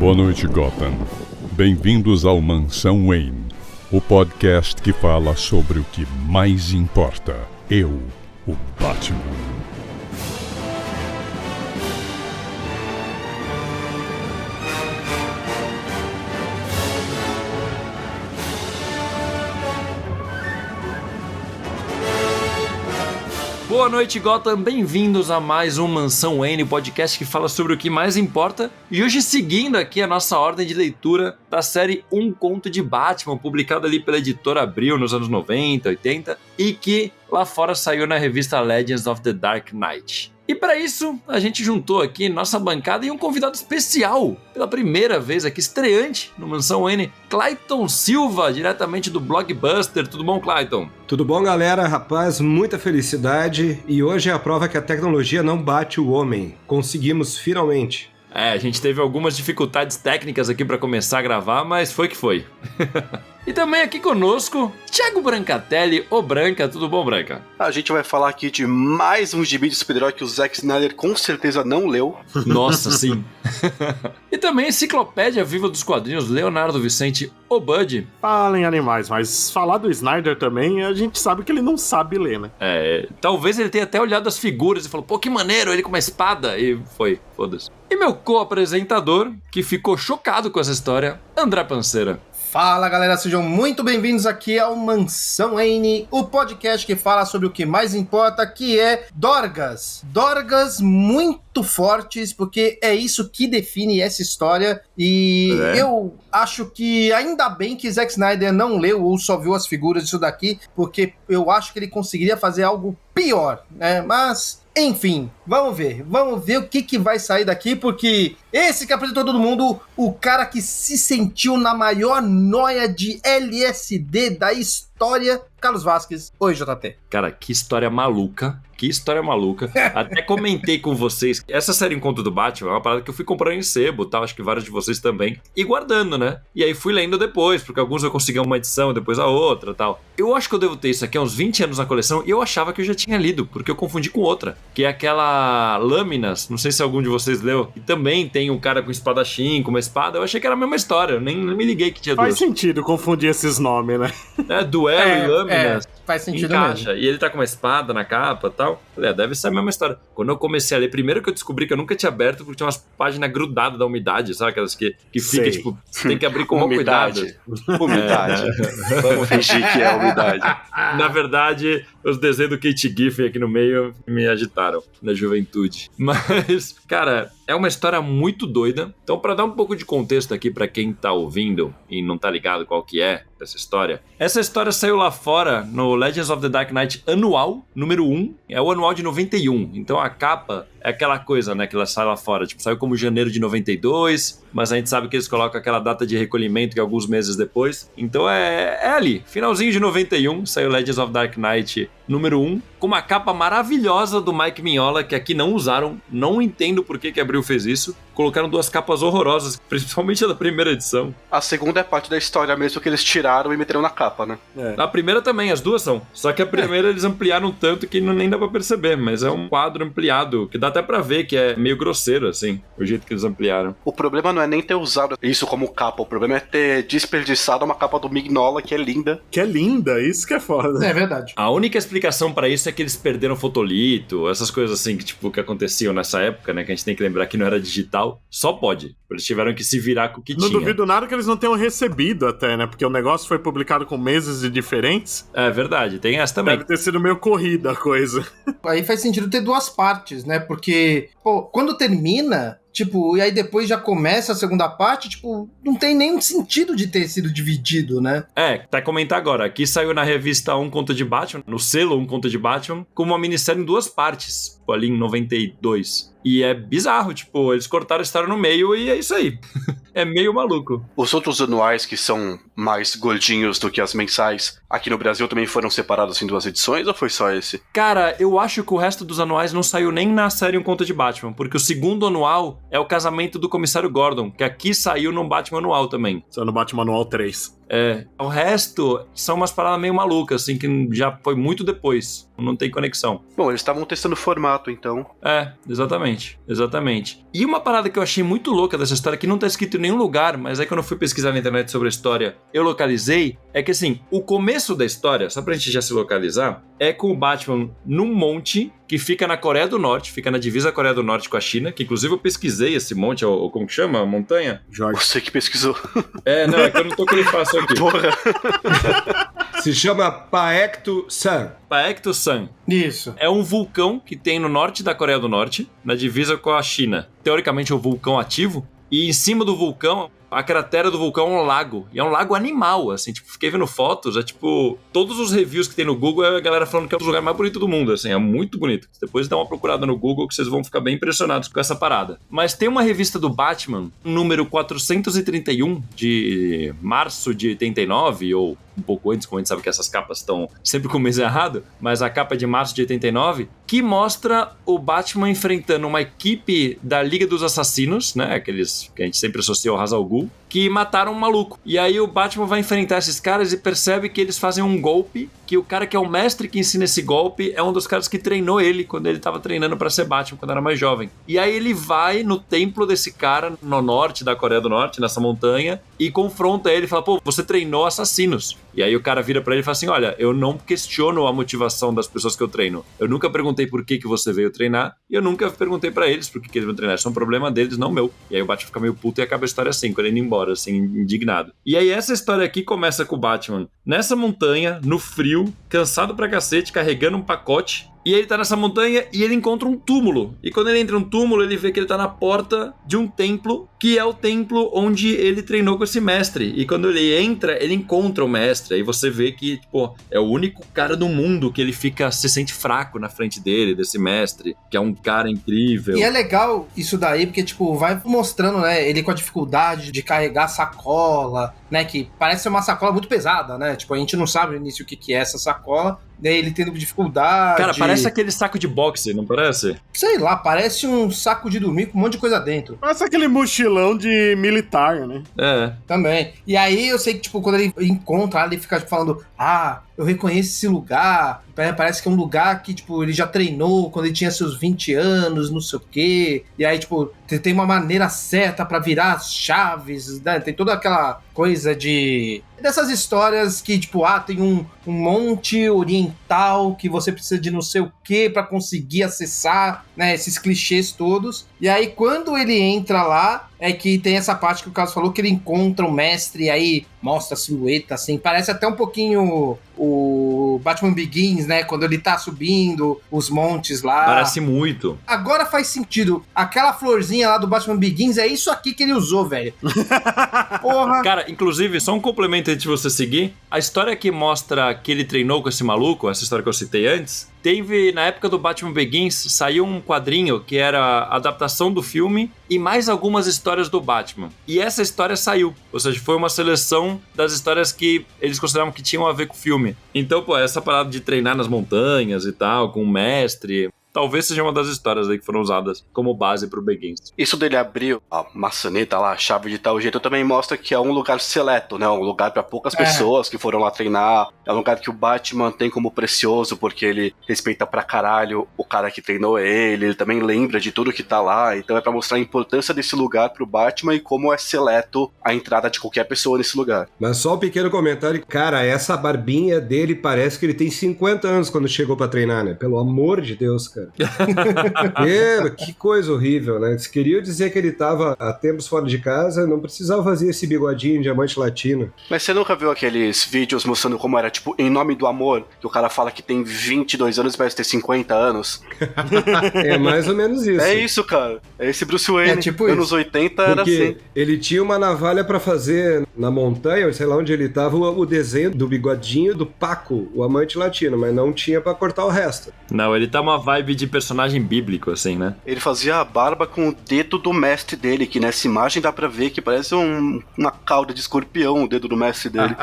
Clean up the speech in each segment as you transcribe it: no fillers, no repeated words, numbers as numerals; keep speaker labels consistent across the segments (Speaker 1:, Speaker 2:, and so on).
Speaker 1: Boa noite, Gotham. Bem-vindos ao Mansão Wayne, o podcast que fala sobre o que mais importa. Eu, o Batman.
Speaker 2: Boa noite, Gotham, bem-vindos a mais um Mansão Wayne, podcast que fala sobre o que mais importa. E hoje seguindo aqui a nossa ordem de leitura da série Um Conto de Batman, publicada ali pela editora Abril nos anos 90, 80, e que lá fora saiu na revista Legends of the Dark Knight. E para isso, a gente juntou aqui nossa bancada e um convidado especial, pela primeira vez aqui, estreante no Mansão Wayne, Clayton Silva, diretamente do Blockbuster. Tudo bom, Clayton?
Speaker 3: Tudo bom, galera? Rapaz, muita felicidade. E hoje é a prova que a tecnologia não bate o homem. Conseguimos, finalmente.
Speaker 2: A gente teve algumas dificuldades técnicas aqui para começar a gravar, mas foi que foi. E também aqui conosco, Thiago Brancatelli, o Branca. Tudo bom, Branca?
Speaker 4: A gente vai falar aqui de mais um gibi de super-herói que o Zack Snyder com certeza não leu.
Speaker 2: Nossa, sim. E também enciclopédia viva dos quadrinhos, Leonardo Vicente, o Bud.
Speaker 5: Falem animais, mas falar do Snyder também, a gente sabe que ele não sabe ler, né?
Speaker 2: Talvez ele tenha até olhado as figuras e falou, pô, que maneiro, ele com uma espada. E foi, foda-se. E meu co-apresentador, que ficou chocado com essa história, André Panceira.
Speaker 6: Fala, galera, sejam muito bem-vindos aqui ao Mansão Wayne, o podcast que fala sobre o que mais importa, que é dorgas. Dorgas muito fortes, porque é isso que define essa história. E eu acho que ainda bem que Zack Snyder não leu ou só viu as figuras disso daqui, porque eu acho que ele conseguiria fazer algo pior, né? Mas, enfim, vamos ver o que vai sair daqui, porque esse que apresentou todo mundo, o cara que se sentiu na maior noia de LSD da história, Carlos Vasquez. Oi, JP.
Speaker 2: Cara, que história maluca. Até comentei com vocês, essa série Encontro do Batman é uma parada que eu fui comprando em sebo, tal, acho que vários de vocês também, e guardando, né? E aí fui lendo depois, porque alguns eu consegui uma edição, depois a outra, tal. Eu acho que eu devo ter isso aqui há uns 20 anos na coleção, e eu achava que eu já tinha lido, porque eu confundi com outra, que é aquela Lâminas, não sei se algum de vocês leu, e também tem um cara com espadachim, com uma espada, eu achei que era a mesma história, eu nem me liguei que tinha duas.
Speaker 5: Faz sentido confundir esses nomes, né?
Speaker 2: Duelo e Lâminas.
Speaker 6: Faz sentido
Speaker 2: encaixa.
Speaker 6: mesmo.
Speaker 2: E ele tá com uma espada na capa e tal. Falei, deve ser a mesma história. Quando eu comecei a ler, primeiro que eu descobri que eu nunca tinha aberto, porque tinha umas páginas grudadas da umidade, sabe? Aquelas que fica, tipo, você tem que abrir com muito cuidado.
Speaker 4: Umidade. Vamos fingir que é umidade.
Speaker 2: Na verdade, os desenhos do Kate Giffen aqui no meio me agitaram na juventude. Mas, cara, é uma história muito doida. Então, pra dar um pouco de contexto aqui pra quem tá ouvindo e não tá ligado qual que é essa história. Essa história saiu lá fora no Legends of the Dark Knight anual, número 1. É o anual de 91. Então a capa é aquela coisa, né, que ela sai lá fora. Tipo, saiu como janeiro de 92, mas a gente sabe que eles colocam aquela data de recolhimento que é alguns meses depois. Então é ali, finalzinho de 91, saiu Legends of Dark Knight número 1, com uma capa maravilhosa do Mike Mignola, que aqui não usaram. Não entendo por que a Abril fez isso. Colocaram duas capas horrorosas, principalmente a da primeira edição.
Speaker 4: A segunda é parte da história mesmo que eles tiraram e meteram na capa, né?
Speaker 2: A primeira também, as duas são. Só que a primeira eles ampliaram tanto que nem dá pra perceber, mas é um quadro ampliado, que dá até pra ver que é meio grosseiro, assim, o jeito que eles ampliaram.
Speaker 4: O problema não é nem ter usado isso como capa, o problema é ter desperdiçado uma capa do Mignola, que é linda.
Speaker 5: Que é linda, isso que é foda.
Speaker 6: É verdade.
Speaker 2: A única explicação pra isso é que eles perderam fotolito, essas coisas assim que aconteciam nessa época, né, que a gente tem que lembrar que não era digital. Só pode. Eles tiveram que se virar com o que tinha.
Speaker 5: Não duvido nada que eles não tenham recebido até, né? Porque o negócio foi publicado com meses de diferentes.
Speaker 2: É verdade, tem essa também.
Speaker 5: Deve ter sido meio corrida a coisa.
Speaker 6: Aí faz sentido ter duas partes, né? Porque, pô, quando termina, tipo, e aí depois já começa a segunda parte, tipo, não tem nenhum sentido de ter sido dividido, né?
Speaker 2: Tá a comentar agora. Aqui saiu na revista Um Conto de Batman, no selo Um Conto de Batman, como uma minissérie em duas partes, ali em 92. E é bizarro, tipo, eles cortaram a história no meio e é isso aí. É meio maluco.
Speaker 4: Os outros anuais, que são mais gordinhos do que as mensais, aqui no Brasil também foram separados em duas edições, ou foi só esse?
Speaker 2: Cara, eu acho que o resto dos anuais não saiu nem na série Um Conto de Batman, porque o segundo anual é o casamento do Comissário Gordon, que aqui saiu no Batman anual também.
Speaker 5: Saiu no Batman anual 3.
Speaker 2: O resto são umas paradas meio malucas, assim, que já foi muito depois. Não tem conexão.
Speaker 4: Bom, eles estavam testando o formato, então.
Speaker 2: Exatamente. E uma parada que eu achei muito louca dessa história, que não tá escrito em nenhum lugar, mas é que quando eu fui pesquisar na internet sobre a história, eu localizei, é que assim, o começo da história, só pra gente já se localizar, é com o Batman num monte que fica na Coreia do Norte, fica na divisa da Coreia do Norte com a China, que inclusive eu pesquisei esse monte, como que chama? A montanha?
Speaker 5: Jorge.
Speaker 4: Você que pesquisou.
Speaker 2: Não, é que eu não tô com ele fácil aqui.
Speaker 4: Porra.
Speaker 3: Se chama Paektu-san.
Speaker 2: Paektu-san.
Speaker 6: Isso.
Speaker 2: É um vulcão que tem no norte da Coreia do Norte, na divisa com a China. Teoricamente é um vulcão ativo, e em cima do vulcão, a cratera do vulcão é um lago. E é um lago animal, assim, tipo, fiquei vendo fotos, todos os reviews que tem no Google é a galera falando que é o lugar mais bonito do mundo, assim, é muito bonito. Depois dá uma procurada no Google que vocês vão ficar bem impressionados com essa parada. Mas tem uma revista do Batman, número 431, de março de 89, ou um pouco antes, como a gente sabe que essas capas estão sempre com o mês errado, mas a capa é de março de 89, que mostra o Batman enfrentando uma equipe da Liga dos Assassinos, né, aqueles que a gente sempre associa ao Ra's al Ghul, que mataram um maluco. E aí o Batman vai enfrentar esses caras e percebe que eles fazem um golpe, que o cara que é o mestre que ensina esse golpe é um dos caras que treinou ele quando ele tava treinando pra ser Batman, quando era mais jovem. E aí ele vai no templo desse cara no norte da Coreia do Norte, nessa montanha, e confronta ele e fala, pô, você treinou assassinos. E aí o cara vira pra ele e fala assim, olha, eu não questiono a motivação das pessoas que eu treino. Eu nunca perguntei por que você veio treinar, e eu nunca perguntei pra eles por que eles vão treinar. Isso é um problema deles, não meu. E aí o Batman fica meio puto e acaba a história assim, quando ele indo embora, assim, indignado. E aí essa história aqui começa com o Batman nessa montanha, no frio, cansado pra cacete, carregando um pacote. E ele tá nessa montanha e ele encontra um túmulo. E quando ele entra no túmulo, ele vê que ele tá na porta de um templo, que é o templo onde ele treinou com esse mestre. E quando ele entra, ele encontra o mestre. Aí você vê que, tipo, é o único cara do mundo que ele se sente fraco na frente dele, desse mestre, que é um cara incrível.
Speaker 6: E é legal isso daí, porque, tipo, vai mostrando, né, ele com a dificuldade de carregar sacola, né, que parece ser uma sacola muito pesada, né? Tipo, a gente não sabe no início o que é essa sacola. Daí ele tendo dificuldade.
Speaker 2: Cara, parece aquele saco de boxe, não parece?
Speaker 6: Sei lá, parece um saco de dormir com um monte de coisa dentro.
Speaker 5: Parece aquele mochilão de militar, né?
Speaker 6: Também. E aí eu sei que, tipo, quando ele encontra, ele fica tipo, falando, eu reconheço esse lugar, parece que é um lugar que, tipo, ele já treinou quando ele tinha seus 20 anos, não sei o quê. E aí, tipo, tem uma maneira certa pra virar as chaves, né? Tem toda aquela coisa dessas histórias que, tipo, tem um monte oriental que você precisa de não sei o quê pra conseguir acessar, né? Esses clichês todos. E aí, quando ele entra lá, é que tem essa parte que o Carlos falou, que ele encontra o mestre e aí mostra a silhueta, assim, parece até um pouquinho o Batman Begins, né, quando ele tá subindo os montes lá.
Speaker 2: Parece muito.
Speaker 6: Agora faz sentido, aquela florzinha lá do Batman Begins, é isso aqui que ele usou, velho. Porra.
Speaker 2: Cara, inclusive, só um complemento antes de você seguir, a história que mostra que ele treinou com esse maluco, essa história que eu citei antes, teve, na época do Batman Begins, saiu um quadrinho que era a adaptação do filme e mais algumas histórias do Batman. E essa história saiu, ou seja, foi uma seleção das histórias que eles consideravam que tinham a ver com o filme. Então, pô, essa parada de treinar nas montanhas e tal, com o mestre, talvez seja uma das histórias aí que foram usadas como base pro Begins.
Speaker 4: Isso dele abrir a maçaneta lá, a chave de tal jeito, também mostra que é um lugar seleto, né? Um lugar para poucas pessoas que foram lá treinar. É um lugar que o Batman tem como precioso, porque ele respeita pra caralho o cara que treinou ele também lembra de tudo que tá lá. Então é pra mostrar a importância desse lugar pro Batman e como é seleto a entrada de qualquer pessoa nesse lugar.
Speaker 3: Mas só um pequeno comentário. Cara, essa barbinha dele parece que ele tem 50 anos quando chegou pra treinar, né? Pelo amor de Deus, cara. Que coisa horrível, né? Se queria dizer que ele tava há tempos fora de casa, não precisava fazer esse bigodinho diamante latino.
Speaker 4: Mas você nunca viu aqueles vídeos mostrando como era, tipo, Em Nome do Amor, que o cara fala que tem 22 anos e parece ter 50 anos?
Speaker 3: É mais ou menos isso.
Speaker 4: É isso, cara. É esse Bruce Wayne.
Speaker 6: Tipo
Speaker 4: anos
Speaker 6: isso.
Speaker 4: 80 era
Speaker 3: Porque
Speaker 4: assim.
Speaker 3: ele tinha uma navalha pra fazer na montanha, sei lá onde ele tava, o desenho do bigodinho do Paco, o amante latino, mas não tinha pra cortar o resto.
Speaker 2: Não, ele tá uma vibe de personagem bíblico, assim, né?
Speaker 4: Ele fazia a barba com o dedo do mestre dele, que nessa imagem dá pra ver que parece uma cauda de escorpião o dedo do mestre dele.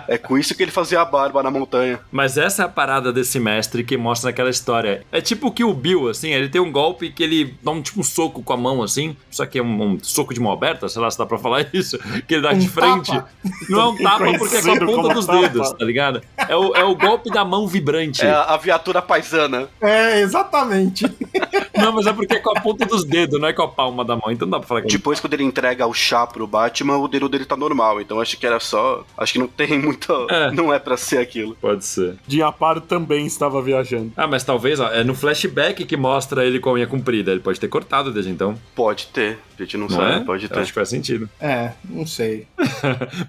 Speaker 4: É com isso que ele fazia a barba na montanha.
Speaker 2: Mas essa é a parada desse mestre que mostra naquela história. É tipo que o Bill, assim, ele tem um golpe que ele dá um soco com a mão, assim, só que é um soco de mão aberta, sei lá se dá pra falar isso, que ele dá de frente.
Speaker 6: Tapa.
Speaker 2: Não é um tapa porque é com a ponta dos dedos, tá ligado? É o golpe da mão vibrante.
Speaker 4: É a viatura paisana.
Speaker 6: É, exatamente.
Speaker 2: Não, mas é porque é com a ponta dos dedos, não é com a palma da mão, então não dá pra falar que
Speaker 4: Depois, quando ele entrega o chá pro Batman, o dedo dele tá normal. Então acho que era só. Acho que não tem muita. Não é pra ser aquilo.
Speaker 2: pode ser.
Speaker 5: Diaparo também estava viajando.
Speaker 2: Ah, mas talvez, ó, é no flashback que mostra ele com a unha comprida. Ele pode ter cortado desde então.
Speaker 4: Pode ter. A gente não
Speaker 2: Não
Speaker 4: sabe,
Speaker 2: é?
Speaker 4: pode ter.
Speaker 2: Acho que faz sentido.
Speaker 6: Não sei.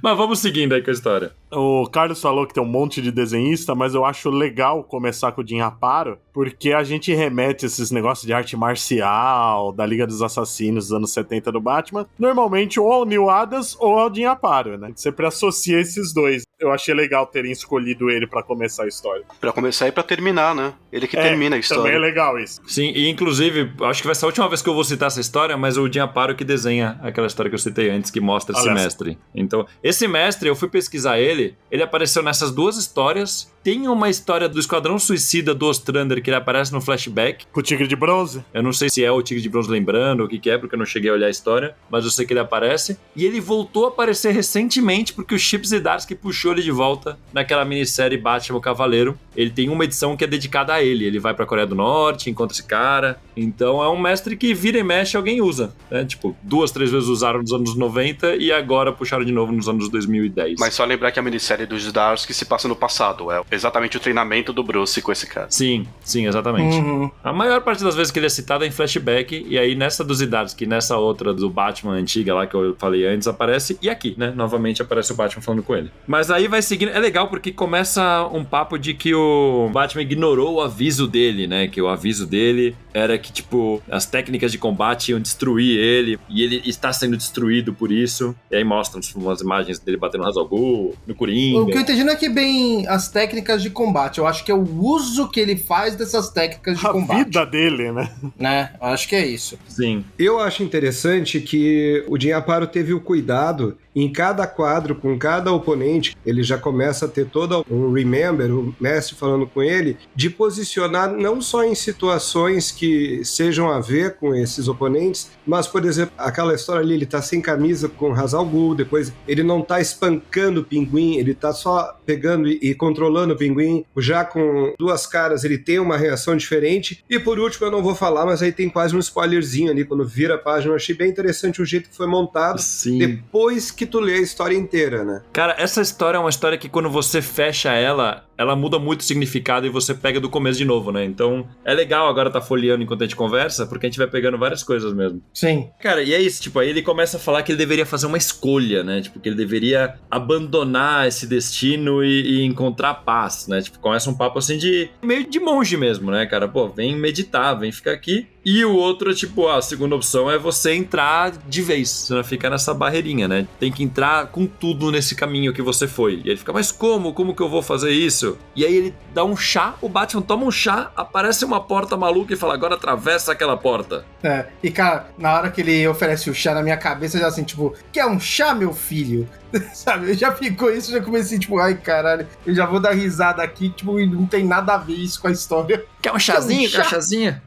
Speaker 2: Mas vamos seguindo aí com a história.
Speaker 5: O Carlos falou que tem um monte de desenhista, mas eu acho legal começar com o Jim Aparo, porque a gente remete a esses negócios de arte marcial, da Liga dos Assassinos dos anos 70 do Batman, normalmente ou ao Neil Adams ou ao Jim Aparo, né? Sempre associa esses dois. Eu achei legal terem escolhido ele pra começar a história.
Speaker 4: Pra começar e pra terminar, né? Ele que termina a história.
Speaker 5: Também é legal isso.
Speaker 2: Sim, e inclusive, acho que vai ser a última vez que eu vou citar essa história, mas o Jim Aparo que desenha aquela história que eu citei antes, que mostra esse
Speaker 5: Olha
Speaker 2: mestre. Então, esse mestre, eu fui pesquisar ele apareceu nessas duas histórias. Tem uma história do Esquadrão Suicida do Ostrander que ele aparece no flashback.
Speaker 5: Com o Tigre de Bronze?
Speaker 2: Eu não sei se é o Tigre de Bronze lembrando o que é, porque eu não cheguei a olhar a história, mas eu sei que ele aparece. E ele voltou a aparecer recentemente porque o Chip Zdarsky puxou ele de volta naquela minissérie Batman o Cavaleiro. Ele tem uma edição que é dedicada a ele. Ele vai pra Coreia do Norte, encontra esse cara. Então é um mestre que vira e mexe alguém usa, né? Tipo, 2, 3 vezes usaram nos anos 90 e agora puxaram de novo nos anos 2010.
Speaker 4: Mas só lembrar que a minissérie do Zdarsky se passa no passado. É exatamente o treinamento do Bruce com esse cara.
Speaker 2: Sim, exatamente. A maior parte das vezes que ele é citado é em flashback, e aí nessa do Zdarsky, nessa outra do Batman antiga lá que eu falei antes, aparece, e aqui, né, novamente aparece o Batman falando com ele. Mas aí vai seguindo, é legal porque começa um papo de que o Batman ignorou o aviso dele, né, que o aviso dele era que, tipo, as técnicas de combate iam destruir ele, e ele está sendo destruído por isso, e aí mostram umas imagens dele batendo no Ra's al Ghul, no Coringa.
Speaker 6: O que eu entendi não é que bem as técnicas de combate, eu acho que é o uso que ele faz dessas técnicas de combate.
Speaker 5: A vida dele, né?
Speaker 6: Né? Eu acho que é isso.
Speaker 2: Sim.
Speaker 3: Eu acho interessante que o Jim Aparo teve o cuidado em cada quadro, com cada oponente, ele já começa a ter todo um remember, o mestre falando com ele, de posicionar não só em situações que sejam a ver com esses oponentes, mas, por exemplo, aquela história ali, ele tá sem camisa com Ra's al Ghul, depois ele não tá espancando o pinguim, ele tá só pegando e controlando o pinguim, já com duas caras ele tem uma reação diferente, e por último eu não vou falar, mas aí tem quase um spoilerzinho ali, quando vira a página, eu achei bem interessante o jeito que foi montado,
Speaker 2: Sim.
Speaker 3: Depois que tu lê a história inteira, né?
Speaker 2: Cara, essa história é uma história que quando você fecha ela muda muito o significado e você pega do começo de novo, né? Então, é legal agora tá folheando enquanto a gente conversa, porque a gente vai pegando várias coisas mesmo.
Speaker 6: Sim.
Speaker 2: Cara, e é isso, tipo, aí ele começa a falar que ele deveria fazer uma escolha, né? Tipo, que ele deveria abandonar esse destino e encontrar paz, né? Tipo, começa um papo assim de meio de monge mesmo, né, cara? Pô, vem meditar, vem ficar aqui. E o outro, tipo, a segunda opção é você entrar de vez, você não fica nessa barreirinha, né? Tem que entrar com tudo nesse caminho que você foi. E ele fica, mas como? Como que eu vou fazer isso? E aí ele dá um chá, o Batman toma um chá, aparece uma porta maluca e fala, agora atravessa aquela porta.
Speaker 6: É, e cara, na hora que ele oferece o chá na minha cabeça, eu já assim, tipo, quer um chá, meu filho? Sabe, já ficou isso, já comecei, tipo, ai caralho, eu já vou dar risada aqui, tipo, e não tem nada a ver isso com a história.
Speaker 2: Quer um chazinho? Quer um chazinho?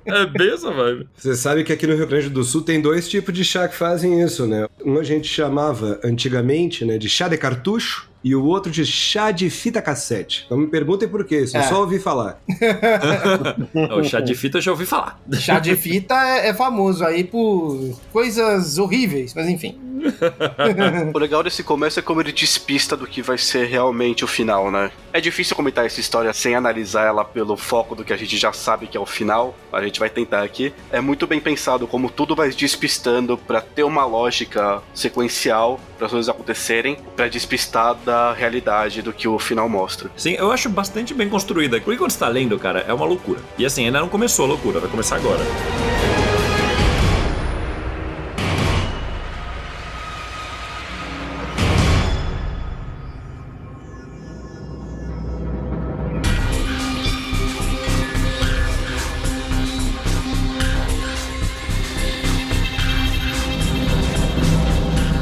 Speaker 2: É benção, velho.
Speaker 3: Você sabe que aqui no Rio Grande do Sul tem dois tipos de chá que fazem isso, né? Um a gente chamava antigamente, né, de chá de cartucho, e o outro de chá de fita cassete. Então me perguntem por quê, isso eu só ouvi falar.
Speaker 2: O chá de fita eu já ouvi falar.
Speaker 6: Chá de fita é famoso aí por coisas horríveis, mas enfim.
Speaker 4: O legal desse começo é como ele despista do que vai ser realmente o final, né? É difícil comentar essa história sem analisar ela pelo foco do que a gente já sabe que é o final. A gente vai tentar aqui. É muito bem pensado como tudo vai despistando pra ter uma lógica sequencial para as coisas acontecerem, pra despistar da realidade do que o final mostra.
Speaker 2: Sim, eu acho bastante bem construída. Porque quando você tá lendo, cara, é uma loucura. E assim, ainda não começou a loucura, vai começar agora.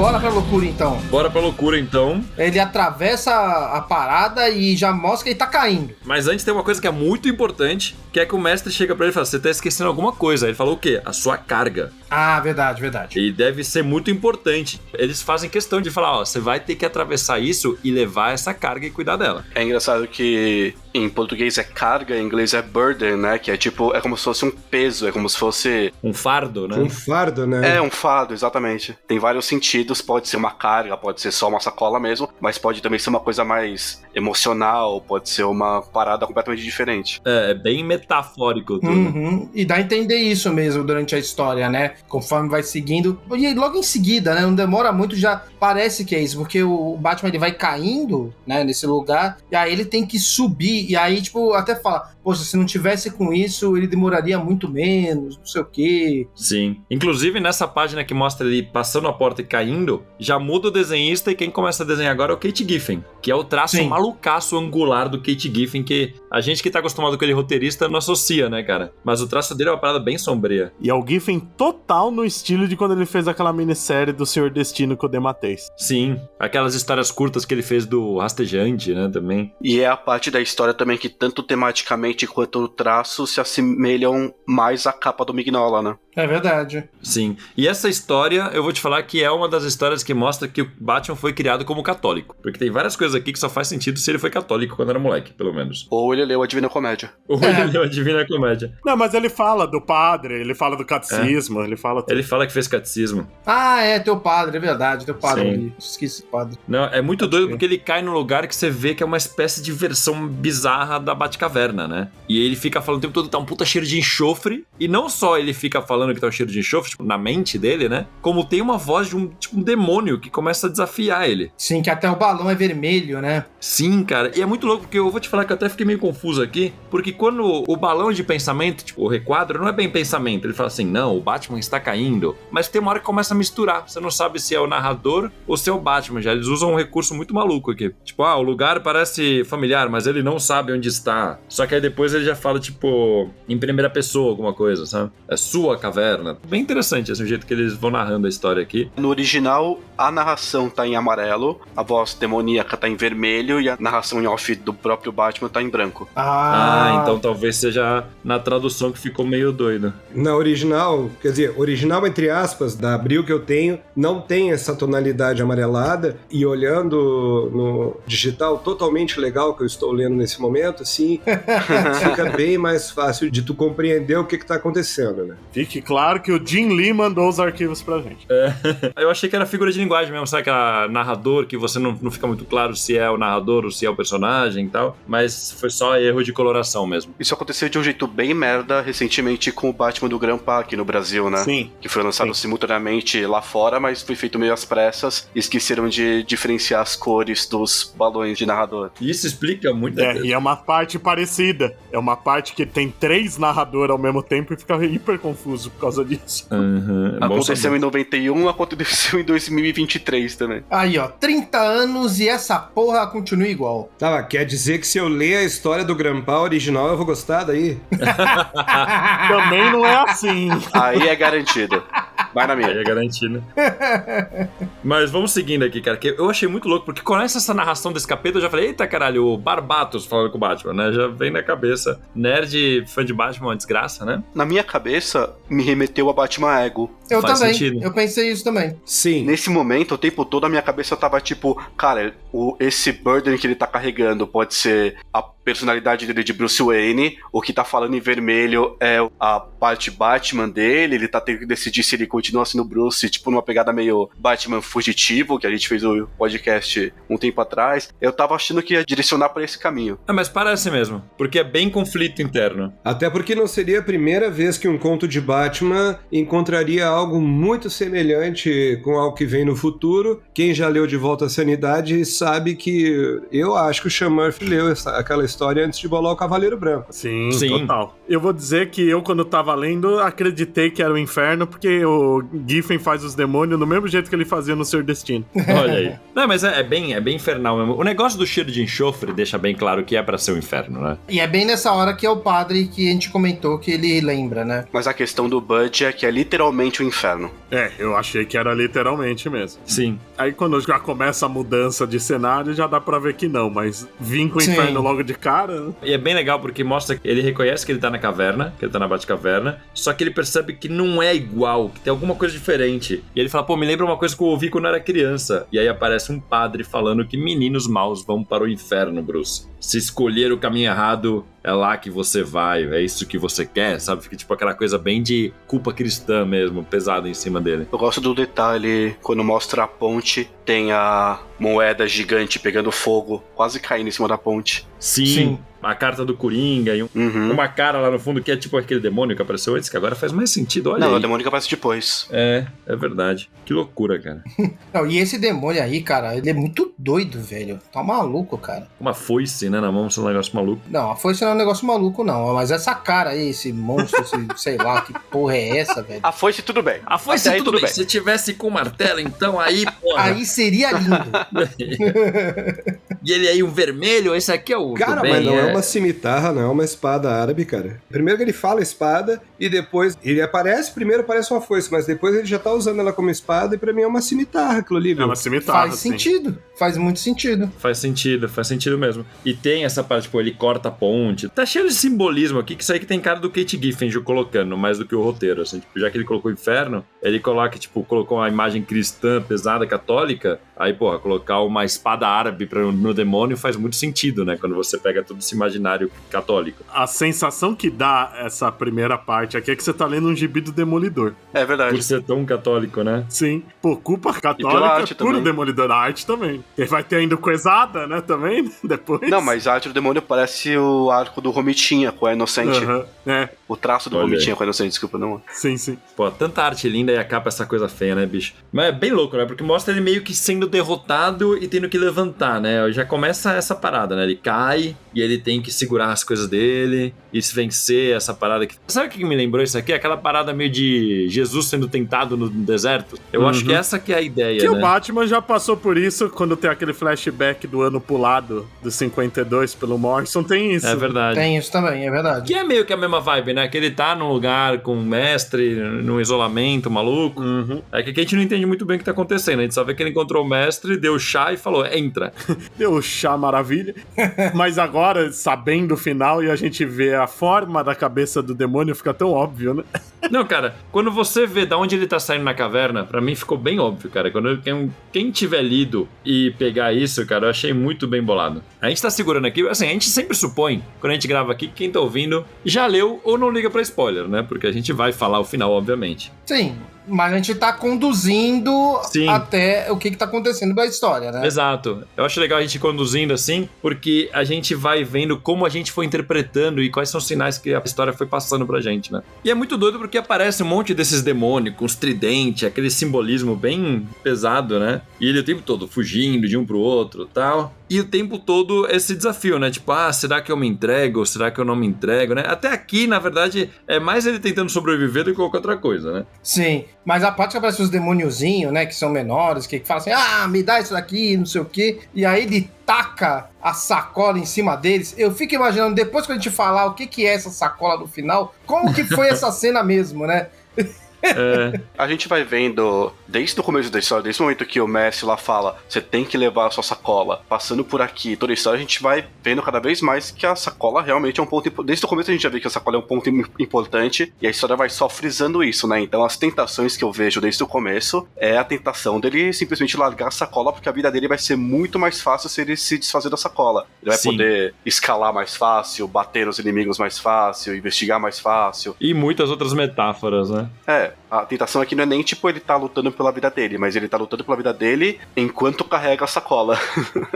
Speaker 6: bora pra loucura então.
Speaker 2: Bora pra loucura então.
Speaker 6: Ele atravessa a parada e já mostra que ele tá caindo.
Speaker 2: Mas antes tem uma coisa que é muito importante, que é que o mestre chega pra ele e fala, você tá esquecendo alguma coisa. Aí ele fala o quê? A sua carga.
Speaker 6: Ah, verdade.
Speaker 2: E deve ser muito importante. Eles fazem questão de falar, ó, você vai ter que atravessar isso e levar essa carga e cuidar dela.
Speaker 4: É engraçado que em português é carga, em inglês é burden, né? Que é tipo, é como se fosse um peso, é como se fosse...
Speaker 2: Um fardo, né?
Speaker 3: Um fardo, né?
Speaker 4: É, um fardo, exatamente. Tem vários sentidos, pode ser uma carga, pode ser só uma sacola mesmo, mas pode também ser uma coisa mais emocional, pode ser uma parada completamente diferente.
Speaker 2: É bem metafórico tudo.
Speaker 6: Uhum. E dá a entender isso mesmo durante a história, né? Conforme vai seguindo. E logo em seguida, né? Não demora muito, já parece que é isso, porque o Batman ele vai caindo, né? Nesse lugar, e aí ele tem que subir, e aí, tipo, até fala, poxa, se não tivesse com isso, ele demoraria muito menos, não sei o quê.
Speaker 2: Sim. Inclusive, nessa página que mostra ele passando a porta e caindo, já muda o desenhista e quem começa a desenhar agora é o Kate Giffen, que é o traço
Speaker 6: Sim.
Speaker 2: malucaço angular do Kate Giffen, que a gente que tá acostumado com ele roteirista não associa, né, cara? Mas o traço dele é uma parada bem sombria.
Speaker 5: E é o Giffen total no estilo de quando ele fez aquela minissérie do Senhor Destino com o Dematteis.
Speaker 2: Sim. Aquelas histórias curtas que ele fez do Rastejante, né, também.
Speaker 4: E é a parte da história também que tanto tematicamente quanto no traço se assemelham mais à capa do Mignola, né?
Speaker 6: É verdade.
Speaker 2: Sim. E essa história, eu vou te falar que é uma das histórias que mostra que o Batman foi criado como católico. Porque tem várias coisas aqui que só faz sentido se ele foi católico quando era moleque, pelo menos.
Speaker 4: Ou ele leu a Divina Comédia.
Speaker 2: Ou ele leu a Divina Comédia.
Speaker 5: Não, mas ele fala do padre, ele fala do catecismo, ele fala tudo.
Speaker 2: Ele fala que fez catecismo.
Speaker 6: Ah, é, teu padre, é verdade, teu padre.
Speaker 2: Sim.
Speaker 6: Ali. Esqueci o padre.
Speaker 2: Não, é muito doido porque ele cai num lugar que você vê que é uma espécie de versão bizarra da Batcaverna, né? E ele fica falando o tempo todo que tá um puta cheiro de enxofre. E não só ele fica falando que tá um cheiro de enxofre, tipo, na mente dele, né? Como tem uma voz de um demônio que começa a desafiar ele.
Speaker 6: Sim, que até o balão é vermelho, né?
Speaker 2: Sim, cara. E é muito louco porque eu vou te falar que eu até fiquei meio confuso aqui. Porque quando o balão de pensamento, tipo, o requadro, não é bem pensamento. Ele fala assim, não, o Batman está caindo. Mas tem uma hora que começa a misturar. Você não sabe se é o narrador ou se é o Batman já. Eles usam um recurso muito maluco aqui. Tipo, o lugar parece familiar, mas ele não sabe onde está. Só que aí depois ele já fala, tipo, em primeira pessoa alguma coisa, sabe? É sua caverna. Bem interessante esse jeito que eles vão narrando a história aqui.
Speaker 4: No original, a narração tá em amarelo, a voz demoníaca tá em vermelho e a narração em off do próprio Batman tá em branco.
Speaker 2: Então talvez seja na tradução que ficou meio doido.
Speaker 3: Na original, quer dizer, original entre aspas, da Abril que eu tenho, não tem essa tonalidade amarelada, e olhando no digital totalmente legal que eu estou lendo nesse momento, assim, fica bem mais fácil de tu compreender o que tá acontecendo, né?
Speaker 5: Fique claro que o Jim Lee mandou os arquivos pra gente.
Speaker 2: Eu achei que era figura de linguagem mesmo, sabe aquela narrador que você não fica muito claro se é o narrador ou se é o personagem e tal, mas foi só erro de coloração mesmo.
Speaker 4: Isso aconteceu de um jeito bem merda recentemente com o Batman do Grampa aqui no Brasil, né?
Speaker 5: Sim.
Speaker 4: Que foi lançado simultaneamente lá fora, mas foi feito meio às pressas e esqueceram de diferenciar as cores dos balões de narrador.
Speaker 2: Isso explica muita coisa.
Speaker 5: E é uma parte parecida. É uma parte que tem 3 narradores ao mesmo tempo e fica hiper confuso por causa disso.
Speaker 2: Uhum,
Speaker 4: Aconteceu em 91, aconteceu em 2023 também.
Speaker 6: Aí, ó, 30 anos e essa porra continua igual.
Speaker 3: Tá, quer dizer que se eu ler a história do Grampa original, eu vou gostar daí?
Speaker 5: Também não é assim.
Speaker 4: Aí é garantido. Vai na minha.
Speaker 2: Aí é garantido. Mas vamos seguindo aqui, cara, que eu achei muito louco, porque com essa narração desse capítulo eu já falei, eita caralho, o Barbatos falando com o Batman, né? Já vem na cabeça. Nerd, fã de Batman, uma desgraça, né?
Speaker 4: Na minha cabeça, me remeteu a Batman Ego.
Speaker 6: Eu
Speaker 2: Faz
Speaker 6: também,
Speaker 2: sentido.
Speaker 6: eu pensei isso também.
Speaker 3: Sim.
Speaker 4: Nesse momento, o tempo todo, a minha cabeça tava tipo, cara, esse burden que ele tá carregando pode ser a personalidade dele de Bruce Wayne, o que tá falando em vermelho é a parte Batman dele, ele tá tendo que decidir se ele continua sendo Bruce, tipo numa pegada meio Batman fugitivo, que a gente fez o podcast um tempo atrás. Eu tava achando que ia direcionar pra esse caminho.
Speaker 2: Mas parece mesmo, porque é bem conflito interno.
Speaker 3: Até porque não seria a primeira vez que um conto de Batman encontraria algo muito semelhante com algo que vem no futuro. Quem já leu De Volta à Sanidade sabe que eu acho que o Sean Murphy leu aquela história antes de bolar o Cavaleiro Branco.
Speaker 5: Sim, total. Eu vou dizer que eu, quando tava lendo, acreditei que era o inferno, porque o Giffen faz os demônios do mesmo jeito que ele fazia no Seu Destino.
Speaker 2: Olha aí. Não, mas é bem infernal mesmo. O negócio do cheiro de enxofre deixa bem claro que é pra ser o inferno, né?
Speaker 6: E é bem nessa hora que é o padre que a gente comentou que ele lembra, né?
Speaker 4: Mas a questão do Bud é que é literalmente o inferno.
Speaker 5: Eu achei que era literalmente mesmo.
Speaker 2: Sim.
Speaker 5: Aí quando já começa a mudança de cenário, já dá pra ver que não, mas vim com o
Speaker 6: Sim.
Speaker 5: inferno logo de cara, né?
Speaker 2: E é bem legal porque mostra que ele reconhece que ele tá na caverna, que ele tá na Batcaverna, só que ele percebe que não é igual, que tem alguma coisa diferente. E ele fala, pô, me lembra uma coisa que eu ouvi quando eu era criança. E aí aparece um padre falando que meninos maus vão para o inferno, Bruce. Se escolher o caminho errado, é lá que você vai, é isso que você quer, sabe? Fica tipo aquela coisa bem de culpa cristã mesmo, pesada em cima dele.
Speaker 4: Eu gosto do detalhe, quando mostra a ponte, tem a moeda gigante pegando fogo, quase caindo em cima da ponte.
Speaker 2: Sim. A carta do Coringa e uma cara lá no fundo que é tipo aquele demônio que apareceu antes, que agora faz mais sentido, olha
Speaker 4: Não,
Speaker 2: aí.
Speaker 4: é o demônio que aparece depois.
Speaker 2: É verdade. Que loucura, cara.
Speaker 6: Não, e esse demônio aí, cara, ele é muito doido, velho. Tá maluco, cara.
Speaker 2: Uma foice, né, na mão, um negócio maluco.
Speaker 6: Não, a foice não é um negócio maluco, não. Mas essa cara aí, esse monstro, esse, sei lá, que porra é essa, velho?
Speaker 4: A foice tudo bem.
Speaker 2: A foice
Speaker 4: Até aí,
Speaker 2: tudo bem. Se tivesse com o martelo, então aí, porra.
Speaker 6: Aí seria lindo.
Speaker 2: E ele aí, um vermelho, esse aqui é o
Speaker 3: Cara,
Speaker 2: do bem,
Speaker 3: mas não é uma cimitarra, não é uma espada árabe, cara. Primeiro que ele fala espada e depois ele aparece, primeiro parece uma foice, mas depois ele já tá usando ela como espada e pra mim é uma cimitarra aquilo ali, viu?
Speaker 5: É uma cimitarra,
Speaker 6: Faz sentido. Faz muito sentido.
Speaker 2: Faz sentido mesmo. E tem essa parte, tipo, ele corta a ponte. Tá cheio de simbolismo aqui, que isso aí que tem cara do Kate Giffen colocando, mais do que o roteiro, assim. Tipo, já que ele colocou o inferno, ele coloca, tipo, colocou uma imagem cristã, pesada, católica, aí, porra, colocar uma espada árabe no demônio faz muito sentido, né? Quando você pega todo esse imaginário católico.
Speaker 5: A sensação que dá essa primeira parte aqui é que você tá lendo um gibi do Demolidor.
Speaker 4: É verdade.
Speaker 2: Por ser tão católico, né?
Speaker 5: Sim. Pô, culpa
Speaker 4: pela
Speaker 5: católica
Speaker 4: arte
Speaker 5: puro
Speaker 4: também.
Speaker 5: Demolidor. A arte também. E vai ter ainda coisada, né, também, depois.
Speaker 4: Não, mas a arte do demônio parece o arco do Romitinha com a Inocente.
Speaker 5: Aham. É,
Speaker 4: O traço do
Speaker 2: Olha
Speaker 4: Romitinha
Speaker 2: aí.
Speaker 4: com a Inocente, desculpa, não.
Speaker 5: sim.
Speaker 2: Pô, tanta arte linda e a capa essa coisa feia, né, bicho? Mas é bem louco, né? Porque mostra ele meio que sendo derrotado e tendo que levantar, né? Já começa essa parada, né? Ele cai e ele tem que segurar as coisas dele e se vencer essa parada aqui. Sabe o que me lembrou isso aqui? Aquela parada meio de Jesus sendo tentado no deserto. Eu acho que essa que é a ideia,
Speaker 5: Que
Speaker 2: né?
Speaker 5: o Batman já passou por isso quando tem aquele flashback do ano pulado do 52 pelo Morrison. Tem isso.
Speaker 2: É verdade.
Speaker 6: Tem isso também, é verdade.
Speaker 2: Que é meio que a mesma vibe, né? Que ele tá num lugar com um mestre, num isolamento maluco. É que aqui a gente não entende muito bem o que tá acontecendo. A gente só vê que ele encontrou o mestre, deu chá e falou, entra.
Speaker 5: Deu chá maravilha. Mas agora, sabendo o final e a gente vê a forma da cabeça do demônio, fica tão óbvio, né?
Speaker 2: Não, cara, quando você vê de onde ele tá saindo na caverna, pra mim ficou bem óbvio, cara. Quem tiver lido e pegar isso, cara, eu achei muito bem bolado. A gente tá segurando aqui, assim, a gente sempre supõe, quando a gente grava aqui, que quem tá ouvindo já leu ou não liga pra spoiler, né? Porque a gente vai falar o final, obviamente.
Speaker 6: Sim, mas a gente tá conduzindo
Speaker 2: Sim.
Speaker 6: até o que tá acontecendo da história, né?
Speaker 2: Exato. Eu acho legal a gente ir conduzindo assim, porque a gente vai vendo como a gente foi interpretando e quais são os sinais que a história foi passando pra gente, né? E é muito doido porque aparece um monte desses demônios com os tridentes, aquele simbolismo bem pesado, né? E ele o tempo todo fugindo de um pro outro e tal. E o tempo todo esse desafio, né? Tipo, será que eu me entrego? Será que eu não me entrego, né? Até aqui, na verdade, é mais ele tentando sobreviver do que qualquer outra coisa, né?
Speaker 6: Sim, mas a parte que aparece os demôniozinhos, né, que são menores, que falam assim, me dá isso daqui, não sei o quê, e aí ele taca a sacola em cima deles, eu fico imaginando, depois que a gente falar o que é essa sacola no final, como que foi essa cena mesmo, né?
Speaker 4: A gente vai vendo, desde o começo da história, desde o momento que o Messi lá fala, você tem que levar a sua sacola, passando por aqui, toda a história, a gente vai vendo cada vez mais que a sacola realmente é um ponto importante. Desde o começo a gente já vê que a sacola é um ponto importante, e a história vai só frisando isso, né? Então as tentações que eu vejo desde o começo é a tentação dele simplesmente largar a sacola, porque a vida dele vai ser muito mais fácil se ele se desfazer da sacola. Ele vai
Speaker 2: Sim.
Speaker 4: poder escalar mais fácil, bater nos inimigos mais fácil, investigar mais fácil.
Speaker 2: E muitas outras metáforas, né?
Speaker 4: A tentação aqui não é nem, tipo, ele tá lutando pela vida dele, mas ele tá lutando pela vida dele enquanto carrega a sacola.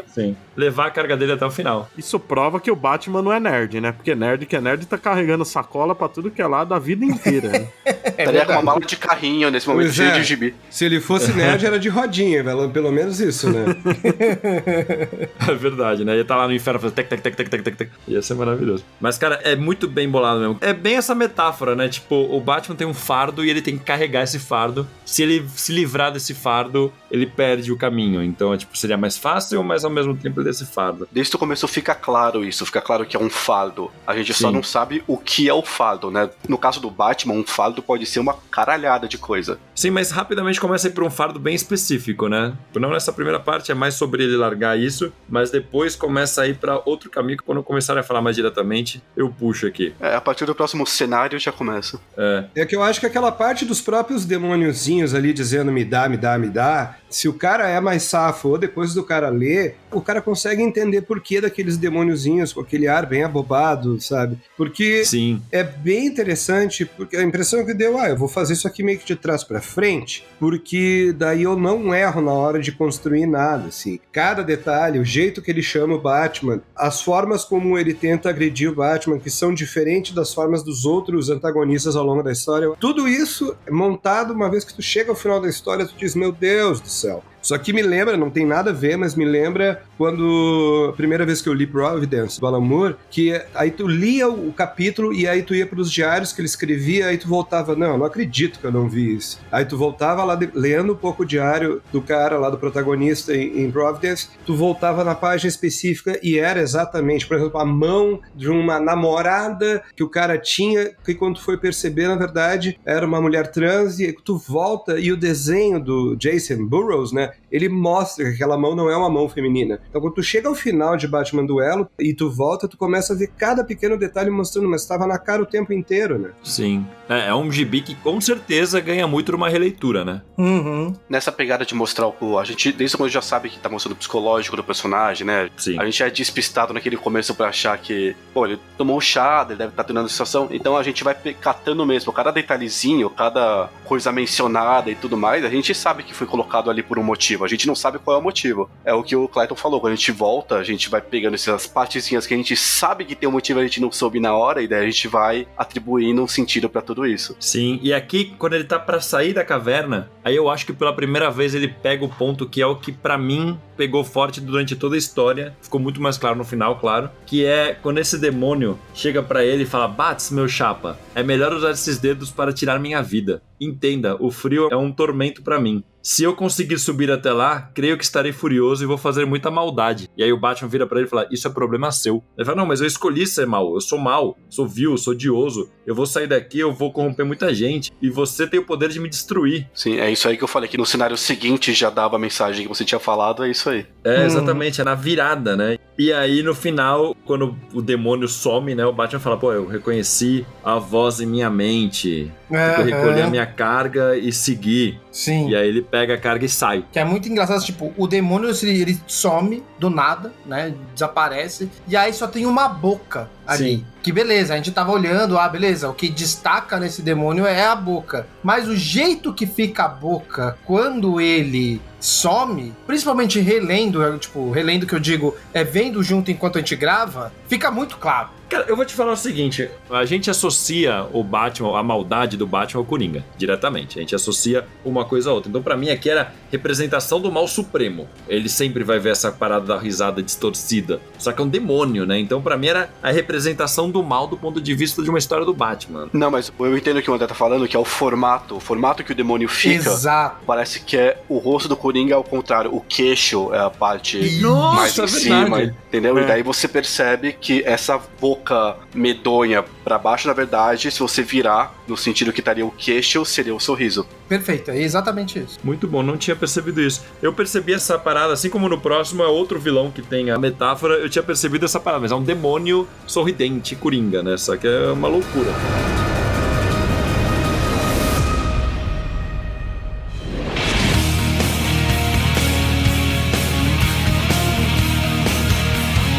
Speaker 2: Sim. Levar a carga dele até o final.
Speaker 5: Isso prova que o Batman não é nerd, né? Porque nerd que é nerd tá carregando sacola pra tudo que é lado a vida inteira, né?
Speaker 4: Estaria com uma mala de carrinho nesse momento, cheio de gibi.
Speaker 3: Se ele fosse nerd, era de rodinha, pelo menos isso, né?
Speaker 2: É verdade, né? Ia estar lá no inferno fazendo tec, tec, tec, tec, tec, tec, tec. Ia ser maravilhoso. Mas, cara, é muito bem bolado mesmo. É bem essa metáfora, né? Tipo, o Batman tem um fardo e ele tem que carregar esse fardo. Se ele se livrar desse fardo, ele perde o caminho. Então, tipo, seria mais fácil, mas ao mesmo tempo ele desse fardo.
Speaker 4: Desde o começo fica claro isso, fica claro que é um fardo. A gente só não sabe o que é o fardo, né? No caso do Batman, um fardo pode ser uma caralhada de coisa.
Speaker 2: Sim, mas rapidamente começa a ir pra um fardo bem específico, né? Não nessa primeira parte, é mais sobre ele largar isso, mas depois começa a ir pra outro caminho que quando começarem a falar mais diretamente, eu puxo aqui.
Speaker 4: A partir do próximo cenário já começa.
Speaker 3: É que eu acho que aquela parte dos próprios demôniozinhos ali dizendo me dá, me dá, me dá, se o cara é mais safo ou depois do cara ler, o cara consegue entender por que daqueles demôniozinhos com aquele ar bem abobado, sabe? Porque
Speaker 2: Sim.
Speaker 3: É bem interessante, porque a impressão que deu, eu vou fazer isso aqui meio que de trás pra frente, porque daí eu não erro na hora de construir nada, assim. Cada detalhe, o jeito que ele chama o Batman, as formas como ele tenta agredir o Batman, que são diferentes das formas dos outros antagonistas ao longo da história, tudo isso é montado uma vez que tu chega ao final da história, tu diz, meu Deus do céu. Só que me lembra, não tem nada a ver, mas me lembra quando a primeira vez que eu li Providence, do Alan Moore, que aí tu lia o capítulo e aí tu ia pros diários que ele escrevia, aí tu voltava, não acredito que eu não vi isso. Aí tu voltava lá lendo um pouco o diário do cara lá, do protagonista em Providence, tu voltava na página específica e era exatamente, por exemplo, a mão de uma namorada que o cara tinha, que quando tu foi perceber, na verdade, era uma mulher trans, e aí tu volta e o desenho do Jason Burrows, né, ele mostra que aquela mão não é uma mão feminina. Então quando tu chega ao final de Batman Duelo e tu volta, tu começa a ver cada pequeno detalhe mostrando, mas estava na cara o tempo inteiro, né?
Speaker 2: Sim. É um gibi que com certeza ganha muito numa releitura, né?
Speaker 6: Uhum.
Speaker 4: Nessa pegada de mostrar a gente, desde quando já sabe que tá mostrando o psicológico do personagem, né?
Speaker 2: Sim.
Speaker 4: A gente é despistado naquele começo pra achar que, ele tomou um chá, ele deve estar tendo a situação. Então a gente vai catando mesmo, cada detalhezinho, cada coisa mencionada e tudo mais, a gente sabe que foi colocado ali por um motivo. A gente não sabe qual é o motivo. É o que o Clayton falou, quando a gente volta, a gente vai pegando essas partezinhas que a gente sabe que tem um motivo, a gente não soube na hora, e daí a gente vai atribuindo um sentido pra tudo isso.
Speaker 2: Sim, e aqui, quando ele tá pra sair da caverna, aí eu acho que pela primeira vez ele pega o ponto que é o que pra mim pegou forte durante toda a história, ficou muito mais claro no final, claro, que é quando esse demônio chega pra ele e fala, Bats, meu chapa, é melhor usar esses dedos para tirar minha vida. Entenda, o frio é um tormento pra mim. Se eu conseguir subir até lá, creio que estarei furioso e vou fazer muita maldade. E aí o Batman vira pra ele e fala, isso é problema seu. Ele fala, não, mas eu escolhi ser mal, eu sou mal, sou vil, sou odioso, eu vou sair daqui, eu vou corromper muita gente, e você tem o poder de me destruir.
Speaker 4: Sim, é isso aí que eu falei, que no cenário seguinte já dava a mensagem que você tinha falado, é isso aí.
Speaker 2: É, exatamente, é na virada, né? E aí no final, quando o demônio some, né, o Batman fala, eu reconheci a voz em minha mente, eu recolhi a minha carga e segui.
Speaker 6: Sim.
Speaker 2: E aí ele pega a carga e sai.
Speaker 6: Que é muito engraçado, tipo, o demônio ele some do nada, né? Desaparece. E aí só tem uma boca ali.
Speaker 2: Sim.
Speaker 6: Que beleza, a gente tava olhando, beleza, o que destaca nesse demônio é a boca. Mas o jeito que fica a boca quando ele some, principalmente relendo que eu digo, vendo junto enquanto a gente grava, fica muito claro.
Speaker 2: Cara, eu vou te falar o seguinte, a gente associa o Batman, a maldade do Batman ao Coringa, diretamente. A gente associa uma coisa a outra. Então pra mim aqui era representação do mal supremo. Ele sempre vai ver essa parada da risada distorcida. Só que é um demônio, né? Então pra mim era a representação do mal do ponto de vista de uma história do Batman.
Speaker 4: Não, mas eu entendo o que o André tá falando, que é o formato que o demônio fica.
Speaker 6: Exato.
Speaker 4: Parece que é o rosto do Coringa ao contrário. O queixo é a parte mais em cima, entendeu? E daí você percebe que essa boca medonha pra baixo, na verdade, se você virar no sentido que estaria o queixo, seria o sorriso.
Speaker 6: Perfeito, é exatamente isso.
Speaker 2: Muito bom, não tinha percebido isso. Eu percebi essa parada, assim como no próximo é outro vilão que tem a metáfora, eu tinha percebido essa parada, mas é um demônio sorridente, Coringa, né? Só que é uma loucura.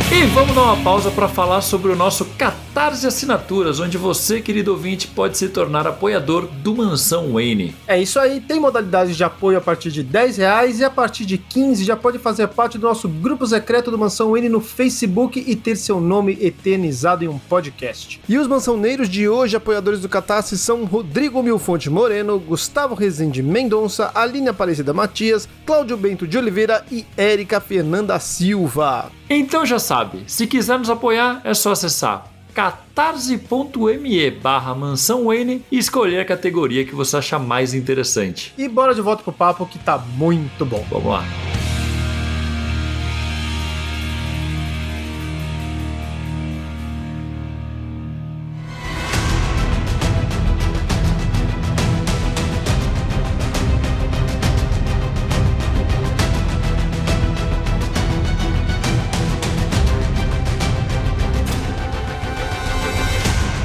Speaker 2: E vamos dar uma pausa para falar sobre o nosso catálogo Catarse Assinaturas, onde você, querido ouvinte, pode se tornar apoiador do Mansão Wayne.
Speaker 6: É isso aí, tem modalidades de apoio a partir de R$10 e a partir de 15 já pode fazer parte do nosso grupo secreto do Mansão Wayne no Facebook e ter seu nome eternizado em um podcast. E os mansãoneiros de hoje, apoiadores do Catarse, são Rodrigo Milfonte Moreno, Gustavo Rezende Mendonça, Aline Aparecida Matias, Cláudio Bento de Oliveira e Érica Fernanda Silva.
Speaker 2: Então já sabe, se quiser nos apoiar, é só acessar catarse.me/Mansão Wayne e escolher a categoria que você achar mais interessante.
Speaker 6: E bora de volta pro papo que tá muito bom.
Speaker 2: Vamos lá.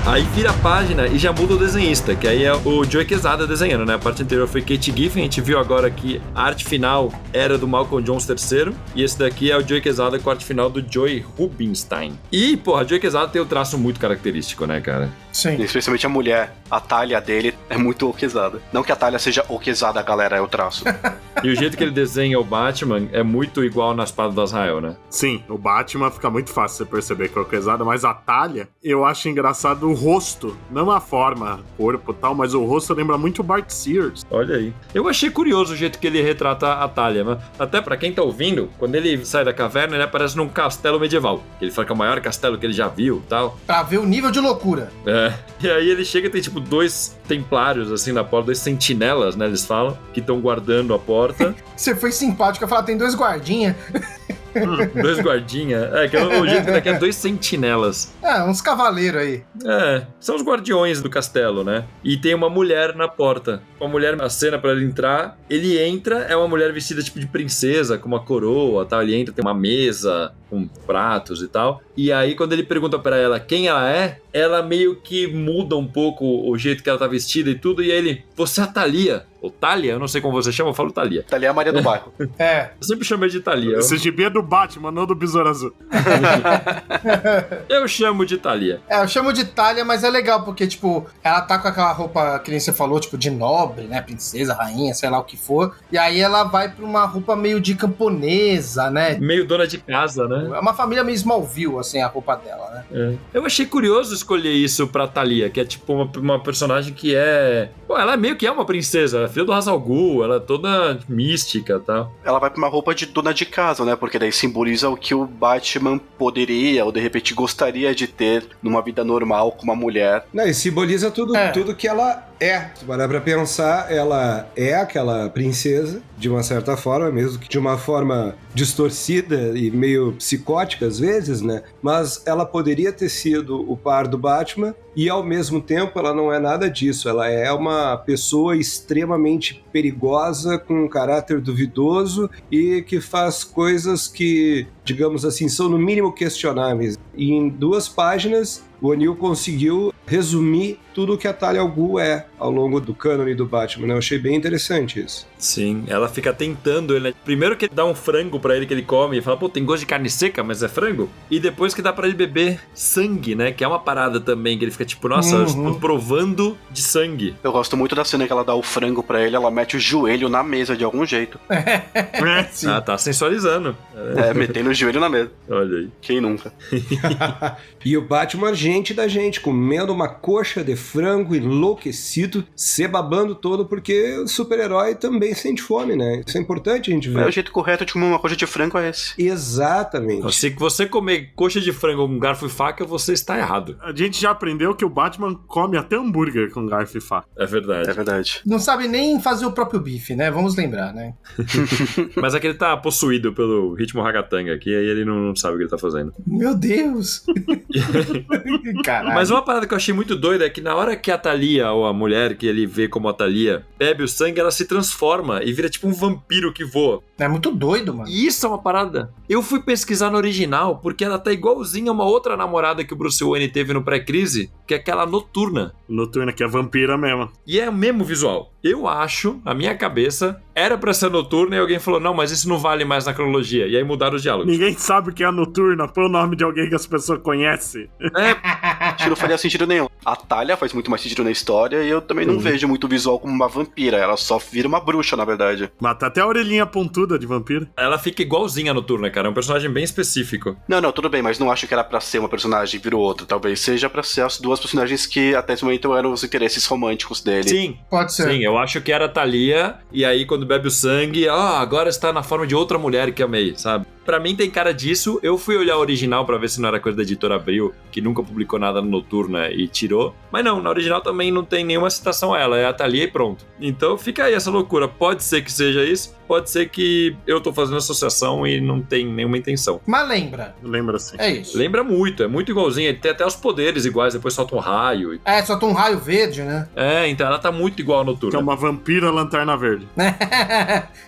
Speaker 2: Aí vira a página e já muda o desenhista, que aí é o Joey Quesada desenhando, né? A parte anterior foi Kate Giffen, a gente viu agora que a arte final era do Malcolm Jones III, e esse daqui é o Joey Quesada com a arte final do Joey Rubinstein. E, porra, o Joey Quesada tem o traço muito característico, né, cara?
Speaker 6: Sim.
Speaker 4: Especialmente a mulher. A talha dele é muito oquesada. Não que a talha seja oquesada, galera, é o traço.
Speaker 2: E o jeito que ele desenha o Batman é muito igual na Espada do Azrael, né?
Speaker 5: Sim, o Batman fica muito fácil você perceber que é oquesada, mas a talha, eu acho engraçado o rosto. Não a forma, corpo e tal, mas o rosto lembra muito o Bart Sears.
Speaker 2: Olha aí. Eu achei curioso o jeito que ele retrata a talha, né? Até pra quem tá ouvindo, quando ele sai da caverna, ele aparece num castelo medieval. Ele fala que é o maior castelo que ele já viu e tal.
Speaker 6: Pra ver o nível de loucura.
Speaker 2: É. E aí ele chega e tem tipo 2 templários assim na porta, 2 sentinelas, né, eles falam, que estão guardando a porta.
Speaker 6: Você foi simpático, eu falar, tem 2 guardinhas.
Speaker 2: 2 guardinha. É, que o jeito daqui é 2 sentinelas.
Speaker 6: Ah, uns cavaleiros aí.
Speaker 2: É, são os guardiões do castelo, né? E tem uma mulher na porta. Uma mulher, a cena pra ele entrar. Ele entra, é uma mulher vestida tipo de princesa, com uma coroa, tal. Ele entra, tem uma mesa com pratos e tal. E aí, quando ele pergunta pra ela quem ela é, ela meio que muda um pouco o jeito que ela tá vestida e tudo. E aí ele, você é a Thalia. Ou Thalia, eu não sei como você chama, eu falo Thalia.
Speaker 4: Thalia é a Maria do Bairro.
Speaker 6: É.
Speaker 2: Eu sempre chamei de Thalia.
Speaker 5: Esse gibi é do Batman, não do Besouro Azul.
Speaker 2: Eu chamo de Thalia.
Speaker 6: É, eu chamo de Thalia, mas é legal, porque, tipo, ela tá com aquela roupa, que nem você falou, tipo, de nobre, né? Princesa, rainha, sei lá o que for. E aí ela vai pra uma roupa meio de camponesa, né?
Speaker 2: Meio dona de casa, né?
Speaker 6: É uma família meio Smallville, assim, a roupa dela, né?
Speaker 2: É. Eu achei curioso escolher isso pra Thalia, que é tipo uma personagem que é... Pô, ela meio que é uma princesa, ela é filha do Ra's al Ghul, ela é toda mística e tal.
Speaker 4: Ela vai pra uma roupa de dona de casa, né? Porque daí simboliza o que o Batman poderia, ou de repente gostaria de ter numa vida normal com uma mulher.
Speaker 3: Não, e simboliza tudo que ela é. Se parar pra pensar, ela é aquela princesa, de uma certa forma, mesmo que de uma forma distorcida e meio psicótica às vezes, né? Mas ela poderia ter sido o par do Batman e, ao mesmo tempo, ela não é nada disso. Ela é uma pessoa extremamente perigosa, com um caráter duvidoso e que faz coisas que, digamos assim, são no mínimo questionáveis. E em 2 páginas, o O'Neill conseguiu resumir tudo o que a Talia al Ghul é ao longo do cânone do Batman, né? Eu achei bem interessante isso.
Speaker 2: Sim, ela fica tentando ele, né? Primeiro que dá um frango pra ele que ele come e fala, pô, tem gosto de carne seca, mas é frango. E depois que dá pra ele beber sangue, né? Que é uma parada também, que ele fica tipo, nossa, eu estou provando de sangue.
Speaker 4: Eu gosto muito da cena que ela dá o frango pra ele, ela mete o joelho na mesa de algum jeito.
Speaker 2: Ah, tá sensualizando.
Speaker 4: É, metendo o joelho na mesa.
Speaker 2: Olha aí.
Speaker 4: Quem nunca?
Speaker 3: E o Batman, gente da gente, comendo uma coxa de frango enlouquecido, se babando todo, porque o super-herói também sente fome, né? Isso é importante a gente ver.
Speaker 4: É, o jeito correto de comer uma coxa de frango é esse.
Speaker 3: Exatamente.
Speaker 2: Se você comer coxa de frango com garfo e faca, você está errado.
Speaker 5: A gente já aprendeu que o Batman come até hambúrguer com garfo e faca.
Speaker 2: É verdade.
Speaker 4: É verdade.
Speaker 6: Não sabe nem fazer o próprio bife, né? Vamos lembrar, né?
Speaker 2: Mas é que ele tá possuído pelo ritmo ragatanga aqui, aí ele não sabe o que ele tá fazendo.
Speaker 6: Meu Deus! Caralho.
Speaker 2: Mas uma parada que eu achei muito doida é que na hora que a Thalia, ou a mulher que ele vê como a Thalia, bebe o sangue, ela se transforma e vira tipo um vampiro que voa.
Speaker 6: É muito doido, mano.
Speaker 2: E isso é uma parada. Eu fui pesquisar no original porque ela tá igualzinha a uma outra namorada que o Bruce Wayne teve no pré-crise, que é aquela Noturna.
Speaker 5: Noturna, que é vampira mesmo.
Speaker 2: E é o mesmo visual. Eu acho, a minha cabeça, era pra ser Noturna e alguém falou, não, mas isso não vale mais na cronologia. E aí mudaram os diálogos.
Speaker 5: Ninguém sabe o que é a Noturna, põe o nome de alguém que as pessoas conhecem.
Speaker 4: Acho que não faria sentido nenhum. A Talia faz muito mais sentido na história e eu também não vejo muito o visual como uma vampira. Ela só vira uma bruxa, na verdade.
Speaker 5: Mata até a orelhinha pontuda de vampiro.
Speaker 2: Ela fica igualzinha no turno, né, cara? É um personagem bem específico.
Speaker 4: Não, tudo bem, mas não acho que era pra ser uma personagem e virou outra. Talvez seja pra ser as duas personagens que até esse momento eram os interesses românticos dele.
Speaker 2: Sim.
Speaker 6: Pode ser.
Speaker 2: Sim, eu acho que era a Thalia, e aí quando bebe o sangue, agora está na forma de outra mulher que amei, sabe? Pra mim tem cara disso. Eu fui olhar o original pra ver se não era coisa da editora Abril, que nunca publicou nada no Noturna e tirou. Mas não, na original também não tem nenhuma citação a ela, é a Thalia e pronto. Então fica aí essa loucura. Pode ser que seja isso, pode ser que eu tô fazendo associação e não tem nenhuma intenção.
Speaker 6: Mas lembra.
Speaker 5: Lembra assim.
Speaker 6: É isso.
Speaker 2: Lembra muito, é muito igualzinho. Ele tem até os poderes iguais, depois solta um raio.
Speaker 6: Só tem um raio verde, né?
Speaker 2: Então ela tá muito igual ao Noturna.
Speaker 5: Que é uma vampira lanterna verde.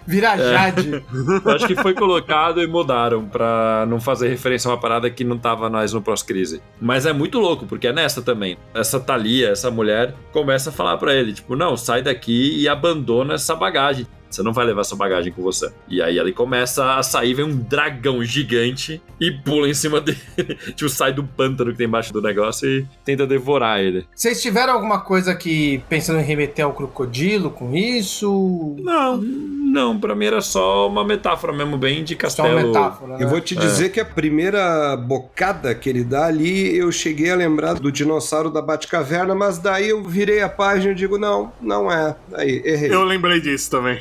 Speaker 6: Vira Jade.
Speaker 2: Eu acho que foi colocado e mudaram pra não fazer referência a uma parada que não tava mais no pós-crise. Mas é muito louco, porque é nessa também. Essa Thalia, essa mulher, começa a falar pra ele, tipo, não, sai daqui e abandona essa bagagem. Você não vai levar essa bagagem com você. E aí ele começa a sair, vem um dragão gigante e pula em cima dele. Tipo, sai do pântano que tem embaixo do negócio e tenta devorar ele.
Speaker 6: Vocês tiveram alguma coisa que pensando em remeter ao crocodilo com isso?
Speaker 2: Não, pra mim era só uma metáfora mesmo, bem de
Speaker 6: Só
Speaker 2: castelo.
Speaker 6: uma metáfora, né?
Speaker 3: Eu vou te dizer que a primeira bocada que ele dá ali, eu cheguei a lembrar do dinossauro da Batcaverna, mas daí eu virei a página e digo, não é. Aí, errei.
Speaker 5: Eu lembrei disso também.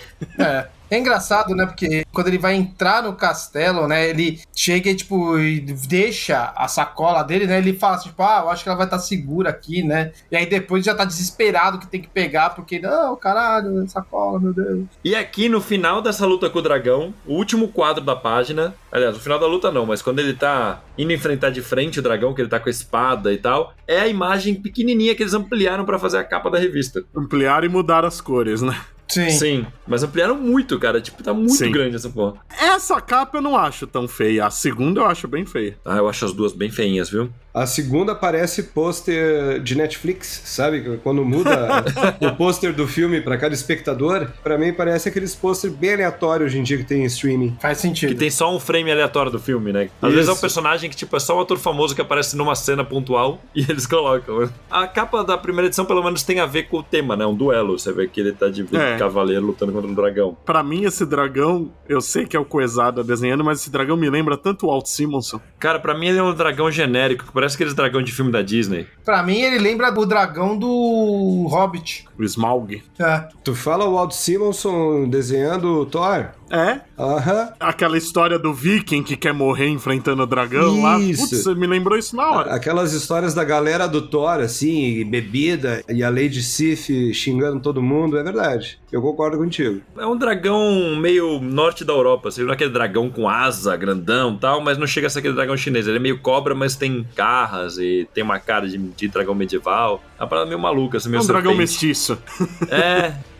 Speaker 6: É engraçado, né? Porque quando ele vai entrar no castelo, né? Ele chega e, tipo, e deixa a sacola dele, né? Ele fala assim, tipo, eu acho que ela vai estar segura aqui, né? E aí depois já tá desesperado que tem que pegar, porque, não, caralho, sacola, meu Deus.
Speaker 2: E aqui no final dessa luta com o dragão, o último quadro da página, aliás, no final da luta não, mas quando ele tá indo enfrentar de frente o dragão, que ele tá com a espada e tal, é a imagem pequenininha que eles ampliaram pra fazer a capa da revista.
Speaker 5: Ampliaram e mudaram as cores, né?
Speaker 2: Sim, mas ampliaram muito, cara. Tipo, tá muito grande essa porra.
Speaker 5: Essa capa eu não acho tão feia. A segunda eu acho bem feia.
Speaker 2: Eu acho as duas bem feinhas, viu?
Speaker 3: A segunda parece pôster de Netflix, sabe? Quando muda o pôster do filme pra cada espectador, pra mim parece aqueles pôster bem aleatórios hoje em dia que tem em streaming.
Speaker 6: Faz sentido.
Speaker 2: Que tem só um frame aleatório do filme, né? Às vezes é um personagem que, tipo, é só um ator famoso que aparece numa cena pontual e eles colocam, né? A capa da primeira edição, pelo menos, tem a ver com o tema, né? Um duelo. Você vê que ele tá de cavaleiro lutando contra um dragão.
Speaker 5: Pra mim, esse dragão, eu sei que é o Coesada desenhando, mas esse dragão me lembra tanto o Walt Simonson.
Speaker 2: Cara, pra mim ele é um dragão genérico, que parece aqueles dragão de filme da Disney.
Speaker 6: Pra mim, ele lembra do dragão do Hobbit.
Speaker 5: O Smaug.
Speaker 3: Tu fala o Walt Simonson desenhando o Thor?
Speaker 5: É?
Speaker 3: Aham.
Speaker 5: Aquela história do viking que quer morrer enfrentando o dragão lá. Putz, você me lembrou isso na hora.
Speaker 3: Aquelas histórias da galera do Thor, assim, bebida, e a Lady Sif xingando todo mundo, é verdade. Eu concordo contigo.
Speaker 2: É um dragão meio norte da Europa, assim, não é aquele dragão com asa, grandão e tal, mas não chega a ser aquele dragão chinês. Ele é meio cobra, mas tem garras e tem uma cara de dragão medieval. É uma parada meio maluca, assim, meio
Speaker 5: um
Speaker 2: serpente.
Speaker 5: Dragão mestiço.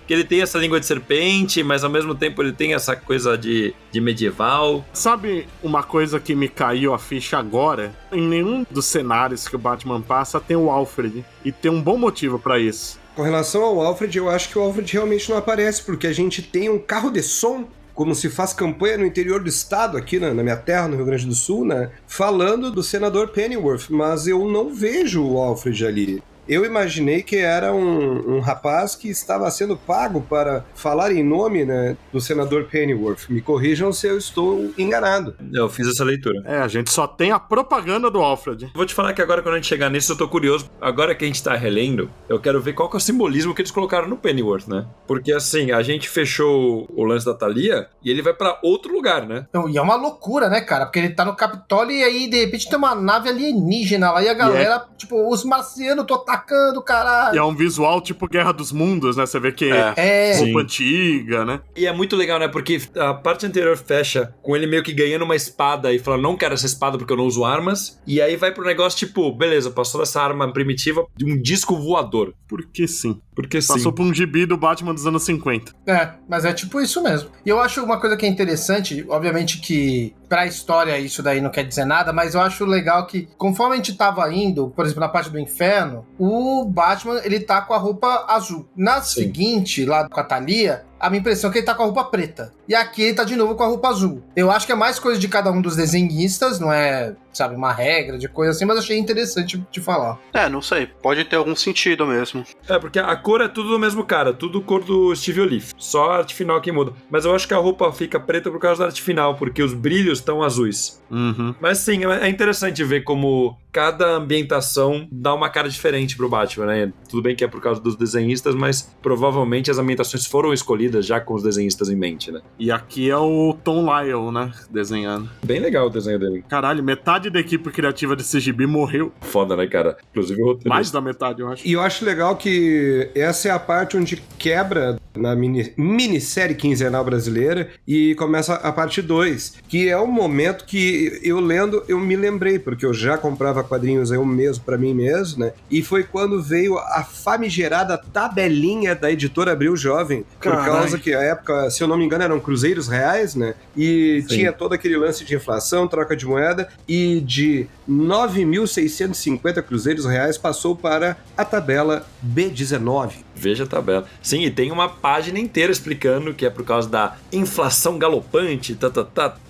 Speaker 2: Que ele tem essa língua de serpente, mas ao mesmo tempo ele tem essa coisa de medieval.
Speaker 5: Sabe uma coisa que me caiu a ficha agora? Em nenhum dos cenários que o Batman passa tem o Alfred. E tem um bom motivo pra isso.
Speaker 3: Com relação ao Alfred, eu acho que o Alfred realmente não aparece, porque a gente tem um carro de som, como se faz campanha no interior do estado, aqui na minha terra, no Rio Grande do Sul, né? Falando do senador Pennyworth, mas eu não vejo o Alfred ali. Eu imaginei que era um rapaz que estava sendo pago para falar em nome, né, do senador Pennyworth. Me corrijam se eu estou enganado.
Speaker 2: Eu fiz essa leitura.
Speaker 5: A gente só tem a propaganda do Alfred.
Speaker 2: Vou te falar que agora, quando a gente chegar nisso, eu tô curioso. Agora que a gente tá relendo, eu quero ver qual que é o simbolismo que eles colocaram no Pennyworth, né? Porque, assim, a gente fechou o lance da Thalia e ele vai pra outro lugar, né?
Speaker 6: E é uma loucura, né, cara? Porque ele tá no Capitólio e aí, de repente, tem uma nave alienígena lá e a galera, tipo, os marcianos tô atacando, caralho.
Speaker 5: E é um visual tipo Guerra dos Mundos, né? Você vê que é roupa antiga, né?
Speaker 2: E é muito legal, né? Porque a parte anterior fecha com ele meio que ganhando uma espada e falando, não quero essa espada porque eu não uso armas. E aí vai pro negócio tipo, beleza, passou dessa arma primitiva de um disco voador.
Speaker 5: Porque sim.
Speaker 2: Porque sim.
Speaker 5: Passou por um gibi do Batman dos anos 50.
Speaker 6: Mas é tipo isso mesmo. E eu acho uma coisa que é interessante, obviamente que pra história isso daí não quer dizer nada, mas eu acho legal que conforme a gente tava indo, por exemplo, na parte do inferno, o Batman, ele tá com a roupa azul. Na seguinte, lá com a Thalia, a minha impressão é que ele tá com a roupa preta. E aqui ele tá de novo com a roupa azul. Eu acho que é mais coisa de cada um dos desenhistas, não é, sabe, uma regra de coisa assim, mas achei interessante de falar.
Speaker 4: Não sei. Pode ter algum sentido mesmo.
Speaker 2: Porque a cor é tudo do mesmo cara, tudo cor do Steve Oliff. Só a arte final que muda. Mas eu acho que a roupa fica preta por causa da arte final, porque os brilhos estão azuis.
Speaker 5: Uhum.
Speaker 2: Mas sim, é interessante ver como cada ambientação dá uma cara diferente pro Batman, né? Tudo bem que é por causa dos desenhistas, mas provavelmente as ambientações foram escolhidas já com os desenhistas em mente, né?
Speaker 5: E aqui é o Tom Lyle, né? Desenhando.
Speaker 2: Bem legal o desenho dele.
Speaker 5: Caralho, metade da equipe criativa desse gibi morreu.
Speaker 2: Foda, né, cara? Inclusive o roteiro.
Speaker 5: Mais da metade, eu acho.
Speaker 3: E eu acho legal que essa é a parte onde quebra na minissérie quinzenal brasileira e começa a parte 2, que é um momento que eu lendo, eu me lembrei, porque eu já comprava quadrinhos eu mesmo, pra mim mesmo, né? E foi quando veio a famigerada tabelinha da editora Abril Jovem, por causa que a época, se eu não me engano, eram cruzeiros reais, né? E tinha todo aquele lance de inflação, troca de moeda, e de 9.650 cruzeiros reais passou para a tabela B19.
Speaker 2: Veja a tabela. Sim, e tem uma página inteira explicando que é por causa da inflação galopante,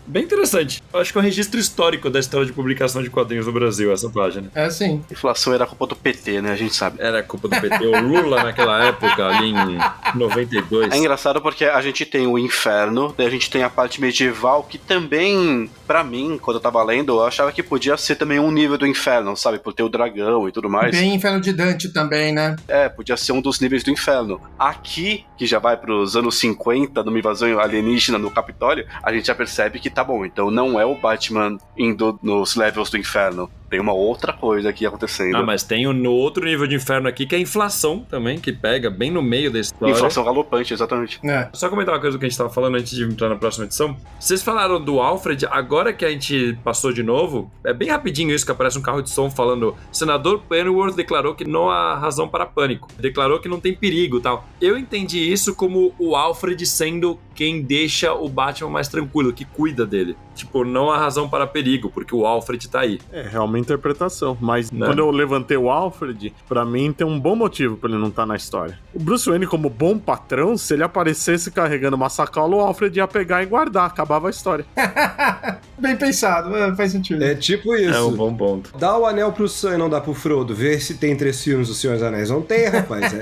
Speaker 2: Bem interessante. Eu acho que é um registro histórico da história de publicação de quadrinhos no Brasil, essa página.
Speaker 6: É, sim.
Speaker 4: Inflação era culpa do PT, né? A gente sabe.
Speaker 2: Era culpa do PT. O Lula, naquela época, ali em 92.
Speaker 4: É engraçado porque a gente tem o inferno, daí a gente tem a parte medieval, que também, pra mim, quando eu tava lendo, eu achava que podia ser também um nível do inferno, sabe? Por ter o dragão e tudo mais.
Speaker 6: Bem Inferno de Dante também, né?
Speaker 4: Podia ser um dos níveis do inferno. Aqui, que já vai pros anos 50, numa invasão alienígena no Capitólio, a gente já percebe que tá bom, então não é o Batman indo nos levels do inferno. Tem uma outra coisa aqui acontecendo.
Speaker 2: Mas tem no outro nível de inferno aqui, que é a inflação também, que pega bem no meio da história.
Speaker 4: Inflação galopante, exatamente.
Speaker 2: Só comentar uma coisa do que a gente tava falando antes de entrar na próxima edição. Vocês falaram do Alfred, agora que a gente passou de novo, é bem rapidinho isso, que aparece um carro de som falando: senador Pennyworth declarou que não há razão para pânico. Declarou que não tem perigo e tal. Eu entendi isso como o Alfred sendo quem deixa o Batman mais tranquilo, que cuida dele. Tipo, não há razão para perigo, porque o Alfred tá aí.
Speaker 5: Realmente interpretação, mas quando eu levantei o Alfred, pra mim tem um bom motivo pra ele não estar na história. O Bruce Wayne, como bom patrão, se ele aparecesse carregando uma sacola, o Alfred ia pegar e guardar, acabava a história.
Speaker 6: Bem pensado, faz sentido.
Speaker 3: É tipo isso.
Speaker 2: É um bom ponto.
Speaker 3: Dá o anel pro Sam e não dá pro Frodo. Vê se tem 3 filmes do Senhor dos Anéis. Não tem, rapaz.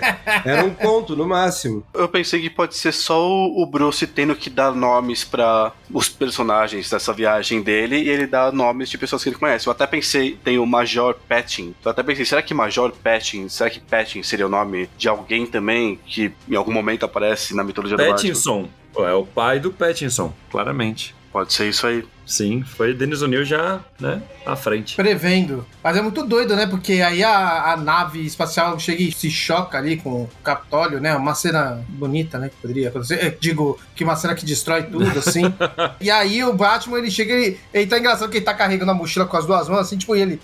Speaker 3: Era um conto, no máximo.
Speaker 4: Eu pensei que pode ser só o Bruce tendo que dar nomes pra os personagens dessa viagem dele e ele dá nomes de pessoas que ele conhece. Eu até pensei, tem o Major Patching. Eu até pensei, será que Major Patching, será que Patching seria o nome de alguém também que em algum momento aparece na mitologia do Batman?
Speaker 2: Pattinson. É o pai do Pattinson, claramente.
Speaker 4: Pode ser isso aí.
Speaker 2: Sim, foi Dennis O'Neil já, né, à frente.
Speaker 6: Prevendo. Mas é muito doido, né? Porque aí a nave espacial chega e se choca ali com o Capitólio, né? Uma cena bonita, né? Que poderia acontecer. Eu digo que uma cena que destrói tudo, assim. E aí o Batman, ele chega e ele tá engraçado que ele tá carregando a mochila com as duas mãos, assim, tipo, e ele...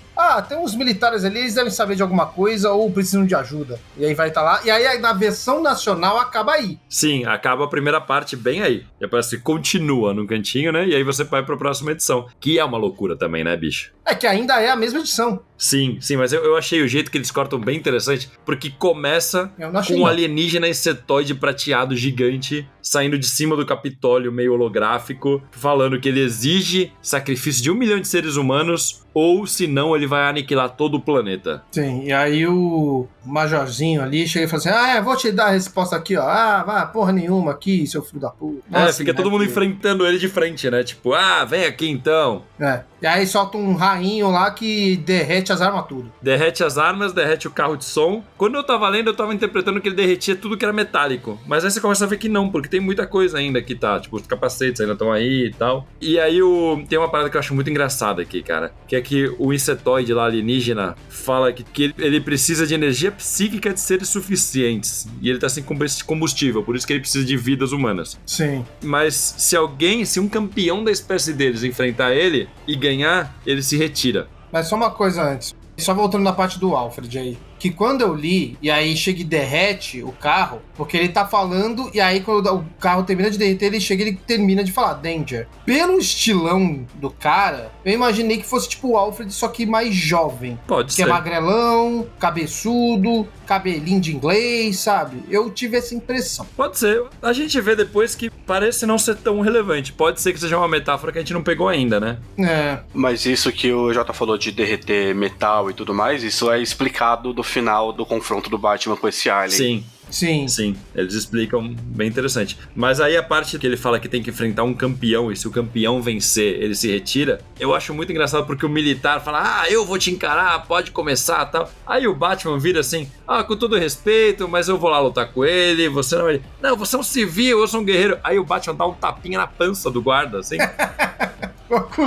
Speaker 6: tem uns militares ali, eles devem saber de alguma coisa ou precisam de ajuda. E aí vai estar lá. E aí na versão nacional acaba aí.
Speaker 2: Sim, acaba a primeira parte bem aí. E aparece continua no cantinho, né? E aí você vai pra próxima edição. Que é uma loucura também, né, bicho?
Speaker 6: É que ainda é a mesma edição.
Speaker 2: Sim, mas eu achei o jeito que eles cortam bem interessante, porque começa com um alienígena insetoide prateado gigante saindo de cima do Capitólio, meio holográfico, falando que ele exige sacrifício de 1 milhão de seres humanos, ou senão ele vai aniquilar todo o planeta.
Speaker 6: Sim, e aí o majorzinho ali chega e fala assim, vou te dar a resposta aqui, ó. Vai, porra nenhuma aqui, seu filho da puta.
Speaker 2: Fica todo mundo enfrentando ele de frente, né? Tipo, vem aqui então.
Speaker 6: E aí solta um rainho lá que derrete as armas tudo.
Speaker 2: Derrete as armas, derrete o carro de som. Quando eu tava lendo, eu tava interpretando que ele derretia tudo que era metálico. Mas aí você começa a ver que não, porque tem muita coisa ainda que tá. Tipo, os capacetes ainda estão aí e tal. E aí tem uma parada que eu acho muito engraçada aqui, cara. Que é que o insetoide lá, alienígena, fala que ele precisa de energia psíquica de seres suficientes. E ele tá sem combustível, por isso que ele precisa de vidas humanas.
Speaker 6: Sim.
Speaker 2: Mas se um campeão da espécie deles enfrentar ele e ganhar, ele se retira.
Speaker 6: Mas só uma coisa antes. Só voltando na parte do Alfred aí. que quando eu li, e aí chega e derrete o carro, porque ele tá falando, e aí quando o carro termina de derreter, ele chega e ele termina de falar Danger. Pelo estilão do cara, eu imaginei que fosse tipo o Alfred, só que mais jovem.
Speaker 2: Pode
Speaker 6: Que
Speaker 2: ser.
Speaker 6: é magrelão, cabeçudo, cabelinho de inglês, sabe? Eu tive essa impressão.
Speaker 2: Pode ser. A gente vê depois que parece não ser tão relevante. Pode ser que seja uma metáfora que a gente não pegou ainda, né?
Speaker 6: É.
Speaker 4: Mas isso que o Jota falou de derreter metal e tudo mais, isso é explicado do final do confronto do Batman com esse alien.
Speaker 6: Sim.
Speaker 2: Eles explicam, bem interessante. Mas aí a parte que ele fala que tem que enfrentar um campeão, e se o campeão vencer, ele se retira, eu acho muito engraçado porque o militar fala, eu vou te encarar, pode começar, tal. Aí o Batman vira assim, com todo respeito, mas eu vou lá lutar com ele, você não... Ele, não, você é um civil, eu sou um guerreiro. Aí o Batman dá um tapinha na pança do guarda, assim.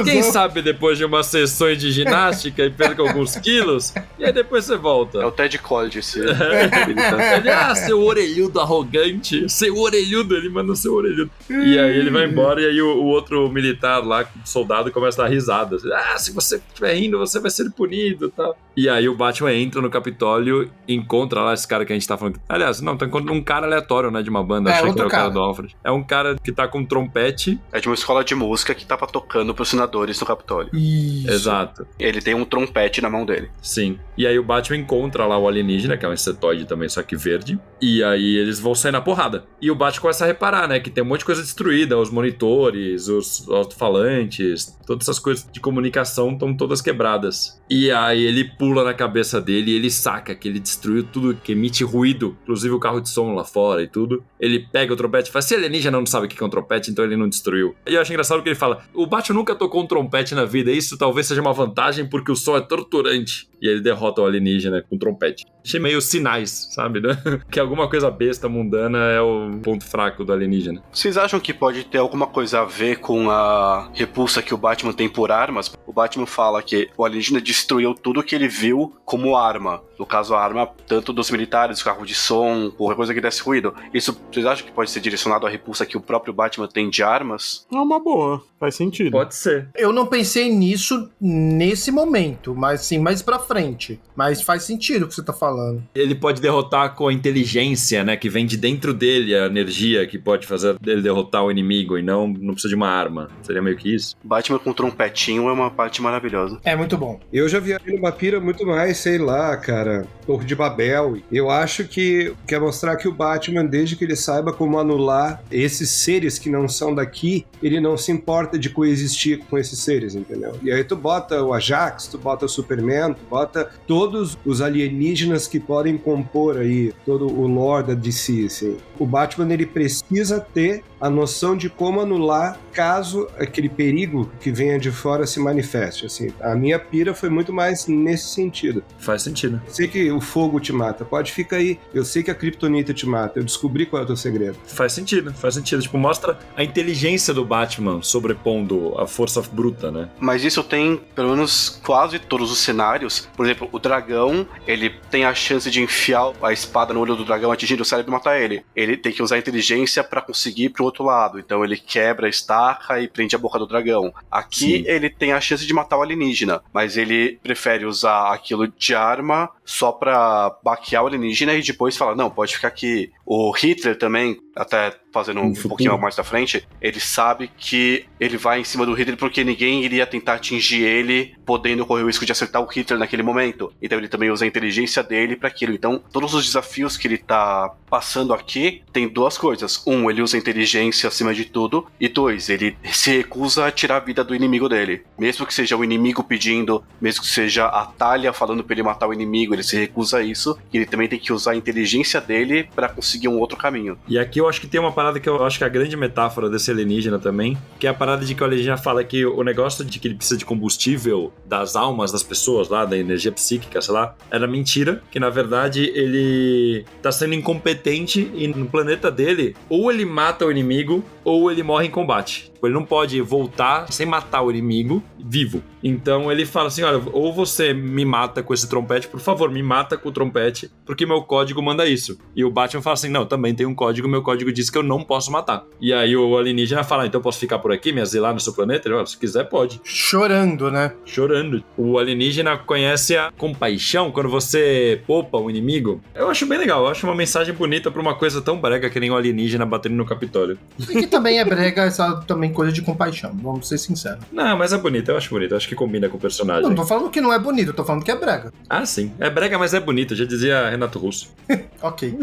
Speaker 2: Quem sabe depois de umas sessões de ginástica e perca alguns quilos, e aí depois você volta.
Speaker 4: É o Ted College esse.
Speaker 2: Ele, seu orelhudo arrogante, seu orelhudo, ele manda seu orelhudo. E aí ele vai embora e aí o outro militar lá, soldado, começa a dar risada. Assim, se você estiver rindo, você vai ser punido e tal. E aí o Batman entra no Capitólio e encontra lá esse cara que a gente tá falando. Aliás, não, tá encontrando um cara aleatório, né, de uma banda. Achei que era o cara do Alfred. É um cara que tá com um trompete.
Speaker 4: É de uma escola de música que tava tocando pros senadores do Capitólio.
Speaker 6: Isso.
Speaker 2: Exato.
Speaker 4: Ele tem um trompete na mão dele.
Speaker 2: Sim. E aí o Batman encontra lá o alienígena, que é um insetoide também, só que verde. E aí eles vão sair na porrada. E o Batman começa a reparar, né, que tem um monte de coisa destruída. Os monitores, os alto-falantes, todas essas coisas de comunicação estão todas quebradas. E aí ele pula na cabeça dele e ele saca que ele destruiu tudo que emite ruído, inclusive o carro de som lá fora e tudo. Ele pega o trompete e fala, se alienígena não sabe o que é um trompete, então ele não destruiu. E eu acho engraçado que ele fala, o Batman nunca tocou um trompete na vida, isso talvez seja uma vantagem porque o som é torturante. E ele derrota o alienígena com trompete. Achei meio sinais, sabe, né? Que alguma coisa besta, mundana é o ponto fraco do alienígena.
Speaker 4: Vocês acham que pode ter alguma coisa a ver com a repulsa que o Batman tem por armas? O Batman fala que o alienígena destruiu tudo que ele viu como arma. No caso, a arma tanto dos militares, carro de som, qualquer coisa que desse ruído. Isso, vocês acham que pode ser direcionado à repulsa que o próprio Batman tem de armas?
Speaker 5: É uma boa, faz sentido.
Speaker 2: Pode ser.
Speaker 6: Eu não pensei nisso nesse momento, mas sim mais pra frente. Mas faz sentido o que você tá falando.
Speaker 2: Ele pode derrotar com a inteligência, né? Que vem de dentro dele, a energia que pode fazer ele derrotar o inimigo e não precisa de uma arma. Seria meio que isso.
Speaker 4: Batman com trompetinho é uma parte maravilhosa.
Speaker 6: É muito bom.
Speaker 3: Eu já viajei numa pira muito mais, sei lá, cara, Torre de Babel. Eu acho que quer mostrar que o Batman, desde que ele saiba como anular esses seres que não são daqui, ele não se importa de coexistir com esses seres, entendeu? E aí tu bota o Ajax, tu bota o Superman, tu bota todos os alienígenas que podem compor aí todo o lore da DC, assim. O Batman, ele precisa ter a noção de como anular caso aquele perigo que venha de fora se manifeste, assim. A minha pira foi muito mais nesse sentido.
Speaker 2: Faz sentido.
Speaker 3: Eu sei que o fogo te mata, pode ficar aí. Eu sei que a kryptonita te mata, eu descobri qual é o teu segredo.
Speaker 2: Faz sentido. Tipo, mostra a inteligência do Batman sobrepondo a força bruta, né?
Speaker 4: Mas isso tem, pelo menos, quase todos os cenários. Por exemplo, o dragão, ele tem a chance de enfiar a espada no olho do dragão, atingindo o cérebro e matar ele. Ele tem que usar a inteligência pra conseguir ir pro outro lado. Então ele quebra a estaca e prende a boca do dragão. Aqui ele tem a chance de matar o alienígena, mas ele prefere usar aquilo de arma só pra baquear o alienígena e depois falar, não, pode ficar aqui. O Hitler também, até fazendo um pouquinho mais da frente, ele sabe que ele vai em cima do Hitler porque ninguém iria tentar atingir ele, podendo correr o risco de acertar o Hitler naquele momento. Então ele também usa a inteligência dele para aquilo. Então todos os desafios que ele tá passando aqui tem duas coisas. Um, ele usa a inteligência acima de tudo. E dois, ele se recusa a tirar a vida do inimigo dele. Mesmo que seja o inimigo pedindo, mesmo que seja a Talia falando pra ele matar o inimigo, ele se recusa a isso. E ele também tem que usar a inteligência dele para conseguir um outro caminho.
Speaker 2: E aqui eu acho que tem uma parada que eu acho que é a grande metáfora desse alienígena também, que é a parada de que o alienígena fala que o negócio de que ele precisa de combustível das almas das pessoas lá, da energia psíquica, sei lá, era mentira, que na verdade ele tá sendo incompetente e no planeta dele, ou ele mata o inimigo, ou ele morre em combate. Ele não pode voltar sem matar o inimigo vivo. Então ele fala assim, olha, ou você me mata com esse trompete, por favor, me mata com o trompete, porque meu código manda isso. E o Batman fala assim, não, também tem um código, meu código diz que eu não posso matar. E aí o alienígena fala, então eu posso ficar por aqui, me asilar no seu planeta? Ele fala, se quiser, pode.
Speaker 6: Chorando, né?
Speaker 2: Chorando. O alienígena conhece a compaixão quando você poupa o inimigo. Eu acho bem legal, eu acho uma mensagem bonita pra uma coisa tão brega que nem o alienígena batendo no Capitólio.
Speaker 6: E que também é brega, essa também coisa de compaixão, vamos ser sinceros.
Speaker 2: Não, mas é bonito, eu acho bonito, eu acho que combina com o personagem.
Speaker 6: Não tô falando que não é bonito, eu tô falando que é brega.
Speaker 2: Ah, sim. É brega, mas é bonito, já dizia Renato Russo.
Speaker 6: Ok.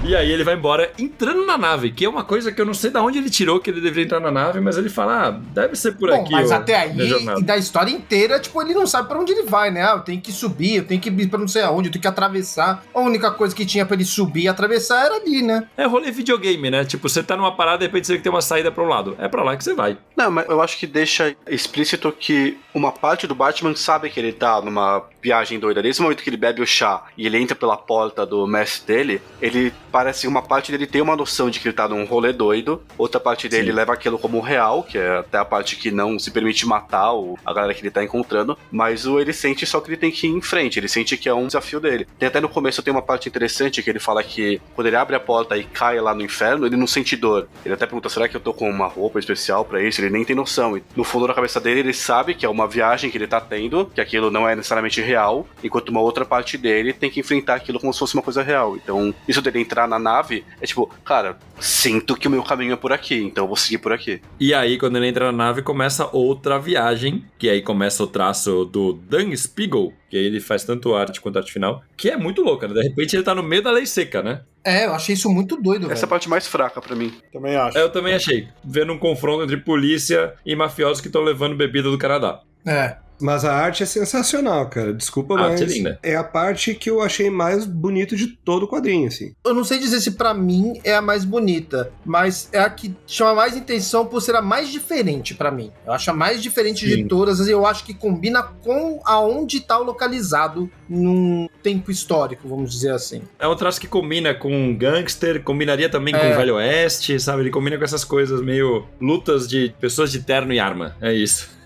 Speaker 2: E aí ele vai embora entrando na nave, que é uma coisa que eu não sei de onde ele tirou que ele deveria entrar na nave, mas ele fala, deve ser por aqui.
Speaker 6: Mas até aí, e da história inteira, tipo, ele não sabe pra onde ele vai, né? Eu tenho que subir, eu tenho que ir pra não sei aonde, eu tenho que atravessar. A única coisa que tinha pra ele subir e atravessar era ali, né?
Speaker 2: É rolê videogame, né? Tipo, você tá numa parada e de repente você vê que tem uma saída pra um lado. É pra lá que você vai.
Speaker 4: Não, mas eu acho que deixa explícito que uma parte do Batman sabe que ele tá numa viagem doida. Desde o momento que ele bebe o chá e ele entra pela porta do mestre dele, ele parece uma parte dele tem uma noção de que ele tá num rolê doido, outra parte dele leva aquilo como real, que é até a parte que não se permite matar a galera que ele tá encontrando, mas ele sente só que ele tem que ir em frente, ele sente que é um desafio dele. Tem até no começo tem uma parte interessante que ele fala que quando ele abre a porta e cai lá no inferno, ele não sente dor. Ele até pergunta, será que eu tô com uma roupa especial pra isso? Ele nem tem noção. E no fundo da cabeça dele, ele sabe que é uma viagem que ele tá tendo, que aquilo não é necessariamente real, enquanto uma outra parte dele tem que enfrentar aquilo como se fosse uma coisa real. Então, isso dele entrar na nave é tipo, cara, sinto que o meu caminho é por aqui, então eu vou seguir por aqui.
Speaker 2: E aí, quando ele entra na nave, começa outra viagem, que aí começa o traço do Dan Spiegel, que aí ele faz tanto arte quanto arte final, que é muito louca, né? De repente ele tá no meio da lei seca, né?
Speaker 6: É, eu achei isso muito doido,
Speaker 4: Essa é a parte mais fraca pra mim.
Speaker 5: Também acho.
Speaker 2: Eu também achei. Vendo um confronto entre polícia e mafiosos que estão levando bebida do Canadá.
Speaker 6: É.
Speaker 3: Mas a arte é sensacional, cara. Desculpa,
Speaker 2: A arte
Speaker 3: mas
Speaker 2: é linda.
Speaker 3: é a parte que eu achei mais bonito de todo o quadrinho, assim.
Speaker 6: Eu não sei dizer se pra mim é a mais bonita, mas é a que chama mais atenção por ser a mais diferente pra mim. Eu acho a mais diferente de todas, e eu acho que combina com aonde tá localizado num tempo histórico, vamos dizer assim.
Speaker 2: É um traço que combina com gangster, combinaria também com o Velho Oeste, sabe? Ele combina com essas coisas meio lutas de pessoas de terno e arma. É isso.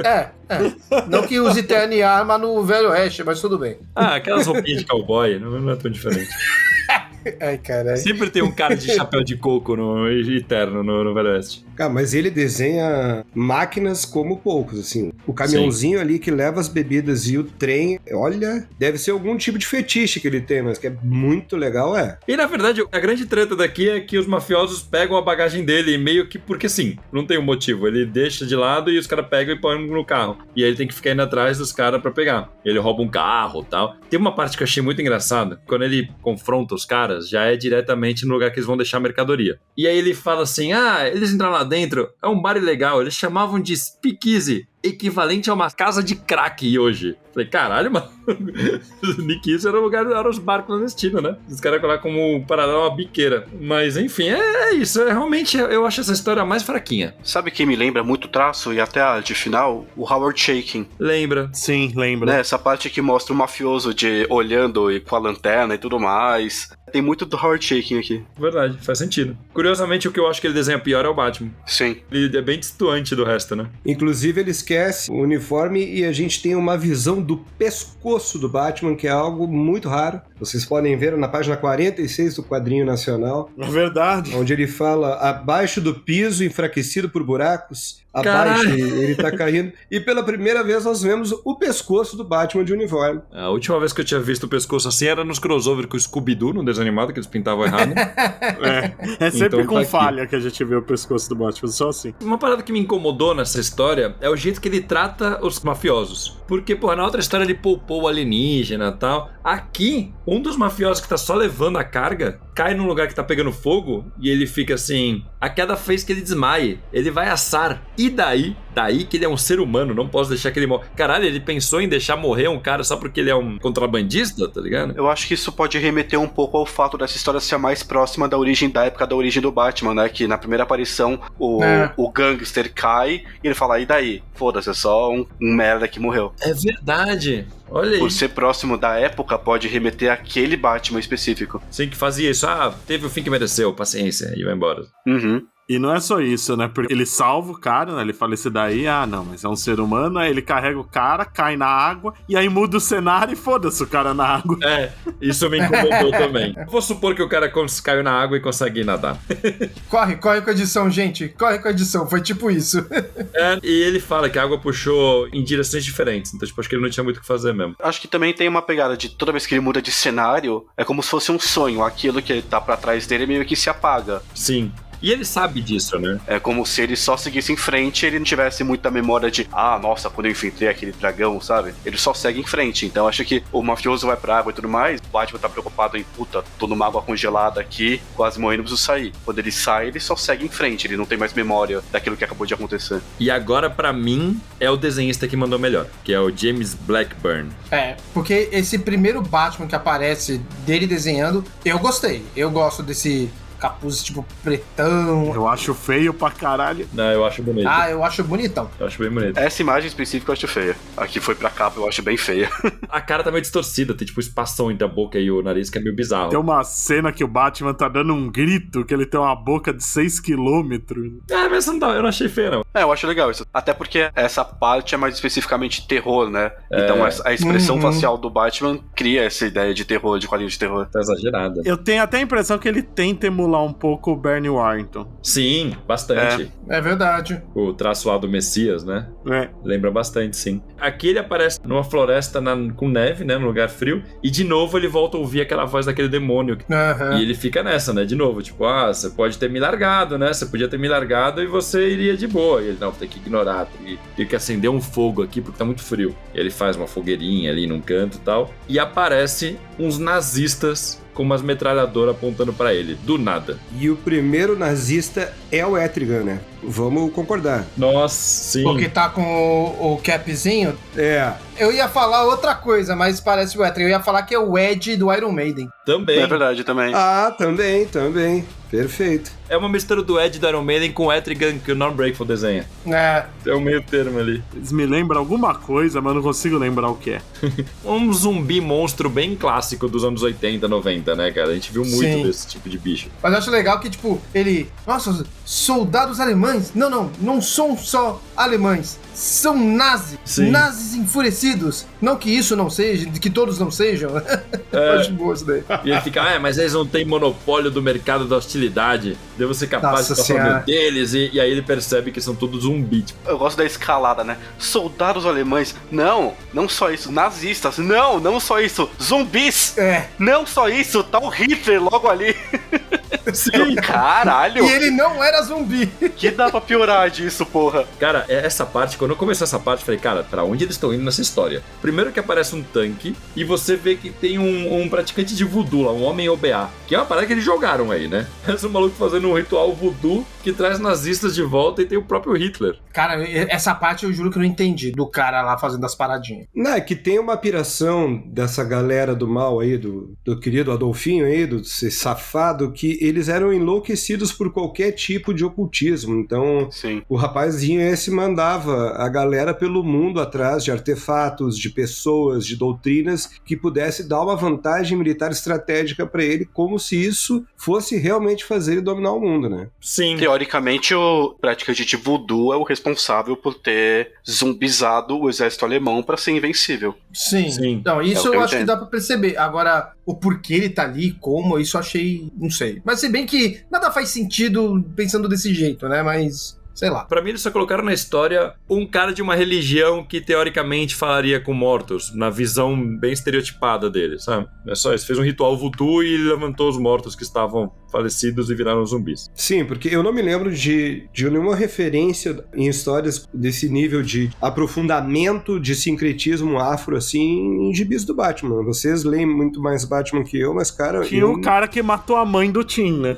Speaker 6: É. Não que use terno e arma no Velho Oeste, mas tudo bem.
Speaker 2: Ah, aquelas roupinhas de cowboy, não é tão diferente.
Speaker 6: Ai, caralho.
Speaker 2: Sempre tem um cara de chapéu de coco e terno no Velho Oeste.
Speaker 3: Cara, mas ele desenha máquinas como poucos, assim. O caminhãozinho ali que leva as bebidas e o trem, olha, deve ser algum tipo de fetiche que ele tem, mas que é muito legal, é.
Speaker 2: E na verdade, a grande treta daqui é que os mafiosos pegam a bagagem dele meio que porque sim, não tem um motivo. Ele deixa de lado e os caras pegam e põem no carro. E aí ele tem que ficar indo atrás dos caras pra pegar. Ele rouba um carro e tal. Tem uma parte que eu achei muito engraçada. Quando ele confronta os caras, já é diretamente no lugar que eles vão deixar a mercadoria. E aí ele fala assim, eles entraram lá dentro, é um bar ilegal, eles chamavam de speakeasy, equivalente a uma casa de crack hoje. Falei, caralho, mano. Nikiz era o lugar, era os barcos clandestinos, né? Os caras colocaram como paralelo uma biqueira. Mas enfim, é isso. Realmente, eu acho essa história mais fraquinha.
Speaker 4: Sabe quem me lembra muito o traço e até a arte final? O Howard Chaykin.
Speaker 2: Lembra?
Speaker 5: Sim, lembro.
Speaker 4: Né? Essa parte que mostra o mafioso olhando e com a lanterna e tudo mais. Tem muito do Howard Chaykin aqui.
Speaker 2: Verdade, faz sentido. Curiosamente, o que eu acho que ele desenha pior é o Batman.
Speaker 4: Sim.
Speaker 2: Ele é bem distoante do resto, né?
Speaker 3: Inclusive, ele esquece o uniforme e a gente tem uma visão do pescoço do Batman, que é algo muito raro. Vocês podem ver na página 46 do quadrinho nacional.
Speaker 5: É verdade.
Speaker 3: Onde ele fala, abaixo do piso, enfraquecido por buracos, abaixo, ele tá caindo. E pela primeira vez nós vemos o pescoço do Batman de uniforme.
Speaker 2: A última vez que eu tinha visto o pescoço assim era nos crossover com o Scooby-Doo, no desenho animado, que eles pintavam errado.
Speaker 5: É sempre
Speaker 2: Então,
Speaker 5: com
Speaker 2: tá
Speaker 5: falha que a gente vê o pescoço do Batman, só assim.
Speaker 2: Uma parada que me incomodou nessa história é o jeito que ele trata os mafiosos. Porque, porra, na outra história ele poupou o alienígena e tal. Aqui, um dos mafiosos que tá só levando a carga cai num lugar que tá pegando fogo e ele fica assim... A queda fez que ele desmaie. Ele vai assar. E daí? Daí que ele é um ser humano. Não posso deixar que ele morra. Caralho, ele pensou em deixar morrer um cara só porque ele é um contrabandista, tá ligado?
Speaker 4: Eu acho que isso pode remeter um pouco ao fato dessa história ser mais próxima da origem da época da origem do Batman, né? Que na primeira aparição o gangster cai e ele fala, e daí? Foda-se, é só um merda que morreu.
Speaker 2: É verdade. Olha aí.
Speaker 4: Por ser próximo da época, pode remeter àquele Batman específico.
Speaker 2: Sim, que fazia isso. Teve o fim que mereceu, paciência, e vai embora.
Speaker 4: Uhum.
Speaker 5: E não é só isso, né? Porque ele salva o cara, né? Ele fala isso daí, não, mas é um ser humano, aí ele carrega o cara, cai na água, e aí muda o cenário e foda-se o cara na água.
Speaker 2: Isso me incomodou também. Vou supor que o cara caiu na água e consegue nadar.
Speaker 6: Corre com a edição, gente. Corre com a edição. Foi tipo isso.
Speaker 2: E ele fala que a água puxou em direções diferentes, então tipo, acho que ele não tinha muito o que fazer mesmo.
Speaker 4: Acho que também tem uma pegada de toda vez que ele muda de cenário, é como se fosse um sonho. Aquilo que tá pra trás dele meio que se apaga.
Speaker 2: Sim. E ele sabe disso, né?
Speaker 4: É como se ele só seguisse em frente e ele não tivesse muita memória de nossa, quando eu enfrentei aquele dragão, sabe? Ele só segue em frente. Então acho que o mafioso vai pra água e tudo mais, o Batman tá preocupado em, tô numa água congelada aqui, quase morrendo, preciso sair. Quando ele sai, ele só segue em frente, ele não tem mais memória daquilo que acabou de acontecer.
Speaker 2: E agora, pra mim, é o desenhista que mandou melhor, que é o James Blackburn.
Speaker 6: Porque esse primeiro Batman que aparece dele desenhando, eu gostei. Eu gosto desse capuz, tipo, pretão.
Speaker 5: Eu acho feio pra caralho.
Speaker 2: Não, eu acho bonito.
Speaker 6: Eu acho bonitão.
Speaker 2: Eu acho bem bonito.
Speaker 4: Essa imagem específica eu acho feia. A que foi pra capa eu acho bem feia.
Speaker 2: A cara tá meio distorcida, tem tipo espação entre a boca e o nariz que é meio bizarro.
Speaker 5: Tem uma cena que o Batman tá dando um grito, que ele tem uma boca de 6 quilômetros.
Speaker 2: Mas eu não achei feio, não.
Speaker 4: Eu acho legal isso. Até porque essa parte é mais especificamente terror, né? Então a expressão facial do Batman cria essa ideia de terror, de quadrinho de terror.
Speaker 2: Tá exagerada.
Speaker 5: Eu tenho até a impressão que ele tenta emular um pouco o Bernie Wrightson.
Speaker 2: Sim, bastante.
Speaker 6: É verdade.
Speaker 2: O traço lá do Messias, né? Lembra bastante, sim. Aqui ele aparece numa floresta com neve, né? Num lugar frio. E de novo ele volta a ouvir aquela voz daquele demônio. E ele fica nessa, né? De novo, tipo, você pode ter me largado, né? Você podia ter me largado e você iria de boa. E ele, não, tem que ignorar, tem que acender um fogo aqui porque tá muito frio. E ele faz uma fogueirinha ali num canto e tal. E aparece uns nazistas com umas metralhadoras apontando pra ele, do nada.
Speaker 3: E o primeiro nazista é o Etrigan, né? Vamos concordar.
Speaker 2: Nossa, sim.
Speaker 6: Porque tá com o capzinho. Eu ia falar outra coisa, mas parece o Etrigan. Eu ia falar que é o Ed do Iron Maiden.
Speaker 2: Também.
Speaker 4: É verdade, também.
Speaker 3: Também. Perfeito.
Speaker 2: É uma mistura do Ed do Iron Maiden com o Etrigan que o Norm Breakful desenha. É um meio termo ali.
Speaker 5: Eles me lembram alguma coisa, mas não consigo lembrar o que é.
Speaker 2: Um zumbi monstro bem clássico dos anos 80, 90, né, cara? A gente viu muito desse tipo de bicho.
Speaker 6: Mas eu acho legal que, tipo, ele... Nossa, soldados alemães? Não são só alemães. São nazis.
Speaker 2: Sim.
Speaker 6: Nazis enfurecidos. Não que isso não seja, que todos não sejam. Eu acho boa isso daí.
Speaker 2: E ele fica, mas eles não têm monopólio do mercado da hostilidade. Devo ser capaz
Speaker 6: Nossa
Speaker 2: de ficar falando deles. E aí ele percebe que são todos zumbis. Tipo.
Speaker 4: Eu gosto da escalada, né? Soldados alemães. Não só isso. Nazistas. Não só isso. Zumbis. Não só isso. Tá o Hitler logo ali.
Speaker 2: Sim.
Speaker 4: Caralho.
Speaker 6: E ele não era zumbi.
Speaker 4: Que dá pra piorar disso, porra.
Speaker 2: Cara, essa parte, quando eu comecei essa parte, eu falei, cara, pra onde eles estão indo nessa história? Primeiro que aparece um tanque e você vê que tem um praticante de voodoo lá, um homem OBA, que é uma parada que eles jogaram aí, né? Esse maluco fazendo um ritual voodoo que traz nazistas de volta e tem o próprio Hitler.
Speaker 6: Cara, essa parte eu juro que eu não entendi, do cara lá fazendo as paradinhas.
Speaker 3: Não, é que tem uma piração dessa galera do mal aí, do querido Adolfinho aí, do safado, que eles eram enlouquecidos por qualquer tipo de ocultismo. Então, o rapazinho esse mandava a galera pelo mundo atrás de artefatos, de pessoas, de doutrinas que pudesse dar uma vantagem militar estratégica pra ele, como se isso fosse realmente fazer ele dominar o mundo, né?
Speaker 2: Sim.
Speaker 4: Teoricamente, o praticante de voodoo é o responsável por ter zumbizado o exército alemão pra ser invencível.
Speaker 6: Sim. Não, isso eu acho que dá pra perceber. Agora, o porquê ele tá ali, como, isso eu achei, não sei. Mas se bem que nada faz sentido pensando desse jeito, né? Mas... sei lá.
Speaker 2: Pra mim, eles só colocaram na história um cara de uma religião que teoricamente falaria com mortos, na visão bem estereotipada dele, sabe? É só isso. Fez um ritual voodoo e levantou os mortos que estavam falecidos e viraram zumbis.
Speaker 3: Sim, porque eu não me lembro de nenhuma referência em histórias desse nível de aprofundamento de sincretismo afro, assim, em gibis do Batman. Vocês leem muito mais Batman que eu, mas, cara...
Speaker 5: Tinha um cara que matou a mãe do Tim, né?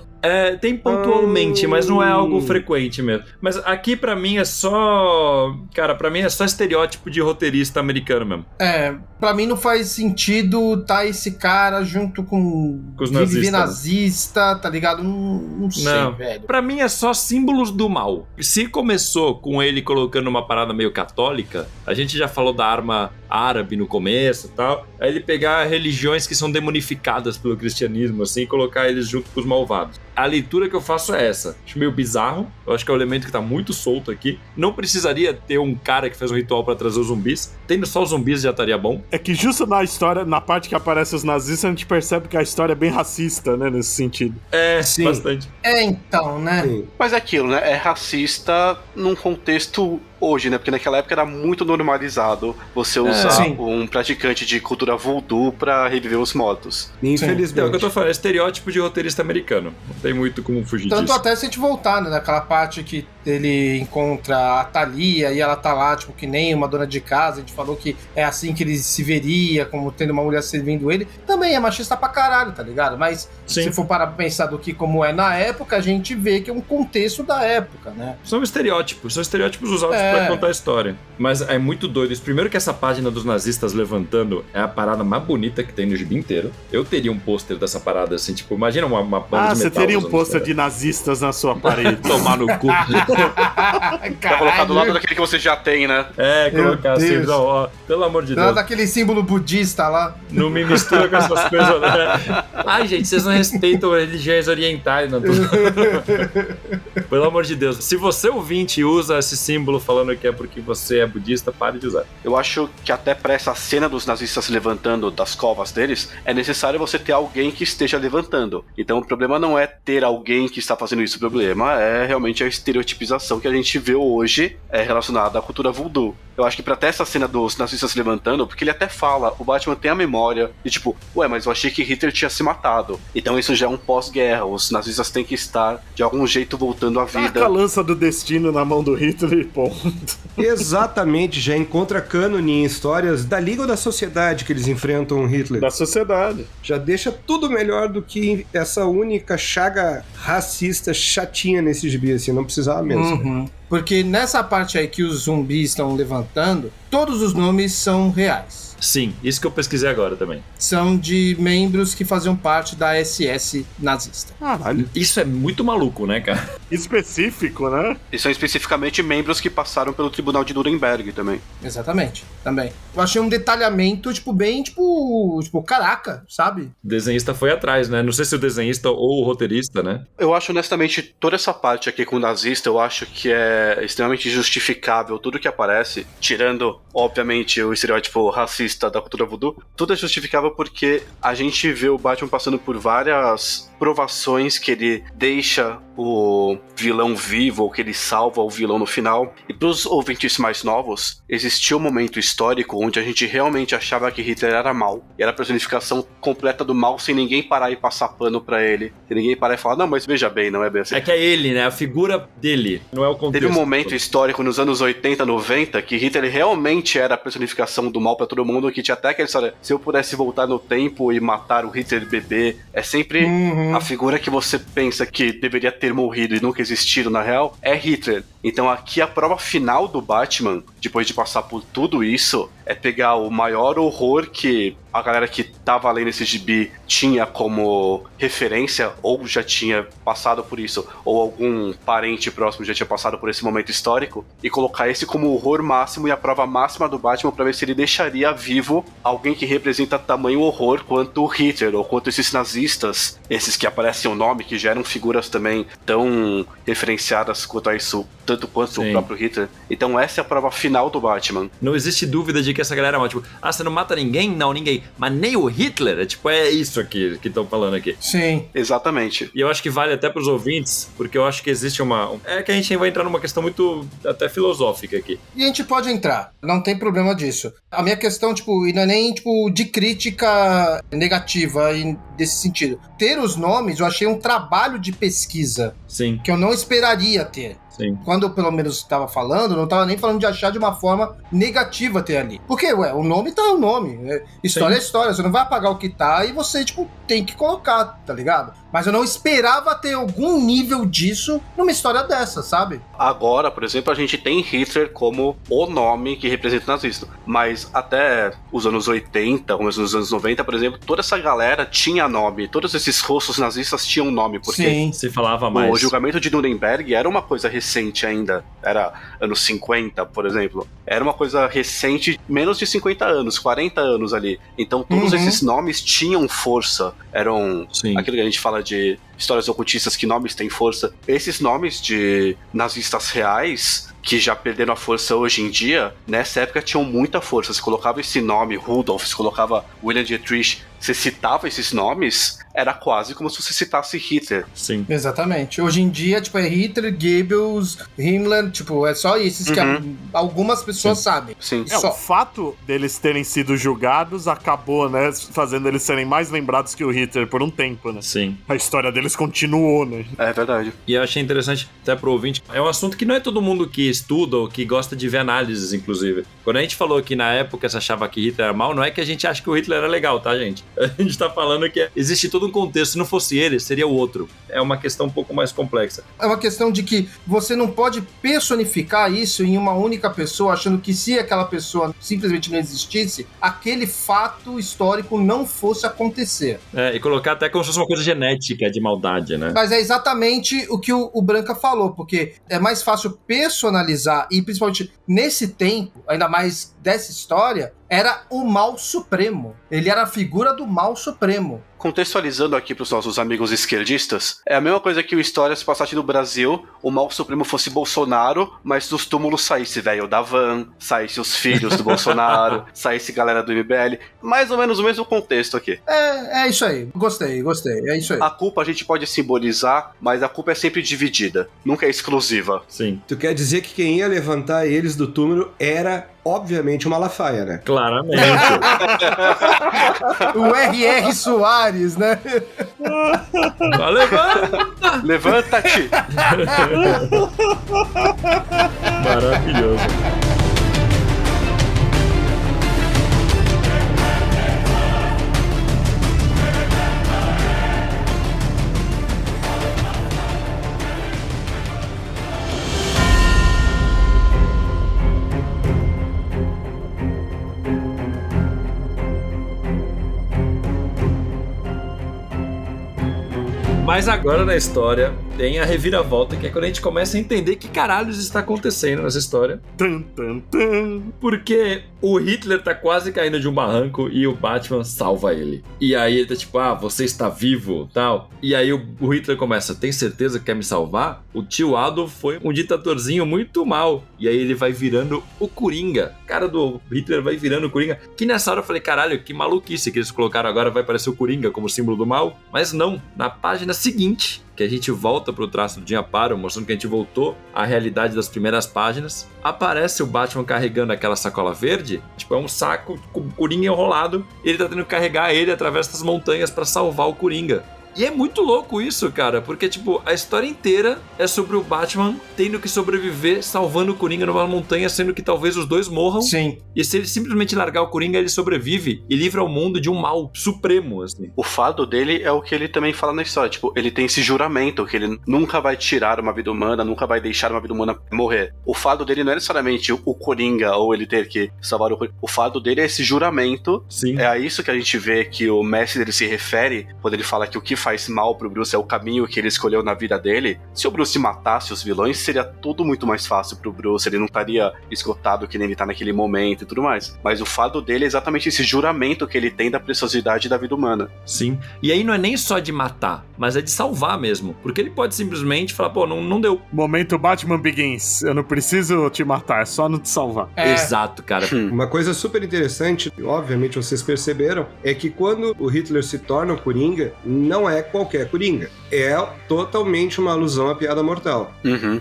Speaker 2: Tem pontualmente, mas não é algo frequente mesmo. Mas aqui pra mim é só... cara, pra mim é só estereótipo de roteirista americano mesmo.
Speaker 6: Pra mim não faz sentido tá esse cara junto com
Speaker 2: os nazistas,
Speaker 6: nazista, tá ligado? Não sei, velho.
Speaker 2: Pra mim é só símbolos do mal. Se começou com ele colocando uma parada meio católica, a gente já falou da arma árabe no começo e tal, aí ele pegar religiões que são demonificadas pelo cristianismo, assim, e colocar eles junto com os malvados. A leitura que eu faço é essa. Acho meio bizarro. Eu acho que é um elemento que tá muito solto aqui. Não precisaria ter um cara que fez um ritual pra trazer os zumbis. Tendo só os zumbis já estaria bom.
Speaker 5: É que justo na história, na parte que aparecem os nazistas, a gente percebe que a história é bem racista, né, nesse sentido.
Speaker 2: É,
Speaker 3: Sim.
Speaker 2: bastante.
Speaker 6: Então, né?
Speaker 3: Sim.
Speaker 4: Mas é aquilo, né? É racista num contexto hoje, né? Porque naquela época era muito normalizado você usar
Speaker 6: sim.
Speaker 4: um praticante de cultura voodoo pra reviver os mortos.
Speaker 3: Infelizmente.
Speaker 2: É o que eu tô falando, é estereótipo de roteirista americano. Não tem muito como fugir
Speaker 6: Tanto
Speaker 2: disso.
Speaker 6: até se a gente voltar, né, naquela parte que ele encontra a Thalia e ela tá lá, tipo, que nem uma dona de casa, a gente falou que é assim que ele se veria, como tendo uma mulher servindo ele, também é machista pra caralho, tá ligado? Mas
Speaker 2: Sim.
Speaker 6: se for parar pra pensar do que como é na época, a gente vê que é um contexto da época, né?
Speaker 2: São estereótipos usados pra contar a história. Mas é muito doido isso. Primeiro que essa página dos nazistas levantando é a parada mais bonita que tem no gibi inteiro. Eu teria um pôster dessa parada, assim, tipo, imagina uma banda de metal.
Speaker 5: Você teria um
Speaker 2: usando
Speaker 5: pôster
Speaker 2: isso,
Speaker 5: de nazistas na sua parede.
Speaker 2: tomar no cu.
Speaker 4: Pra colocar do lado daquele que você já tem, né?
Speaker 2: É, colocar assim,
Speaker 6: Deus.
Speaker 2: não, ó, pelo amor de
Speaker 6: Lá
Speaker 2: Deus.
Speaker 6: daquele símbolo budista lá.
Speaker 2: Não me mistura com essas coisas, né? Ai, gente, vocês não respeitam religiões orientais, não. Pelo amor de Deus. Se você ouvinte usa esse símbolo falando que é porque você é budista, pare de usar.
Speaker 4: Eu acho que até pra essa cena dos nazistas se levantando das covas deles, é necessário você ter alguém que esteja levantando. Então o problema não é ter alguém que está fazendo isso, o problema é realmente a estereotipização que a gente vê hoje relacionada à cultura voodoo. Eu acho que pra ter essa cena dos nazistas se levantando, porque ele até fala, o Batman tem a memória de tipo, ué, mas eu achei que Hitler tinha se matado. Então isso já é um pós-guerra, os nazistas têm que estar de algum jeito voltando à vida.
Speaker 5: Taca a lança do destino na mão do Hitler e ponto.
Speaker 3: Exatamente, já encontra cânone em histórias da Liga ou da Sociedade que eles enfrentam o Hitler.
Speaker 5: Da sociedade.
Speaker 3: Já deixa tudo melhor do que essa única chaga racista chatinha nesse gibi, assim, não precisava mesmo.
Speaker 6: Porque nessa parte aí que os zumbis estão levantando, todos os nomes são reais.
Speaker 2: Sim, isso que eu pesquisei agora também.
Speaker 6: São de membros que faziam parte da SS nazista.
Speaker 5: Caralho.
Speaker 2: Isso é muito maluco, né, cara?
Speaker 5: Específico, né?
Speaker 4: E são especificamente membros que passaram pelo Tribunal de Nuremberg também.
Speaker 6: Exatamente, também. Eu achei um detalhamento, tipo, bem, tipo, caraca, sabe?
Speaker 2: O desenhista foi atrás, né? Não sei se o desenhista ou o roteirista, né?
Speaker 4: Eu acho, honestamente, toda essa parte aqui com o nazista, eu acho que é extremamente justificável tudo que aparece, tirando, obviamente, o estereótipo racista da cultura voodoo. Tudo é justificável porque a gente vê o Batman passando por várias provações que ele deixa o vilão vivo, ou que ele salva o vilão no final. E pros ouvintes mais novos, existia um momento histórico onde a gente realmente achava que Hitler era mal. E era a personificação completa do mal, sem ninguém parar e passar pano pra ele. Sem ninguém parar e falar, não, mas veja bem, não é bem assim.
Speaker 2: É que é ele, né? A figura dele, não é o contexto.
Speaker 4: Teve um momento histórico nos anos 80, 90, que Hitler realmente era a personificação do mal pra todo mundo, que tinha até aquela história, se eu pudesse voltar no tempo e matar o Hitler bebê, é sempre a figura que você pensa que deveria ter morrido e nunca existido na real, é Hitler. Então aqui a prova final do Batman, depois de passar por tudo isso, é pegar o maior horror que a galera que tava lendo esse gibi tinha como referência, ou já tinha passado por isso, ou algum parente próximo já tinha passado por esse momento histórico, e colocar esse como o horror máximo e a prova máxima do Batman pra ver se ele deixaria vivo alguém que representa tamanho horror quanto o Hitler, ou quanto esses nazistas, esses que aparecem o nome, que já eram figuras também tão referenciadas quanto a isso, tanto quanto o próprio Hitler. Então essa é a prova final do Batman.
Speaker 2: Não existe dúvida de que essa galera é mal. Tipo, você não mata ninguém? Não, ninguém. Mas nem o Hitler? É tipo, é isso aqui que estão falando aqui.
Speaker 6: Sim.
Speaker 4: Exatamente.
Speaker 2: E eu acho que vale até pros ouvintes, porque eu acho que existe uma... É que a gente vai entrar numa questão muito até filosófica aqui.
Speaker 6: E a gente pode entrar, não tem problema disso. A minha questão, tipo, e não é nem, tipo, de crítica negativa desse sentido. Ter os nomes, eu achei um trabalho de pesquisa.
Speaker 2: Sim.
Speaker 6: Que eu não esperaria ter.
Speaker 2: Sim.
Speaker 6: Quando eu, pelo menos, estava falando, não estava nem falando de achar de uma forma negativa ter ali. Porque, o nome tá o nome. História é história. Você não vai apagar o que tá e você, tipo, tem que colocar, tá ligado? Mas eu não esperava ter algum nível disso numa história dessa, sabe?
Speaker 4: Agora, por exemplo, a gente tem Hitler como o nome que representa o nazismo. Mas até os anos 80, começo dos anos 90, por exemplo, toda essa galera tinha nome. Todos esses rostos nazistas tinham nome. Porque
Speaker 6: Sim.
Speaker 2: Se falava mais.
Speaker 4: o julgamento de Nuremberg era uma coisa recente ainda. Era anos 50, por exemplo. Era uma coisa recente, menos de 50 anos, 40 anos ali. Então todos esses nomes tinham força. Eram aquilo que a gente fala de histórias ocultistas que nomes têm força. Esses nomes de nazistas reais, que já perderam a força hoje em dia, nessa época tinham muita força. Você colocava esse nome, Rudolf, você colocava William Dietrich, você citava esses nomes, era quase como se você citasse Hitler.
Speaker 2: Sim.
Speaker 6: Exatamente. Hoje em dia, tipo, é Hitler, Goebbels, Himmler, tipo, é só esses que algumas pessoas sabem.
Speaker 4: Sim.
Speaker 6: Só.
Speaker 5: O fato deles terem sido julgados acabou, né, fazendo eles serem mais lembrados que o Hitler por um tempo, né?
Speaker 2: Sim.
Speaker 5: A história deles continuou, né?
Speaker 4: É verdade.
Speaker 2: E eu achei interessante, até pro ouvinte, é um assunto que não é todo mundo que estuda ou que gosta de ver análises, inclusive. Quando a gente falou que na época se achava que Hitler era mal, não é que a gente acha que o Hitler era legal, tá, gente? A gente tá falando que existe todo um contexto. Se não fosse ele, seria o outro. É uma questão um pouco mais complexa.
Speaker 6: É uma questão de que você não pode personificar isso em uma única pessoa, achando que se aquela pessoa simplesmente não existisse, aquele fato histórico não fosse acontecer.
Speaker 2: E colocar até como se fosse uma coisa genética de maldade, né?
Speaker 6: Mas é exatamente o que o Branca falou, porque é mais fácil personalizar, e principalmente nesse tempo, ainda mais dessa história, era o mal supremo. Ele era a figura do mal supremo.
Speaker 4: Contextualizando aqui para os nossos amigos esquerdistas, é a mesma coisa que o História se passasse no Brasil, o mal supremo fosse Bolsonaro, mas dos túmulos saísse velho da van, saísse os filhos do Bolsonaro, saísse galera do MBL. Mais ou menos o mesmo contexto aqui.
Speaker 6: É isso aí. Gostei. É isso aí.
Speaker 4: A culpa a gente pode simbolizar, mas a culpa é sempre dividida, nunca é exclusiva.
Speaker 2: Sim.
Speaker 3: Tu quer dizer que quem ia levantar eles do túmulo era, obviamente, o Malafaia, né?
Speaker 2: Claramente.
Speaker 6: O R.R. Soares, né?
Speaker 2: Levanta!
Speaker 4: Levanta-te!
Speaker 2: Maravilhoso. Mas agora na história tem a reviravolta, que é quando a gente começa a entender que caralhos está acontecendo nessa história.
Speaker 5: Tum, tum, tum.
Speaker 2: Porque o Hitler tá quase caindo de um barranco e o Batman salva ele. E aí ele tá tipo, você está vivo, tal. E aí o Hitler começa, tem certeza que quer me salvar? O tio Adolf foi um ditadorzinho muito mal. E aí ele vai virando o Coringa. O cara do Hitler vai virando o Coringa. Que nessa hora eu falei, caralho, que maluquice que eles colocaram agora, vai aparecer o Coringa como símbolo do mal. Mas não, na página seguinte, que a gente volta pro traço do Jim Aparo, mostrando que a gente voltou à realidade das primeiras páginas, aparece o Batman carregando aquela sacola verde, tipo, é um saco com o Coringa enrolado, e ele tá tendo que carregar ele através das montanhas pra salvar o Coringa. E é muito louco isso, cara, porque, tipo, a história inteira é sobre o Batman tendo que sobreviver salvando o Coringa numa montanha, sendo que talvez os dois morram.
Speaker 6: Sim.
Speaker 2: E se ele simplesmente largar o Coringa, ele sobrevive e livra o mundo de um mal supremo, assim.
Speaker 4: O fardo dele é o que ele também fala na história, tipo, ele tem esse juramento que ele nunca vai tirar uma vida humana, nunca vai deixar uma vida humana morrer. O fardo dele não é necessariamente o Coringa ou ele ter que salvar o Coringa. O fardo dele é esse juramento.
Speaker 2: Sim.
Speaker 4: É a isso que a gente vê que o mestre dele se refere quando ele fala que o que faz mal pro Bruce é o caminho que ele escolheu na vida dele. Se o Bruce matasse os vilões, seria tudo muito mais fácil pro Bruce, ele não estaria esgotado que nem ele tá naquele momento e tudo mais. Mas o fardo dele é exatamente esse juramento que ele tem da preciosidade da vida humana.
Speaker 2: Sim. E aí não é nem só de matar, mas é de salvar mesmo. Porque ele pode simplesmente falar, pô, não deu.
Speaker 5: Momento Batman Begins. Eu não preciso te matar, é só não te salvar.
Speaker 2: Exato, cara.
Speaker 3: Uma coisa super interessante, obviamente vocês perceberam, é que quando o Hitler se torna o Coringa, não é qualquer Coringa. É totalmente uma alusão à Piada Mortal.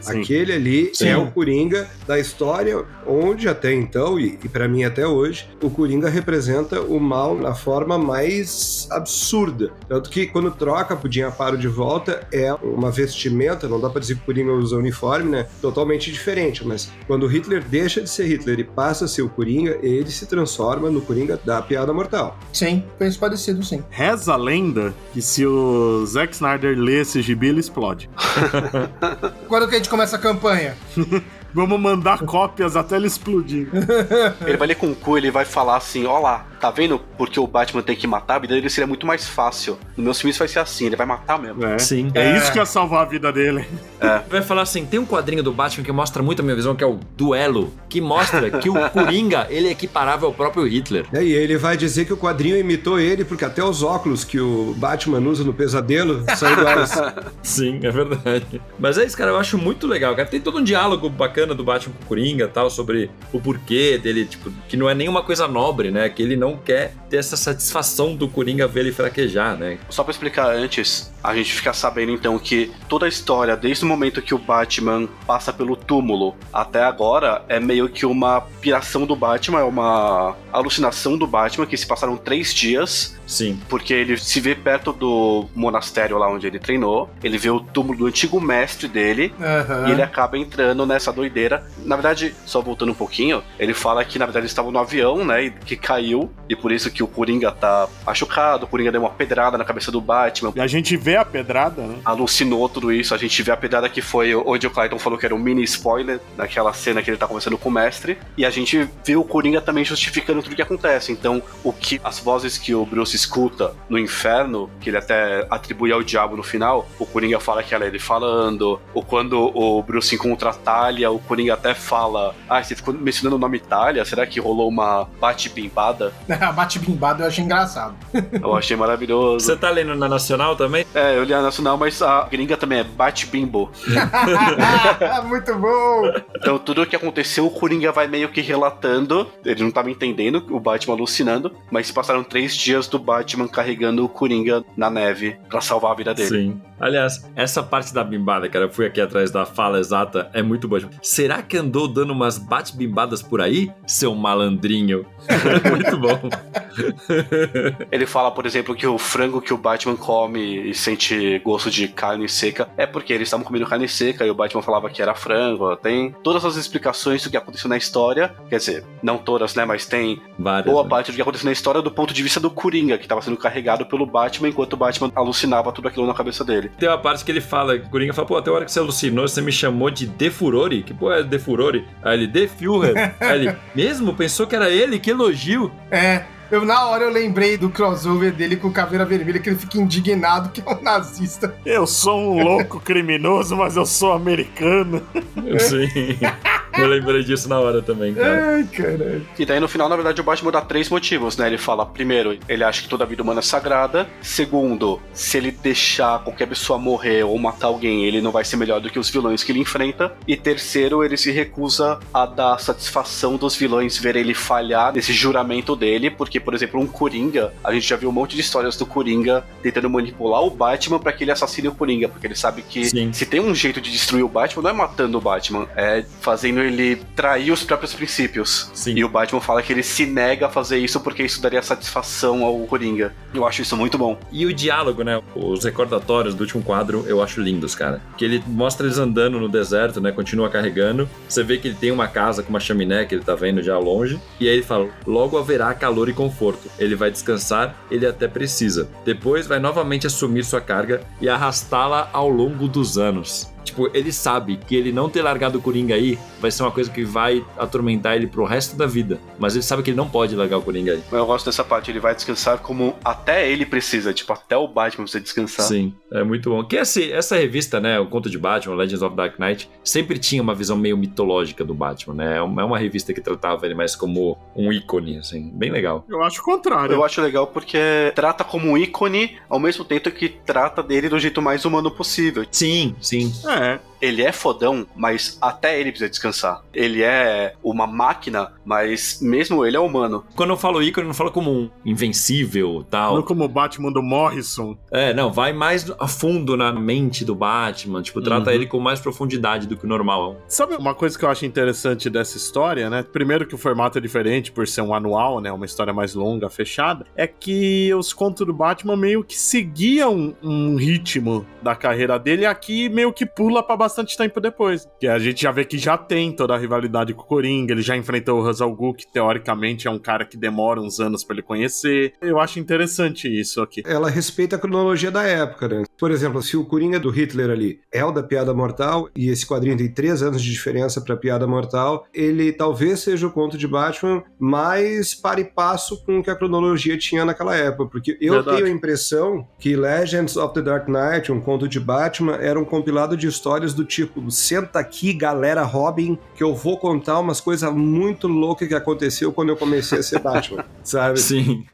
Speaker 3: Aquele ali é o Coringa da história, onde até então, e pra mim até hoje, o Coringa representa o mal na forma mais absurda. Tanto que quando troca pro Jim Aparo de volta, é uma vestimenta, não dá pra dizer que o Coringa usa uniforme, né? Totalmente diferente, mas quando o Hitler deixa de ser Hitler e passa a ser o Coringa, ele se transforma no Coringa da Piada Mortal.
Speaker 6: Sim, penso parecido, sim.
Speaker 5: Reza a lenda que se o Zack Snyder lê esse gibi, ele explode.
Speaker 6: Quando que a gente começa a campanha?
Speaker 5: Vamos mandar cópias até ele explodir.
Speaker 4: Ele vai ler com o cu, ele vai falar assim, ó lá, tá vendo porque o Batman tem que matar? A vida dele seria muito mais fácil. No meu filme isso vai ser assim, ele vai matar mesmo.
Speaker 2: Sim.
Speaker 5: É isso que ia salvar a vida dele.
Speaker 2: Vai falar assim, tem um quadrinho do Batman que mostra muito a minha visão, que é o Duelo, que mostra que o Coringa, ele é equiparável ao próprio Hitler.
Speaker 3: E ele vai dizer que o quadrinho imitou ele, porque até os óculos que o Batman usa no Pesadelo são iguais.
Speaker 2: Sim, é verdade. Mas é isso, cara, eu acho muito legal, cara. Tem todo um diálogo bacana do Batman com o Coringa, tal, sobre o porquê dele, tipo, que não é nenhuma coisa nobre, né? Que ele não quer ter essa satisfação do Coringa ver ele fraquejar, né?
Speaker 4: Só pra explicar antes, a gente fica sabendo então que toda a história, desde o momento que o Batman passa pelo túmulo até agora, é meio que uma piração do Batman, é uma alucinação do Batman, que se passaram 3 dias.
Speaker 2: Sim.
Speaker 4: Porque ele se vê perto do monastério lá onde ele treinou, ele vê o túmulo do antigo mestre dele, e ele acaba entrando nessa doideira. Na verdade, só voltando um pouquinho, ele fala que na verdade eles estavam no avião, né, e que caiu, e por isso que o Coringa tá machucado, o Coringa deu uma pedrada na cabeça do Batman.
Speaker 5: E a gente vê a pedrada, né?
Speaker 4: Alucinou tudo isso, a gente vê a pedrada que foi onde o Clayton falou que era um mini spoiler, naquela cena que ele tá conversando com o mestre, e a gente vê o Coringa também justificando tudo que acontece. Então, o que as vozes que o Bruce escuta no inferno, que ele até atribui ao diabo no final, o Coringa fala que era ele falando, ou quando o Bruce encontra a Talia, o Coringa até fala, você ficou mencionando o nome Talia, será que rolou uma bate-bimbada?
Speaker 6: A bate-bimbada eu achei engraçado.
Speaker 4: Eu achei maravilhoso.
Speaker 2: Você tá lendo na Nacional também?
Speaker 4: Eu li a Nacional, mas a gringa também é bate-bimbo.
Speaker 6: Muito bom!
Speaker 4: Então tudo o que aconteceu, o Coringa vai meio que relatando, ele não tava entendendo, o Batman alucinando, mas se passaram 3 dias do Batman carregando o Coringa na neve pra salvar a vida dele.
Speaker 2: Sim. Aliás, essa parte da bimbada, cara, eu fui aqui atrás da fala exata, é muito boa. Será que andou dando umas bate-bimbadas por aí, seu malandrinho? Muito bom.
Speaker 4: Ele fala, por exemplo, que o frango que o Batman come e sente gosto de carne seca é porque eles estavam comendo carne seca e o Batman falava que era frango. Tem todas as explicações do que aconteceu na história, quer dizer, não todas, né, mas tem
Speaker 2: várias,
Speaker 4: boa parte do que aconteceu na história do ponto de vista do Coringa, que estava sendo carregado pelo Batman enquanto o Batman alucinava tudo aquilo na cabeça dele.
Speaker 2: Tem uma parte que ele fala, o Coringa fala, até a hora que você alucinou, você me chamou de De Furore? Que porra é De Furore? Aí ele, De Führer. Aí ele, mesmo? Pensou que era ele? Que elogio.
Speaker 6: Na hora eu lembrei do crossover dele com o Caveira Vermelha, que ele fica indignado que é um nazista.
Speaker 5: Eu sou um louco criminoso, mas eu sou americano.
Speaker 2: Sim. Eu lembrei disso na hora também, cara.
Speaker 6: Ai, caralho.
Speaker 4: E daí no final, na verdade, o Batman dá 3 motivos, né? Ele fala, primeiro, ele acha que toda vida humana é sagrada. Segundo, se ele deixar qualquer pessoa morrer ou matar alguém, ele não vai ser melhor do que os vilões que ele enfrenta. E terceiro, ele se recusa a dar satisfação dos vilões ver ele falhar nesse juramento dele, porque, por exemplo, um Coringa, a gente já viu um monte de histórias do Coringa tentando manipular o Batman pra que ele assassine o Coringa, porque ele sabe que se tem um jeito de destruir o Batman, não é matando o Batman, é fazendo ele trair os próprios princípios.
Speaker 2: Sim.
Speaker 4: E o Batman fala que ele se nega a fazer isso porque isso daria satisfação ao Coringa. Eu acho isso muito bom.
Speaker 2: E o diálogo, né? Os recordatórios do último quadro eu acho lindos, cara. Que ele mostra eles andando no deserto, né? Continua carregando. Você vê que ele tem uma casa com uma chaminé que ele tá vendo já ao longe. E aí ele fala, logo haverá calor e conforto. Ele vai descansar, ele até precisa. Depois vai novamente assumir sua carga e arrastá-la ao longo dos anos. Tipo, ele sabe que ele não ter largado o Coringa aí vai ser uma coisa que vai atormentar ele pro resto da vida. Mas ele sabe que ele não pode largar o Coringa aí.
Speaker 4: Eu gosto dessa parte, ele vai descansar como até ele precisa, tipo, até o Batman precisa descansar.
Speaker 2: Sim, é muito bom. Que essa revista, né, o Conto de Batman, Legends of Dark Knight, sempre tinha uma visão meio mitológica do Batman, né? É uma revista que tratava ele mais como um ícone, assim, bem legal.
Speaker 5: Eu acho o contrário.
Speaker 4: Eu acho legal porque trata como um ícone, ao mesmo tempo que trata dele do jeito mais humano possível.
Speaker 2: Sim, sim.
Speaker 4: Ele é fodão, mas até ele precisa descansar. Ele é uma máquina, mas mesmo ele é humano.
Speaker 2: Quando eu falo ícone, eu não falo como um invencível, tal.
Speaker 5: Não como o Batman do Morrison.
Speaker 2: Não, vai mais a fundo na mente do Batman, tipo, trata ele com mais profundidade do que o normal.
Speaker 5: Sabe uma coisa que eu acho interessante dessa história, né? Primeiro que o formato é diferente por ser um anual, né? Uma história mais longa, fechada. É que os contos do Batman meio que seguiam um ritmo da carreira dele e aqui meio que pula pra bastante tempo depois. Que a gente já vê que já tem toda a rivalidade com o Coringa, ele já enfrentou o Ra's al Ghul, que teoricamente é um cara que demora uns anos pra ele conhecer. Eu acho interessante isso aqui.
Speaker 3: Ela respeita a cronologia da época, né? Por exemplo, se o Coringa do Hitler ali é o da Piada Mortal, e esse quadrinho tem 3 anos de diferença pra Piada Mortal, ele talvez seja o conto de Batman mais para e passo com o que a cronologia tinha naquela época, porque eu tenho a impressão que Legends of the Dark Knight, um conto de Batman, era um compilado de histórias do tipo, senta aqui, galera Robin, que eu vou contar umas coisas muito loucas que aconteceu quando eu comecei a ser Batman, sabe?
Speaker 2: Sim.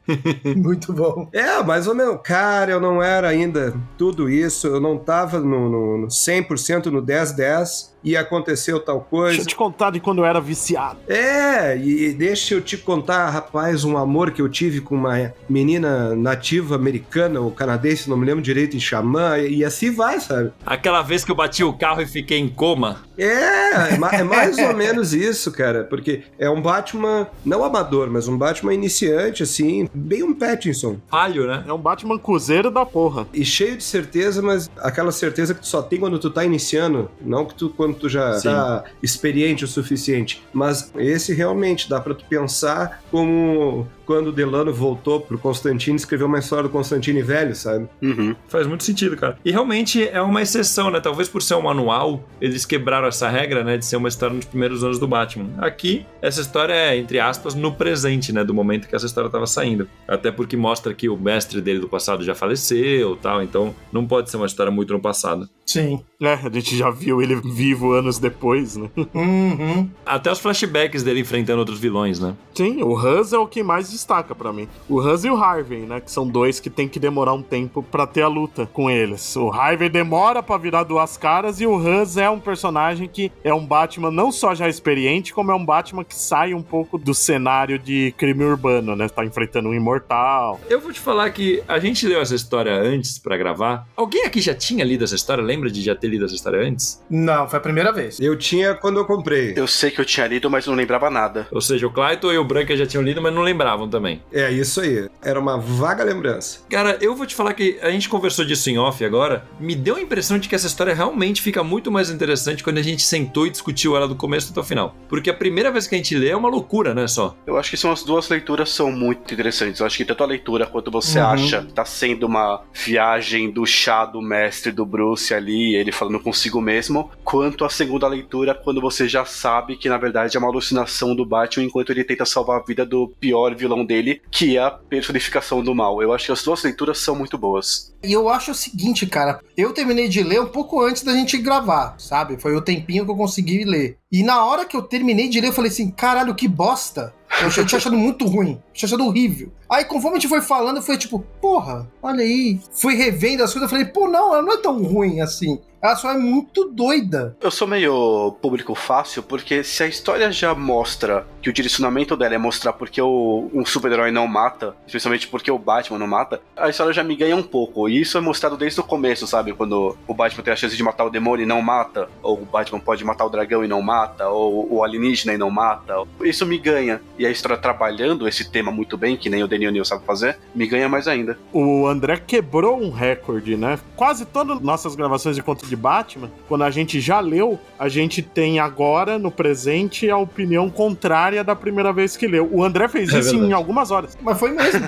Speaker 6: Muito bom.
Speaker 3: Mais ou menos. Cara, eu não era ainda tudo isso, eu não tava no 100% no 10-10, e aconteceu tal coisa.
Speaker 5: Deixa eu te contar de quando eu era viciado.
Speaker 3: E deixa eu te contar, rapaz, um amor que eu tive com uma menina nativa americana ou canadense, não me lembro direito, em Xamã, e assim vai, sabe?
Speaker 2: Aquela vez que eu bati o carro e fiquei em coma.
Speaker 3: É mais ou menos isso, cara, porque é um Batman, não amador, mas um Batman iniciante, assim, bem um Pattinson.
Speaker 2: Falho, né?
Speaker 5: É um Batman cruzeiro da porra.
Speaker 3: E cheio de certeza, mas aquela certeza que tu só tem quando tu tá iniciando, não que quando tu já tá experiente o suficiente. Mas esse realmente dá pra tu pensar como quando o Delano voltou pro Constantine e escreveu uma história do Constantine velho, sabe?
Speaker 4: Uhum.
Speaker 2: Faz muito sentido, cara. E realmente é uma exceção, né? Talvez por ser um manual, eles quebraram essa regra, né? De ser uma história nos primeiros anos do Batman. Aqui, essa história é, entre aspas, no presente, né? Do momento que essa história tava saindo. Até porque mostra que o mestre dele do passado já faleceu e tal, então não pode ser uma história muito no passado.
Speaker 6: Sim.
Speaker 5: A gente já viu ele vivo anos depois, né?
Speaker 6: Uhum.
Speaker 2: Até os flashbacks dele enfrentando outros vilões, né?
Speaker 5: Sim, o Hans é o que mais destaca pra mim. O Hans e o Harvey, né? Que são dois que tem que demorar um tempo pra ter a luta com eles. O Harvey demora pra virar duas caras e o Hans é um personagem que é um Batman não só já experiente, como é um Batman que sai um pouco do cenário de crime urbano, né? Tá enfrentando um imortal.
Speaker 2: Eu vou te falar que a gente leu essa história antes pra gravar. Alguém aqui já tinha lido essa história? Lembra de já ter lido essa história antes?
Speaker 6: Não, foi a primeira vez.
Speaker 3: Eu tinha quando eu comprei.
Speaker 4: Eu sei que eu tinha lido, mas não lembrava nada.
Speaker 2: Ou seja, o Clayton e o Branca já tinham lido, mas não lembravam também.
Speaker 3: É isso aí. Era uma vaga lembrança.
Speaker 2: Cara, eu vou te falar que a gente conversou disso em off agora. Me deu a impressão de que essa história realmente fica muito mais interessante quando a gente sentou e discutiu ela do começo até o final. Porque a primeira vez que a gente lê é uma loucura, né, só?
Speaker 4: Eu acho que são as duas leituras são muito interessantes. Eu acho que tanto a leitura quanto você acha que tá sendo uma viagem do chá do mestre do Bruce ali, ele falando consigo mesmo, quanto a segunda leitura quando você já sabe que na verdade é uma alucinação do Batman enquanto ele tenta salvar a vida do pior vilão dele, que é a personificação do mal. Eu acho que as duas leituras são muito boas.
Speaker 6: E eu acho o seguinte, cara, eu terminei de ler um pouco antes da gente gravar, sabe? Foi o tempinho que eu consegui ler. E na hora que eu terminei de ler, eu falei assim, caralho, que bosta. Eu tinha achado muito ruim, tinha achado horrível. Aí, conforme a gente foi falando, eu falei tipo, porra, olha aí. Fui revendo as coisas, eu falei, pô, não, ela não é tão ruim assim. Ela só é muito doida.
Speaker 4: Eu sou meio público fácil, porque se a história já mostra que o direcionamento dela é mostrar porque um super-herói não mata, especialmente porque o Batman não mata, a história já me ganha um pouco. E isso é mostrado desde o começo, sabe? Quando o Batman tem a chance de matar o demônio e não mata, ou o Batman pode matar o dragão e não mata, ou o alienígena e não mata. Isso me ganha. E a história trabalhando esse tema muito bem, que nem o Daniel Neal sabe fazer, me ganha mais ainda.
Speaker 5: O André quebrou um recorde, né? Quase todas as nossas gravações de conto de Batman, quando a gente já leu, a gente tem agora, no presente, a opinião contrária da primeira vez que leu. O André fez isso em algumas horas.
Speaker 6: Mas foi mesmo.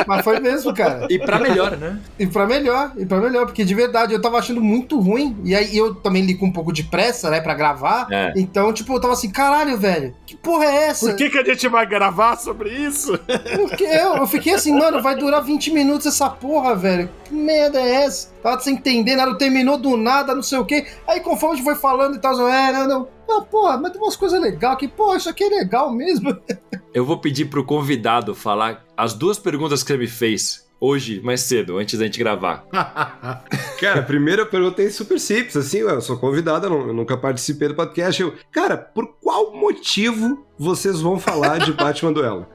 Speaker 6: Mas foi mesmo, cara.
Speaker 2: E pra melhor, né?
Speaker 6: E pra melhor, porque de verdade eu tava achando muito ruim. E aí eu também li com um pouco de pressa, né, pra gravar. Então, tipo, eu tava assim, caralho, velho, que porra é essa?
Speaker 5: Por que a gente vai gravar sobre isso?
Speaker 6: Porque eu fiquei assim, mano, vai durar 20 minutos essa porra, velho. Que merda é essa? Tava sem entender nada, terminou do nada, não sei o quê. Aí conforme a gente foi falando e tal, não, porra, mas tem umas coisas legais aqui. Pô, isso aqui é legal mesmo.
Speaker 2: Eu vou pedir pro convidado falar as duas perguntas que você me fez hoje, mais cedo, antes da gente gravar.
Speaker 3: Cara, a primeira pergunta é super simples, assim, eu sou convidado, eu nunca participei do podcast. Cara, por qual motivo vocês vão falar de Batman Duelo?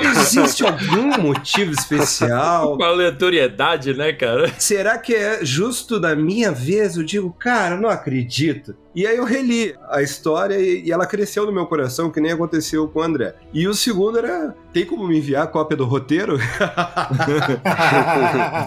Speaker 3: Existe algum motivo especial?
Speaker 2: Com a aleatoriedade, né, cara?
Speaker 3: Será que é justo da minha vez? Eu digo, cara, não acredito. E aí eu reli a história e ela cresceu no meu coração, que nem aconteceu com o André. E o segundo era, tem como me enviar a cópia do roteiro?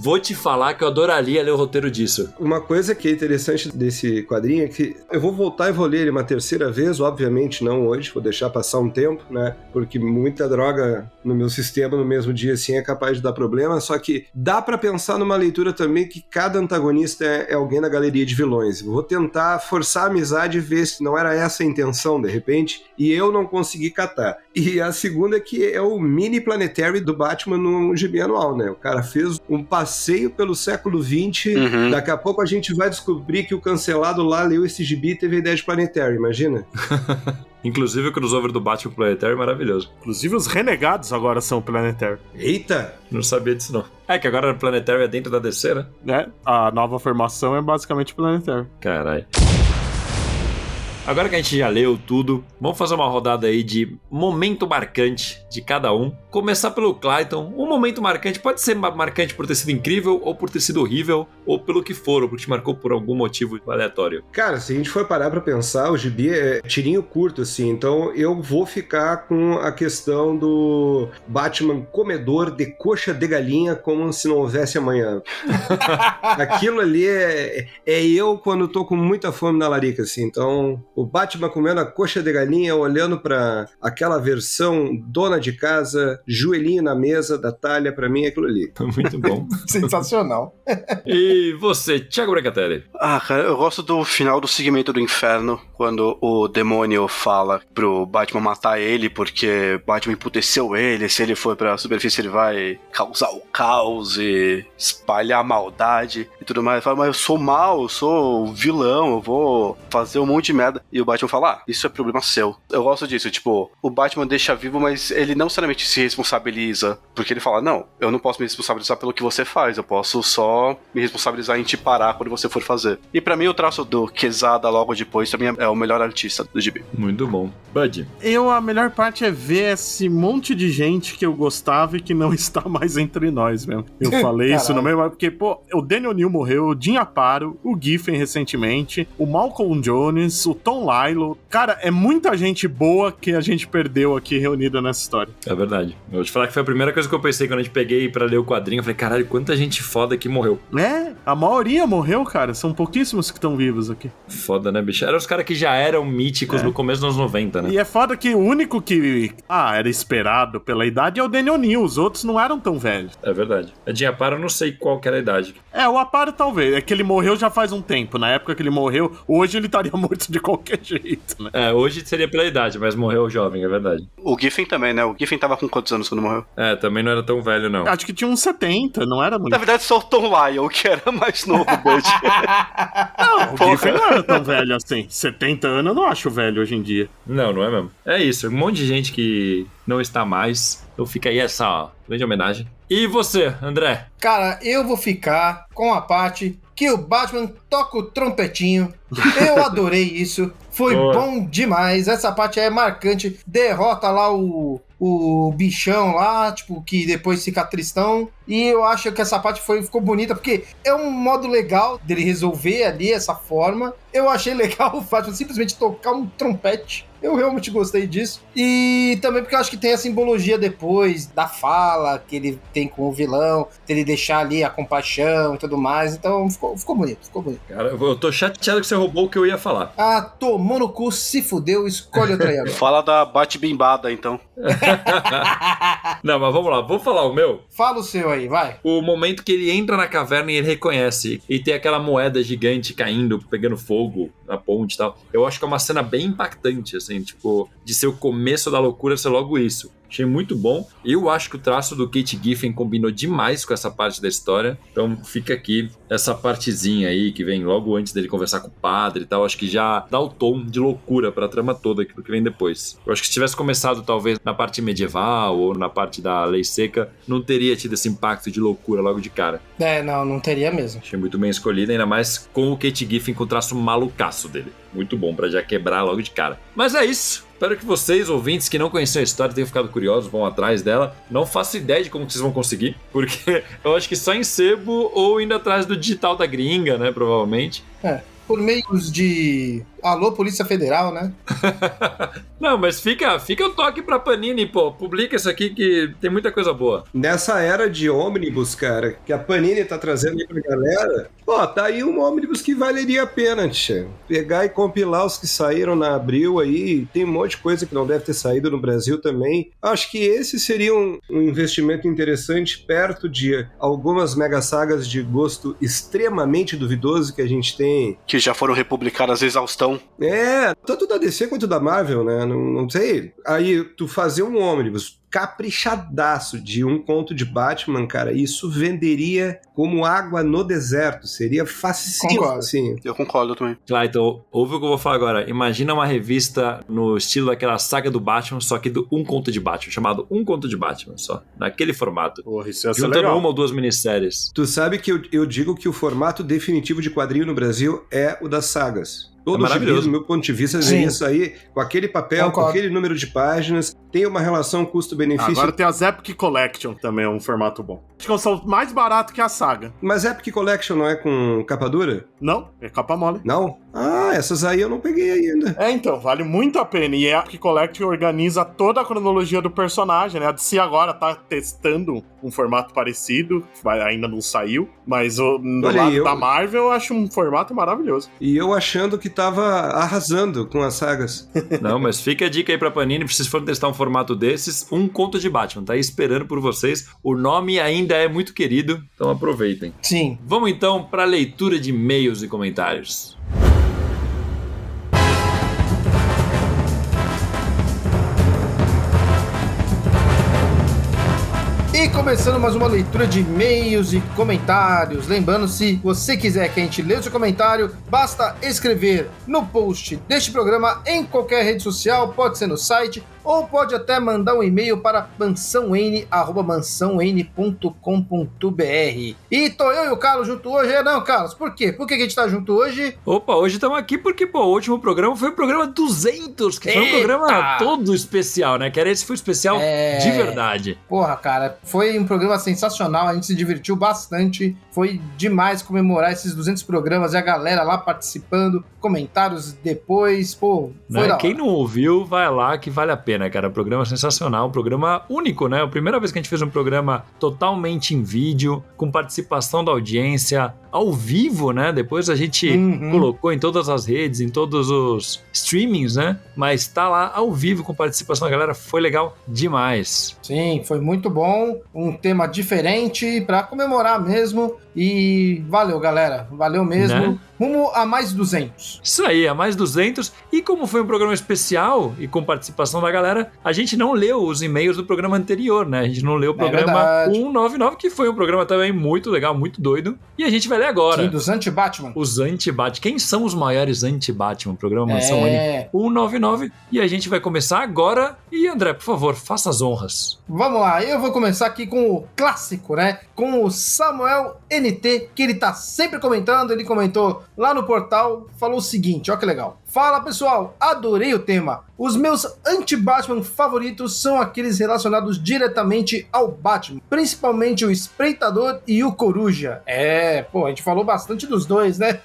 Speaker 2: Vou te falar que eu adoraria ler o roteiro disso.
Speaker 3: Uma coisa que é interessante desse quadrinho é que eu vou voltar e vou ler ele uma terceira vez, obviamente não hoje, vou deixar passar um tempo, né? Porque muita droga no meu sistema no mesmo dia, assim, é capaz de dar problema, só que dá pra pensar numa leitura também que cada antagonista é alguém na galeria de vilões. Vou tentar forçar a amizade e ver se não era essa a intenção, de repente, e eu não consegui catar. E a segunda que é o mini Planetary do Batman no gibi anual, né? O cara fez um passeio pelo século XX, daqui a pouco a gente vai descobrir que o cancelado lá leu esse gibi e teve a ideia de Planetary, imagina?
Speaker 2: Inclusive o crossover do Batman Planetary é maravilhoso.
Speaker 5: Inclusive os Renegados agora são o Planetary.
Speaker 3: Eita!
Speaker 2: Não sabia disso, não. É que agora o Planetary é dentro da DC, né?
Speaker 5: Né? A nova formação é basicamente Planetary.
Speaker 2: Caralho. Agora que a gente já leu tudo, vamos fazer uma rodada aí de momento marcante de cada um. Começar pelo Clayton. Um momento marcante pode ser marcante por ter sido incrível, ou por ter sido horrível, ou pelo que for, ou porque te marcou por algum motivo aleatório.
Speaker 3: Cara, se a gente for parar pra pensar, o gibi é tirinho curto, assim, então eu vou ficar com a questão do Batman comedor de coxa de galinha como se não houvesse amanhã. Aquilo ali é eu quando tô com muita fome na larica, assim, então o Batman comendo a coxa de galinha, olhando pra aquela versão dona de casa, joelhinho na mesa da Talha, pra mim é aquilo ali.
Speaker 2: Muito bom.
Speaker 6: Sensacional.
Speaker 2: E você, Thiago Brancatelli?
Speaker 4: Cara, eu gosto do final do Segmento do Inferno, quando o demônio fala pro Batman matar ele, porque Batman emputeceu ele, se ele for pra superfície ele vai causar o caos e espalhar a maldade e tudo mais. Ele fala, mas eu sou mal, eu sou vilão, eu vou fazer um monte de merda. E o Batman fala, isso é problema seu. Eu gosto disso, tipo, o Batman deixa vivo, mas ele não necessariamente se responsabiliza, porque ele fala, não, eu não posso me responsabilizar pelo que você faz, eu posso só me responsabilizar em te parar quando você for fazer. E pra mim o traço do Quesada logo depois também é o melhor artista do gibi.
Speaker 2: Muito bom. Bud?
Speaker 5: A melhor parte é ver esse monte de gente que eu gostava e que não está mais entre nós mesmo. Eu falei isso no meio, porque, pô, o Daniel New morreu, o Jim Aparo, o Giffen recentemente, o Malcolm Jones, o Tom Lilo. Cara, é muita gente boa que a gente perdeu aqui reunida nessa história.
Speaker 2: É verdade. Eu vou te falar que foi a primeira coisa que eu pensei quando a gente peguei pra ler o quadrinho. Eu falei, caralho, quanta gente foda que morreu.
Speaker 5: A maioria morreu, cara. São pouquíssimos que estão vivos aqui.
Speaker 2: Foda, né, bicho? Eram os caras que já eram míticos no começo dos anos 90, né?
Speaker 5: E é foda que o único que, era esperado pela idade é o Daniel New. Os outros não eram tão velhos.
Speaker 2: É verdade. A Jim Aparo, eu não sei qual que era a idade.
Speaker 5: O Aparo talvez. É que ele morreu já faz um tempo. Na época que ele morreu, hoje ele estaria morto de qualquer jeito, né?
Speaker 2: Hoje seria pela idade, mas morreu jovem, é verdade.
Speaker 4: O Giffen também, né? O Giffen tava com quantos anos quando morreu?
Speaker 2: Também não era tão velho, não.
Speaker 5: Acho que tinha uns 70, não era muito.
Speaker 4: Na verdade, só o Tom Lyle, que era mais novo, Bud.
Speaker 5: Não, o Giffen não era tão velho assim. 70 anos eu não acho velho hoje em dia.
Speaker 2: Não, não é mesmo. É isso, um monte de gente que não está mais. Então fica aí essa grande homenagem. E você, André?
Speaker 6: Cara, eu vou ficar com a parte que o Batman toca o trompetinho. Eu adorei isso. Foi bom demais. Essa parte é marcante. Derrota lá o bichão lá, tipo, que depois fica tristão. E eu acho que essa parte ficou bonita, porque é um modo legal dele resolver ali essa forma. Eu achei legal o Batman simplesmente tocar um trompete. Eu realmente gostei disso. E também porque eu acho que tem a simbologia depois da fala que ele tem com o vilão, dele deixar ali a compaixão e tudo mais. Então ficou bonito, ficou bonito.
Speaker 2: Cara, eu tô chateado que você roubou o que eu ia falar.
Speaker 6: Tomou no cu, se fudeu, escolhe outra aí agora.
Speaker 4: Fala da bate-bimbada, então.
Speaker 2: Não, mas vamos lá, vou falar o meu.
Speaker 6: Fala o seu aí, vai.
Speaker 2: O momento que ele entra na caverna e ele reconhece, e tem aquela moeda gigante caindo, pegando fogo na ponte e tal. Eu acho que é uma cena bem impactante, assim, tipo, de ser o começo da loucura ser logo isso. Achei muito bom. Eu acho que o traço do Kate Giffen combinou demais com essa parte da história. Então fica aqui essa partezinha aí que vem logo antes dele conversar com o padre e tal. Acho que já dá o tom de loucura pra trama toda aquilo que vem depois. Eu acho que se tivesse começado talvez na parte medieval ou na parte da lei seca, não teria tido esse impacto de loucura logo de cara.
Speaker 6: Não teria mesmo.
Speaker 2: Achei muito bem escolhido, ainda mais com o Kate Giffen com o traço malucaço dele. Muito bom pra já quebrar logo de cara. Mas é isso. Espero que vocês, ouvintes que não conheciam a história, tenham ficado curiosos, vão atrás dela. Não faço ideia de como vocês vão conseguir, porque eu acho que só em sebo ou indo atrás do digital da gringa, né, provavelmente.
Speaker 6: por meios de alô, Polícia Federal, né?
Speaker 2: Não, mas fica o toque pra Panini, pô. Publica isso aqui que tem muita coisa boa.
Speaker 3: Nessa era de ônibus, cara, que a Panini tá trazendo aí pra galera, pô, tá aí um ônibus que valeria a pena, tia. Pegar e compilar os que saíram na Abril aí, tem um monte de coisa que não deve ter saído no Brasil também. Acho que esse seria um investimento interessante perto de algumas mega sagas de gosto extremamente duvidoso que a gente tem.
Speaker 4: Que já foram republicadas a exaustão.
Speaker 3: Tanto da DC quanto da Marvel, né? Não sei. Aí, tu fazer um ônibus caprichadaço de um conto de Batman, cara, isso venderia como água no deserto. Seria facílimo, assim.
Speaker 4: Eu concordo também.
Speaker 2: Claro, então, ouve o que eu vou falar agora. Imagina uma revista no estilo daquela saga do Batman, só que do Um Conto de Batman, chamado Um Conto de Batman, só. Naquele formato.
Speaker 5: Porra, isso ia ser
Speaker 2: Juntando
Speaker 5: legal.
Speaker 2: uma ou duas minisséries.
Speaker 3: Tu sabe que eu digo que o formato definitivo de quadrinho no Brasil é o das sagas. Todo gibi, do meu ponto de vista, deveria sair com aquele papel, com aquele número de páginas, tem uma relação custo-benefício.
Speaker 5: Agora tem as Epic Collection, que também é um formato bom. Acho que são mais barato que a saga.
Speaker 3: Mas Epic Collection não é com capa dura?
Speaker 5: Não, é capa mole.
Speaker 3: Não? Ah, essas aí eu não peguei ainda.
Speaker 5: Então, vale muito a pena. E a Epic Collection organiza toda a cronologia do personagem, né? A DC agora tá testando um formato parecido, ainda não saiu, mas no lado da Marvel eu acho um formato maravilhoso.
Speaker 3: E eu achando que tava arrasando com as sagas.
Speaker 2: Não, mas fica a dica aí pra Panini, se vocês forem testar um formato desses, Um Conto de Batman, tá aí esperando por vocês. O nome ainda é muito querido, então aproveitem.
Speaker 6: Sim.
Speaker 2: Vamos então pra leitura de e-mails e comentários.
Speaker 6: E começando mais uma leitura de e-mails e comentários. Lembrando, se você quiser que a gente leia o seu comentário, basta escrever no post deste programa em qualquer rede social, pode ser no site, ou pode até mandar um e-mail para mansãoN@mansãoN.com.br. E tô eu e o Carlos junto hoje. Não, Carlos, por quê? Por que a gente tá junto hoje?
Speaker 2: Opa, hoje estamos aqui porque, pô, o último programa foi o programa 200, que foi um programa todo especial, né? Que era esse foi especial de verdade.
Speaker 6: Porra, cara, foi um programa sensacional, a gente se divertiu bastante, foi demais comemorar esses 200 programas e a galera lá participando, comentários depois, pô, foi da hora.
Speaker 2: Quem não ouviu, vai lá que vale a pena, cara. Programa sensacional, um programa único, né? A primeira vez que a gente fez um programa totalmente em vídeo, com participação da audiência, ao vivo, né? Depois a gente colocou em todas as redes, em todos os streamings, né? Mas tá lá ao vivo com participação da galera, foi legal demais.
Speaker 6: Sim, foi muito bom, um tema diferente pra comemorar mesmo e valeu, galera, valeu mesmo.
Speaker 2: Né?
Speaker 6: Rumo a mais 200.
Speaker 2: Isso aí, a mais 200. E como foi um programa especial e com participação da galera, a gente não leu os e-mails do programa anterior, né? A gente não leu o programa 199, que foi um programa também muito legal, muito doido. E a gente vai ler agora.
Speaker 6: Sim, dos anti-Batman.
Speaker 2: Os anti-Batman. Quem são os maiores anti-Batman? Programa Mansão N 199. E a gente vai começar agora. E André, por favor, faça as honras.
Speaker 6: Vamos lá, eu vou começar aqui com o clássico, né? Com o Samuel NT, que ele tá sempre comentando, ele comentou lá no portal, falou o seguinte, ó que legal. Fala pessoal, adorei o tema. Os meus anti-Batman favoritos são aqueles relacionados diretamente ao Batman, principalmente o Espreitador e o Coruja. A gente falou bastante dos dois, né?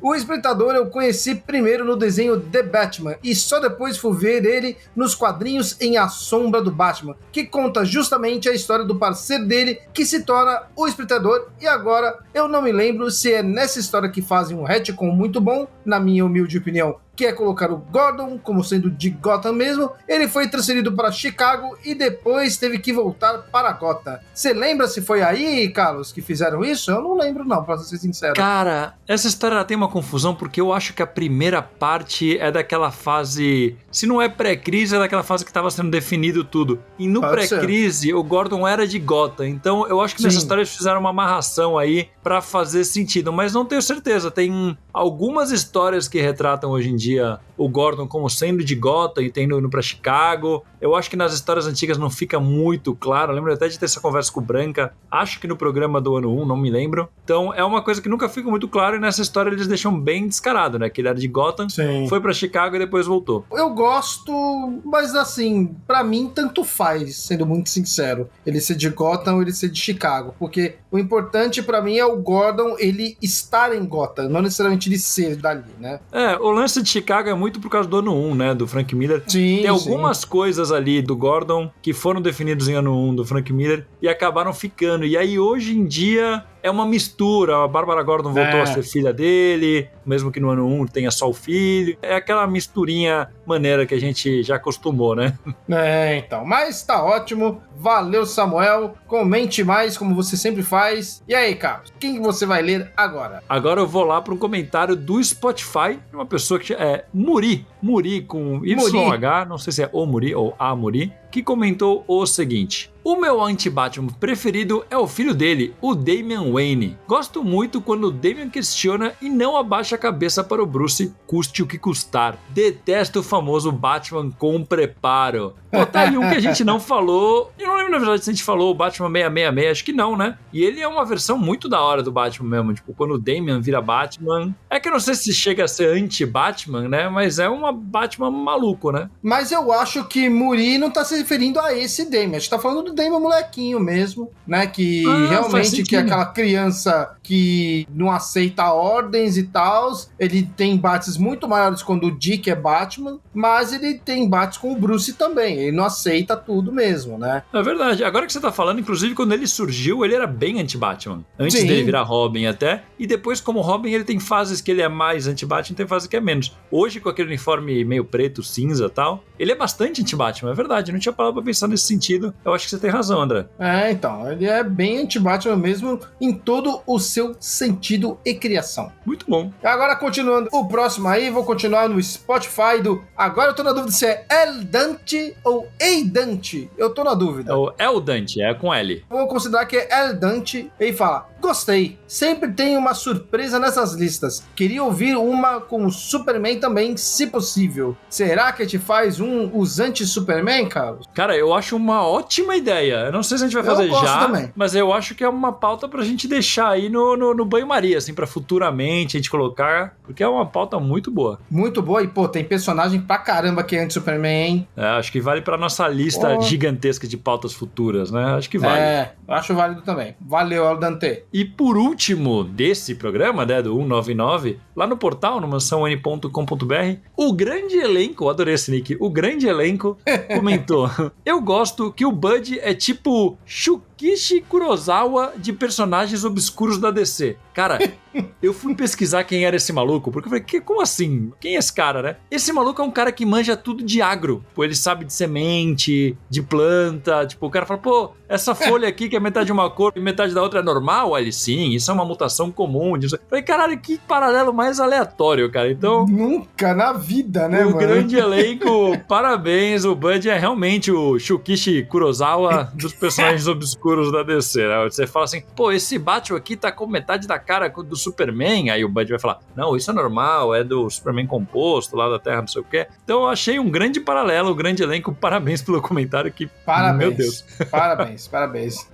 Speaker 6: O Espreitador eu conheci primeiro no desenho The Batman e só depois fui ver ele nos quadrinhos em A Sombra do Batman, que conta justamente a história do parceiro dele que se torna o Espreitador, e agora eu não me lembro se é nessa história que fazem um retcon muito bom, na minha humilde opinião, que é colocar o Gordon como sendo de Gotham mesmo. Ele foi transferido para Chicago e depois teve que voltar para Gotham. Você lembra se foi aí, Carlos, que fizeram isso? Eu não lembro não, pra ser sincero.
Speaker 2: Cara, essa história tem uma confusão porque eu acho que a primeira parte é daquela fase... Se não é pré-crise, é daquela fase que estava sendo definido tudo. E no pré-crise, o Gordon era de Gotham. Então eu acho que nessa história eles fizeram uma amarração aí pra fazer sentido. Mas não tenho certeza. Tem algumas histórias que retratam hoje em dia dia o Gordon como sendo de Gotham e tendo indo pra Chicago. Eu acho que nas histórias antigas não fica muito claro. Eu lembro até de ter essa conversa com o Branca. Acho que no programa do ano 1, não me lembro. Então é uma coisa que nunca fica muito claro e nessa história eles deixam bem descarado, né? Que ele era de Gotham,
Speaker 6: Sim.
Speaker 2: foi pra Chicago e depois voltou.
Speaker 6: Eu gosto, mas assim, pra mim tanto faz, sendo muito sincero, ele ser de Gotham ou ele ser de Chicago, porque o importante pra mim é o Gordon, ele estar em Gotham, não necessariamente ele ser dali, né?
Speaker 2: O lance de Chicago é muito por causa do ano 1, né? Do Frank Miller.
Speaker 6: Sim,
Speaker 2: Tem algumas coisas ali do Gordon que foram definidos em ano 1 do Frank Miller e acabaram ficando. E aí hoje em dia é uma mistura. A Bárbara Gordon voltou a ser filha dele, mesmo que no ano 1 tenha só o filho. É aquela misturinha maneira que a gente já acostumou, né?
Speaker 6: Então. Mas tá ótimo. Valeu, Samuel. Comente mais, como você sempre faz. E aí, Carlos, quem você vai ler agora?
Speaker 2: Agora eu vou lá para um comentário do Spotify, de uma pessoa que é Muri com YH, não sei se é o Muri ou a Muri, que comentou o seguinte: o meu anti-Batman preferido é o filho dele, o Damian Wayne. Gosto muito quando o Damian questiona e não abaixa a cabeça para o Bruce, custe o que custar. Detesto o famoso Batman com preparo. Pô, tá aí um que a gente não falou. Eu não lembro, na verdade, se a gente falou o Batman 666, acho que não, né? E ele é uma versão muito da hora do Batman mesmo. Tipo, quando o Damian vira Batman. É que eu não sei se chega a ser anti-Batman, né? Mas é uma Batman maluco, né?
Speaker 6: Mas eu acho que Muri não tá se referindo a esse Damian. A gente tá falando do Damian molequinho mesmo, né? Que realmente que é aquela criança que não aceita ordens e tal. Ele tem embates muito maiores quando o Dick é Batman, mas ele tem embates com o Bruce também. Ele não aceita tudo mesmo, né?
Speaker 2: É verdade. Agora que você tá falando, inclusive, quando ele surgiu, ele era bem anti-Batman. Antes dele virar Robin até. E depois, como Robin, ele tem fases que ele é mais anti-Batman, tem fases que é menos. Hoje, com aquele uniforme meio preto, cinza e tal, ele é bastante anti-Batman, é verdade. Eu não tinha parado pra pensar nesse sentido. Eu acho que você tem razão, André.
Speaker 6: Então. Ele é bem anti-Batman mesmo em todo o seu sentido e criação.
Speaker 2: Muito bom.
Speaker 6: Agora, continuando o próximo aí, vou continuar no Spotify do... Agora eu tô na dúvida se é El Dante ou Ei Dante. Eu tô na dúvida.
Speaker 2: É o Dante, é com L.
Speaker 6: Vou considerar que é El Dante. Ele fala: gostei. Sempre tem uma surpresa nessas listas. Queria ouvir uma com o Superman também, se possível. Será que a gente faz os anti-Superman, Carlos?
Speaker 2: Cara, eu acho uma ótima ideia. Eu não sei se a gente vai fazer já,
Speaker 6: também.
Speaker 2: Mas eu acho que é uma pauta pra gente deixar aí no banho-maria, assim, pra futuramente a gente colocar, porque é uma pauta muito boa.
Speaker 6: Muito boa. E, pô, tem personagem pra caramba que é anti-Superman, hein?
Speaker 2: Acho que vale pra nossa lista gigantesca de pautas futuras, né? Acho que vale.
Speaker 6: Acho válido também. Valeu, El Dante.
Speaker 2: E por último desse programa, né, do 199, lá no portal, no mansãon.com.br, o grande elenco, adorei esse nick, o grande elenco comentou: eu gosto que o Bud é tipo Shukichi Kurosawa de personagens obscuros da DC. Cara, eu fui pesquisar quem era esse maluco, porque eu falei, como assim? Quem é esse cara, né? Esse maluco é um cara que manja tudo de agro. Pô, ele sabe de semente, de planta. Tipo, o cara fala, pô, essa folha aqui que é metade de uma cor e metade da outra é normal? Aí ele, sim, isso é uma mutação comum. Eu falei, caralho, que paralelo mais aleatório, cara. Então...
Speaker 6: Nunca na vida, né,
Speaker 2: o
Speaker 6: mano?
Speaker 2: grande elenco, parabéns. O Bud é realmente o Shukichi Kurosawa dos personagens obscuros da DC, né? Você fala assim, pô, esse Batman aqui tá com metade da cara do Superman. Aí o Bud vai falar, não, isso é normal, é do Superman composto lá da Terra, não sei o quê. Então eu achei um grande paralelo, um grande elenco. Parabéns pelo comentário que...
Speaker 6: Parabéns.
Speaker 2: Meu Deus.
Speaker 6: Parabéns.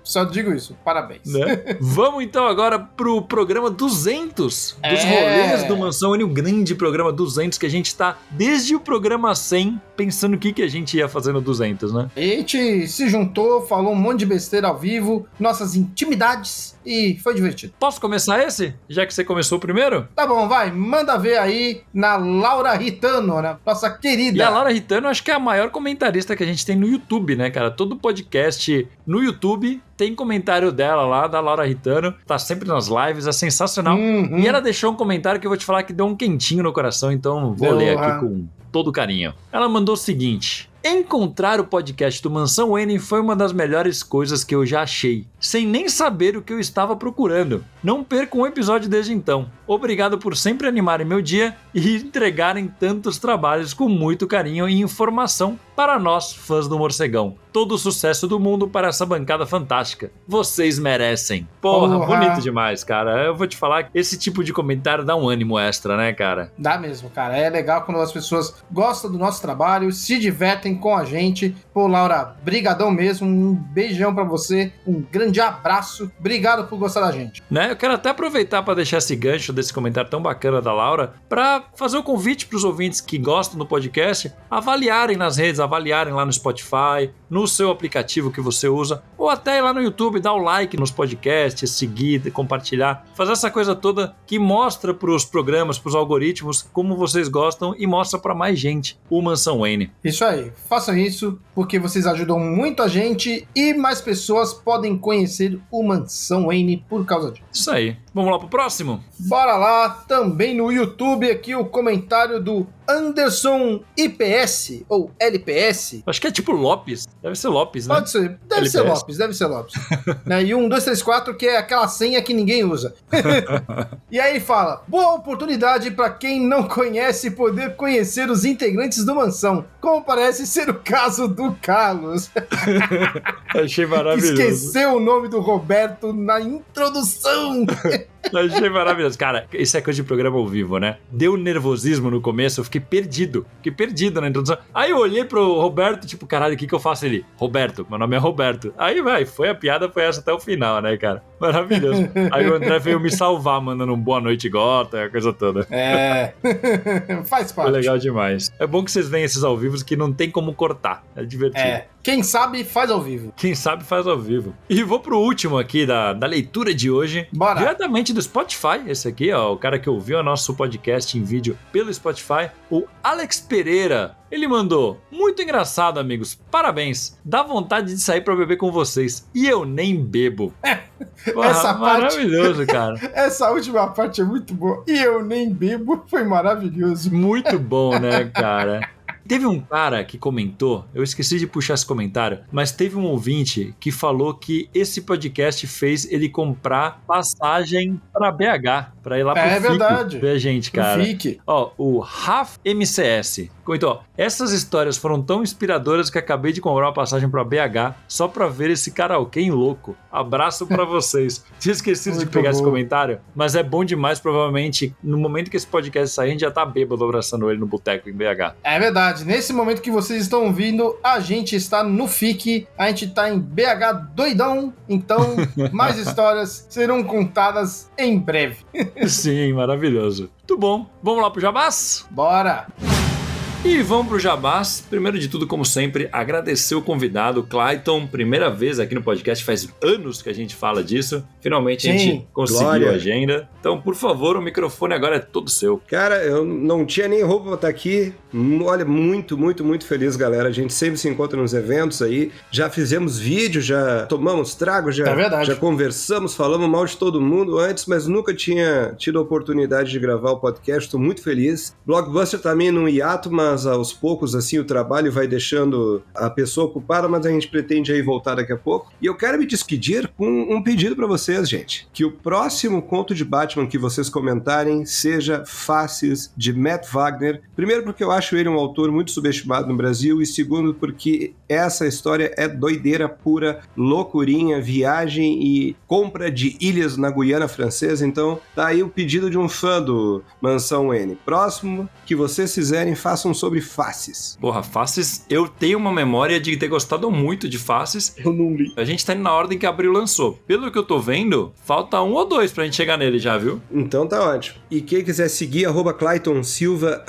Speaker 6: Só digo isso, parabéns.
Speaker 2: Né? Vamos então agora pro programa 200 dos rolês do Mansão N, o grande programa 200 que a gente tá desde o programa 100 pensando o que a gente ia fazer no 200, né?
Speaker 6: A gente se juntou, falou um monte de besteira ao vivo, nossas intimidades e foi divertido.
Speaker 2: Posso começar esse? Já que você começou primeiro?
Speaker 6: Tá bom, vai, manda ver aí na Laura Ritano, né? Nossa querida.
Speaker 2: E a Laura Ritano acho que é a maior comentarista que a gente tem no YouTube, né, cara? Todo podcast no YouTube tem comentário dela lá, da Laura Ritano. Tá sempre nas lives, é sensacional. E ela deixou um comentário que eu vou te falar que deu um quentinho no coração, então vou ler aqui com todo carinho. Ela mandou o seguinte: encontrar o podcast do Mansão Wayne foi uma das melhores coisas que eu já achei, sem nem saber o que eu estava procurando. Não perco um episódio desde então. Obrigado por sempre animarem meu dia e entregarem tantos trabalhos com muito carinho e informação para nós, fãs do Morcegão. todo o sucesso do mundo para essa bancada fantástica. Vocês merecem. Porra, bonito demais, cara. Eu vou te falar que esse tipo de comentário dá um ânimo extra, né, cara?
Speaker 6: Dá mesmo, cara. É legal quando as pessoas gostam do nosso trabalho, se divertem com a gente. Pô, Laura, brigadão mesmo. Um beijão pra você. Um grande abraço. Obrigado por gostar da gente.
Speaker 2: Né? Eu quero até aproveitar para deixar esse gancho desse comentário tão bacana da Laura para fazer o convite para os ouvintes que gostam do podcast avaliarem nas redes, avaliarem lá no Spotify, no seu aplicativo que você usa, ou até ir lá no YouTube, dar o like nos podcasts, seguir, compartilhar, fazer essa coisa toda que mostra para os programas, para os algoritmos, como vocês gostam e mostra para mais gente o Mansão Wayne.
Speaker 6: Isso aí, façam isso porque vocês ajudam muito a gente e mais pessoas podem conhecer o Mansão Wayne por causa disso.
Speaker 2: Isso aí. Vamos lá pro próximo?
Speaker 6: Bora lá, também no YouTube aqui o comentário do Anderson IPS, ou LPS.
Speaker 2: Acho que é tipo Lopes. Deve ser Lopes, né?
Speaker 6: Pode ser. Deve ser Lopes. Né? E 1, 2, 3, 4, que é aquela senha que ninguém usa. E aí fala, boa oportunidade para quem não conhece poder conhecer os integrantes do Mansão, como parece ser o caso do Carlos.
Speaker 2: Achei maravilhoso.
Speaker 6: Esqueceu o nome do Roberto na introdução.
Speaker 2: Achei maravilhoso. Cara, isso é coisa de programa ao vivo, né? Deu nervosismo no começo, eu fiquei perdido na introdução. Aí eu olhei pro Roberto, tipo, caralho, o que eu faço ali? Roberto, meu nome é Roberto. Aí, a piada foi essa até o final, né, cara? Maravilhoso. Aí o André veio me salvar, mandando um boa noite, Gota, a coisa toda.
Speaker 6: Faz parte.
Speaker 2: Foi legal demais. É bom que vocês veem esses ao vivo que não tem como cortar. É divertido.
Speaker 6: Quem sabe faz ao vivo.
Speaker 2: Quem sabe faz ao vivo. E vou pro último aqui da leitura de hoje.
Speaker 6: Bora.
Speaker 2: Diretamente do Spotify, esse aqui, ó, o cara que ouviu o nosso podcast em vídeo pelo Spotify, o Alex Pereira. Ele mandou, muito engraçado, amigos, parabéns, dá vontade de sair pra beber com vocês, e eu nem bebo. Porra,
Speaker 6: essa
Speaker 2: maravilhoso, cara.
Speaker 6: Essa última parte é muito boa, e eu nem bebo, foi maravilhoso.
Speaker 2: Muito bom, né, cara? Teve um cara que comentou, eu esqueci de puxar esse comentário, mas teve um ouvinte que falou que esse podcast fez ele comprar passagem pra BH, pra ir lá pro FIC.
Speaker 6: Verdade.
Speaker 2: Ver a gente, cara.
Speaker 6: FIC.
Speaker 2: Ó, o Raf MCS comentou, ó, essas histórias foram tão inspiradoras que acabei de comprar uma passagem pra BH só pra ver esse karaokê louco. Abraço pra vocês. Tinha esquecido de pegar esse comentário, mas é bom demais, provavelmente, no momento que esse podcast sair, a gente já tá bêbado abraçando ele no boteco em BH.
Speaker 6: É verdade. Nesse momento que vocês estão ouvindo, a gente está no FIC, a gente está em BH doidão, então mais histórias serão contadas em breve.
Speaker 2: Sim, maravilhoso. Muito bom. Vamos lá pro Jabás?
Speaker 6: Bora!
Speaker 2: E vamos pro Jabás. Primeiro de tudo, como sempre, agradecer o convidado, Clayton. Primeira vez aqui no podcast, faz anos que a gente fala disso. Finalmente a gente conseguiu a agenda. Então, por favor, o microfone agora é todo seu.
Speaker 3: Cara, eu não tinha nem roupa pra estar aqui. Olha, muito feliz, galera. A gente sempre se encontra nos eventos aí. Já fizemos vídeo, já tomamos trago, já conversamos, falamos mal de todo mundo antes, mas nunca tinha tido a oportunidade de gravar o podcast. Estou muito feliz. Blockbuster também num hiato, mas aos poucos, assim, o trabalho vai deixando a pessoa ocupada, mas a gente pretende aí voltar daqui a pouco. E eu quero me despedir com um pedido pra vocês, gente. Que o próximo conto de Batman que vocês comentarem seja Faces, de Matt Wagner. Primeiro porque eu acho ele um autor muito subestimado no Brasil, e segundo porque essa história é doideira pura, loucurinha, viagem e compra de ilhas na Guiana Francesa. Então tá aí o pedido de um fã do Mansão Wayne. Próximo que vocês fizerem, façam sobre Faces.
Speaker 2: Porra, Faces, eu tenho uma memória de ter gostado muito de Faces.
Speaker 3: Eu não li.
Speaker 2: A gente tá indo na ordem que Abril lançou. Pelo que eu tô vendo, falta 1 ou 2 pra gente chegar nele já, viu?
Speaker 3: Então tá ótimo. E quem quiser seguir, @ClaytonSilva_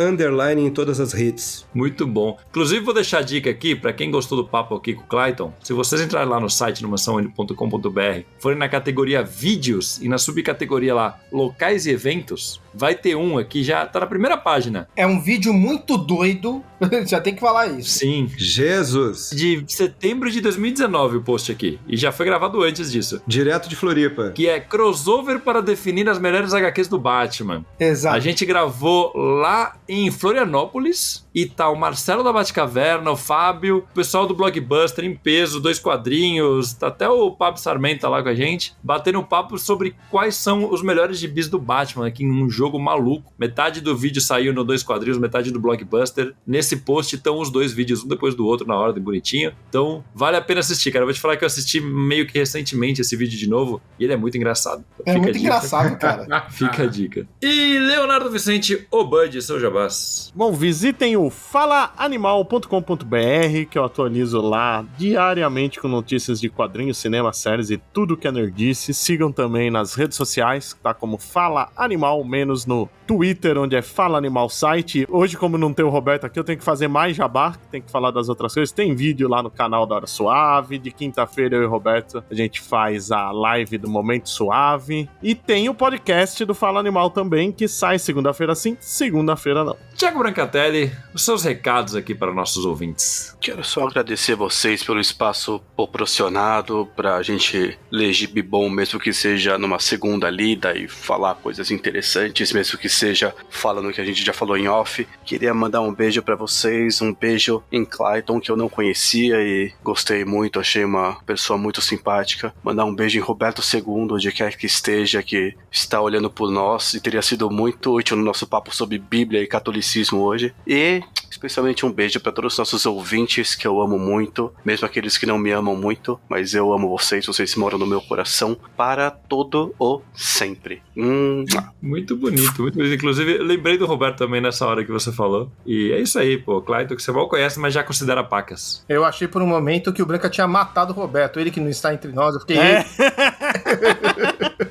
Speaker 3: em todas as redes.
Speaker 2: Muito bom. Inclusive, vou deixar a dica aqui pra quem gostou do papo aqui com o Clayton. Se vocês entrarem lá no site no mansãoN.com.br, forem na categoria vídeos e na subcategoria lá locais e eventos, vai ter um aqui, já tá na primeira página.
Speaker 6: É um vídeo muito doido, já tem que falar isso.
Speaker 2: Sim.
Speaker 3: Jesus!
Speaker 2: De setembro de 2019 o post aqui, e já foi gravado antes disso.
Speaker 3: Direto de Floripa.
Speaker 2: Que é crossover para definir as melhores HQs do Batman.
Speaker 6: Exato.
Speaker 2: A gente gravou lá em Florianópolis, e tá o Marcelo da Batcaverna, o Fábio, o pessoal do Blockbuster em peso, 2 quadrinhos, tá até o Pablo Sarmento lá com a gente, batendo um papo sobre quais são os melhores gibis do Batman aqui em um jogo maluco. Metade do vídeo saiu no 2 quadrinhos, metade do Blockbuster. Nesse post estão os 2 vídeos, um depois do outro, na ordem bonitinho. Então, vale a pena assistir, cara. Eu vou te falar que eu assisti meio que recentemente esse vídeo de novo e ele é muito engraçado.
Speaker 6: É muito engraçado, cara.
Speaker 2: Fica a dica. E Leonardo Vicente, o Bud, seu jabás.
Speaker 5: Bom, visitem o falaanimal.com.br, que eu atualizo lá diariamente com notícias de quadrinhos, cinema, séries e tudo que é nerdice. Sigam também nas redes sociais, tá como Fala Animal, menos no Twitter, onde é Fala Animal Site. Hoje, como não tem o Roberto aqui, eu tenho que fazer mais jabá, tem que falar das outras coisas. Tem vídeo lá no canal da Hora Suave. De quinta-feira, eu e o Roberto, a gente faz a live do Momento Suave. E tem o podcast do Fala Animal também, que sai segunda-feira sim, segunda-feira não.
Speaker 2: Thiago Brancatelli, os seus recados aqui para nossos ouvintes.
Speaker 4: Quero só agradecer vocês pelo espaço proporcionado pra gente ler gibi bom, mesmo que seja numa segunda lida e falar coisas interessantes, mesmo que seja falando o que a gente já falou em off. Queria mandar um beijo pra vocês, um beijo em Clayton, que eu não conhecia e gostei muito, achei uma pessoa muito simpática. Mandar um beijo em Roberto II, onde quer que esteja, que está olhando por nós e teria sido muito útil no nosso papo sobre Bíblia e catolicismo hoje. E especialmente um beijo para todos os nossos ouvintes, que eu amo muito, mesmo aqueles que não me amam muito, mas eu amo vocês, vocês moram no meu coração para todo o sempre.
Speaker 2: Muito bonito, muito bonito. Inclusive, lembrei do Roberto também nessa hora que você falou. E é isso aí, pô. Clayton, que você mal conhece, mas já considera pacas.
Speaker 6: Eu achei por um momento que o Branca tinha matado o Roberto, ele que não está entre nós, eu fiquei...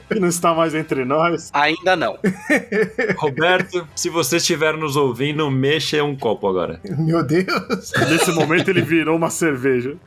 Speaker 5: Que não está mais entre nós.
Speaker 4: Ainda não.
Speaker 2: Roberto, se você estiver nos ouvindo, mexa um copo agora.
Speaker 6: Meu Deus.
Speaker 5: Nesse momento ele virou uma cerveja.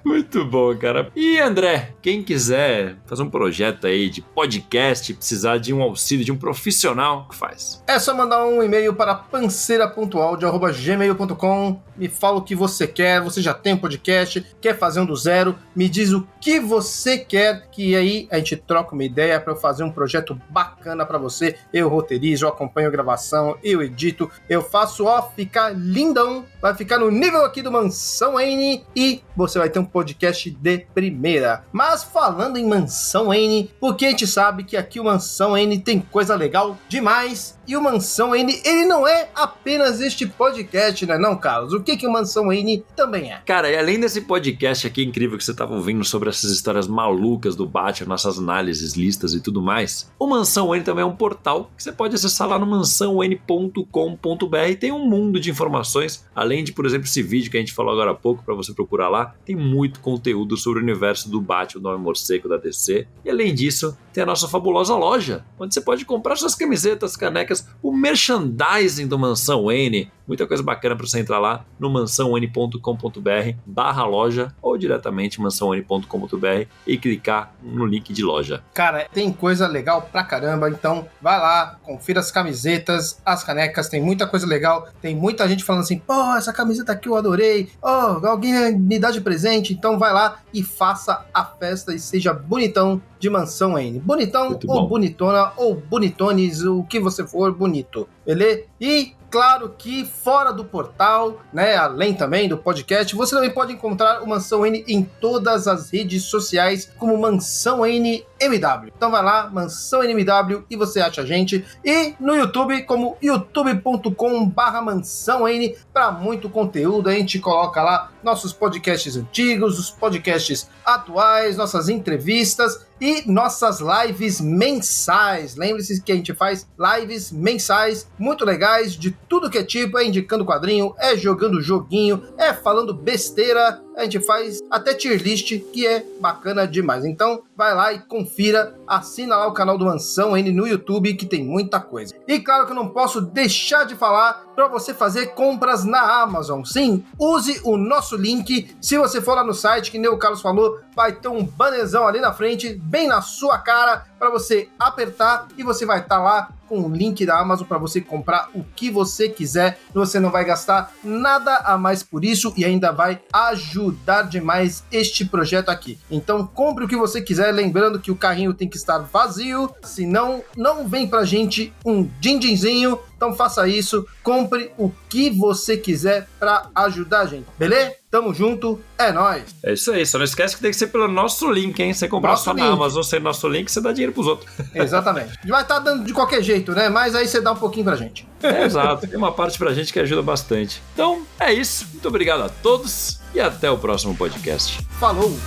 Speaker 2: Muito bom, cara. E André, quem quiser fazer um projeto aí de podcast, precisar de um auxílio de um profissional, o que faz?
Speaker 6: É só mandar um e-mail para panceira.audio@gmail.com. Me fala o que você quer, você já tem um podcast, quer fazer um do zero, me diz o que você quer, que aí a gente troca uma ideia para eu fazer um projeto bacana para você. Eu roteirizo, eu acompanho a gravação, eu edito, eu faço ficar lindão, vai ficar no nível aqui do Mansão Wayne e você vai ter um podcast de primeira. Mas falando em Mansão Wayne, porque a gente sabe que aqui o Mansão Wayne tem coisa legal demais e o Mansão Wayne, ele não é apenas este podcast, né não, Carlos? O que o Mansão Wayne também é?
Speaker 2: Cara, e além desse podcast aqui incrível que você estava ouvindo sobre essas histórias malucas do Batman, nossas análises, listas e tudo mais, o Mansão Wayne também é um portal que você pode acessar lá no mansãowayne.com.br. Tem um mundo de informações, além de, por exemplo, esse vídeo que a gente falou agora há pouco, para você procurar lá, tem muito conteúdo sobre o universo do Batman, do Homem Morcego, da DC. E além disso, tem a nossa fabulosa loja, onde você pode comprar suas camisetas, canecas, o merchandising do Mansão Wayne. Muita coisa bacana para você entrar lá no mansãowayne.com.br/loja ou diretamente mansãowayne.com.br e clicar no link de loja.
Speaker 6: Cara, tem coisa legal pra caramba, então vai lá, confira as camisetas, as canecas, tem muita coisa legal, tem muita gente falando assim, pô, essa camiseta aqui eu adorei, alguém me dá de presente, então vai lá e faça a festa e seja bonitão de Mansão Wayne. Bonitão
Speaker 2: muito
Speaker 6: ou
Speaker 2: bom.
Speaker 6: bonitona ou bonitones, o que você for bonito, beleza? E claro que fora do portal, né, além também do podcast, você também pode encontrar o Mansão Wayne em todas as redes sociais como Mansão Wayne MW. Então vai lá, Mansão Wayne MW e você acha a gente. E no YouTube como youtube.com/Mansão Wayne para muito conteúdo. A gente coloca lá nossos podcasts antigos, os podcasts atuais, nossas entrevistas e nossas lives mensais. Lembre-se que a gente faz lives mensais muito legais de tudo que é tipo, é indicando quadrinho, é jogando joguinho, é falando besteira, a gente faz até tier list, que é bacana demais. Então vai lá e confira, assina lá o canal do Mansão Wayne no YouTube, que tem muita coisa. E claro que eu não posso deixar de falar para você fazer compras na Amazon. Sim, use o nosso link. Se você for lá no site, que nem o Carlos falou, vai ter um bannerzão ali na frente, bem na sua cara, para você apertar e você vai estar lá com o link da Amazon para você comprar o que você quiser. Você não vai gastar nada a mais por isso e ainda vai ajudar demais este projeto aqui. Então compre o que você quiser, lembrando que o carrinho tem que estar vazio, senão não vem pra gente um din-dinzinho Então faça isso, compre o que você quiser pra ajudar a gente, beleza? Tamo junto, é nóis.
Speaker 2: É isso aí, só não esquece que tem que ser pelo nosso link, hein? Você comprar
Speaker 6: Nosso
Speaker 2: só
Speaker 6: link.
Speaker 2: na Amazon sem nosso link, você dá dinheiro pros outros.
Speaker 6: Exatamente. Vai estar dando de qualquer jeito, né? Mas aí você dá um pouquinho pra gente.
Speaker 2: Exato, tem uma parte pra gente que ajuda bastante. Então, é isso. Muito obrigado a todos e até o próximo podcast.
Speaker 6: Falou!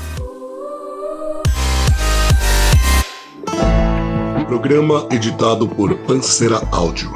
Speaker 7: Programa editado por Pancera Áudio.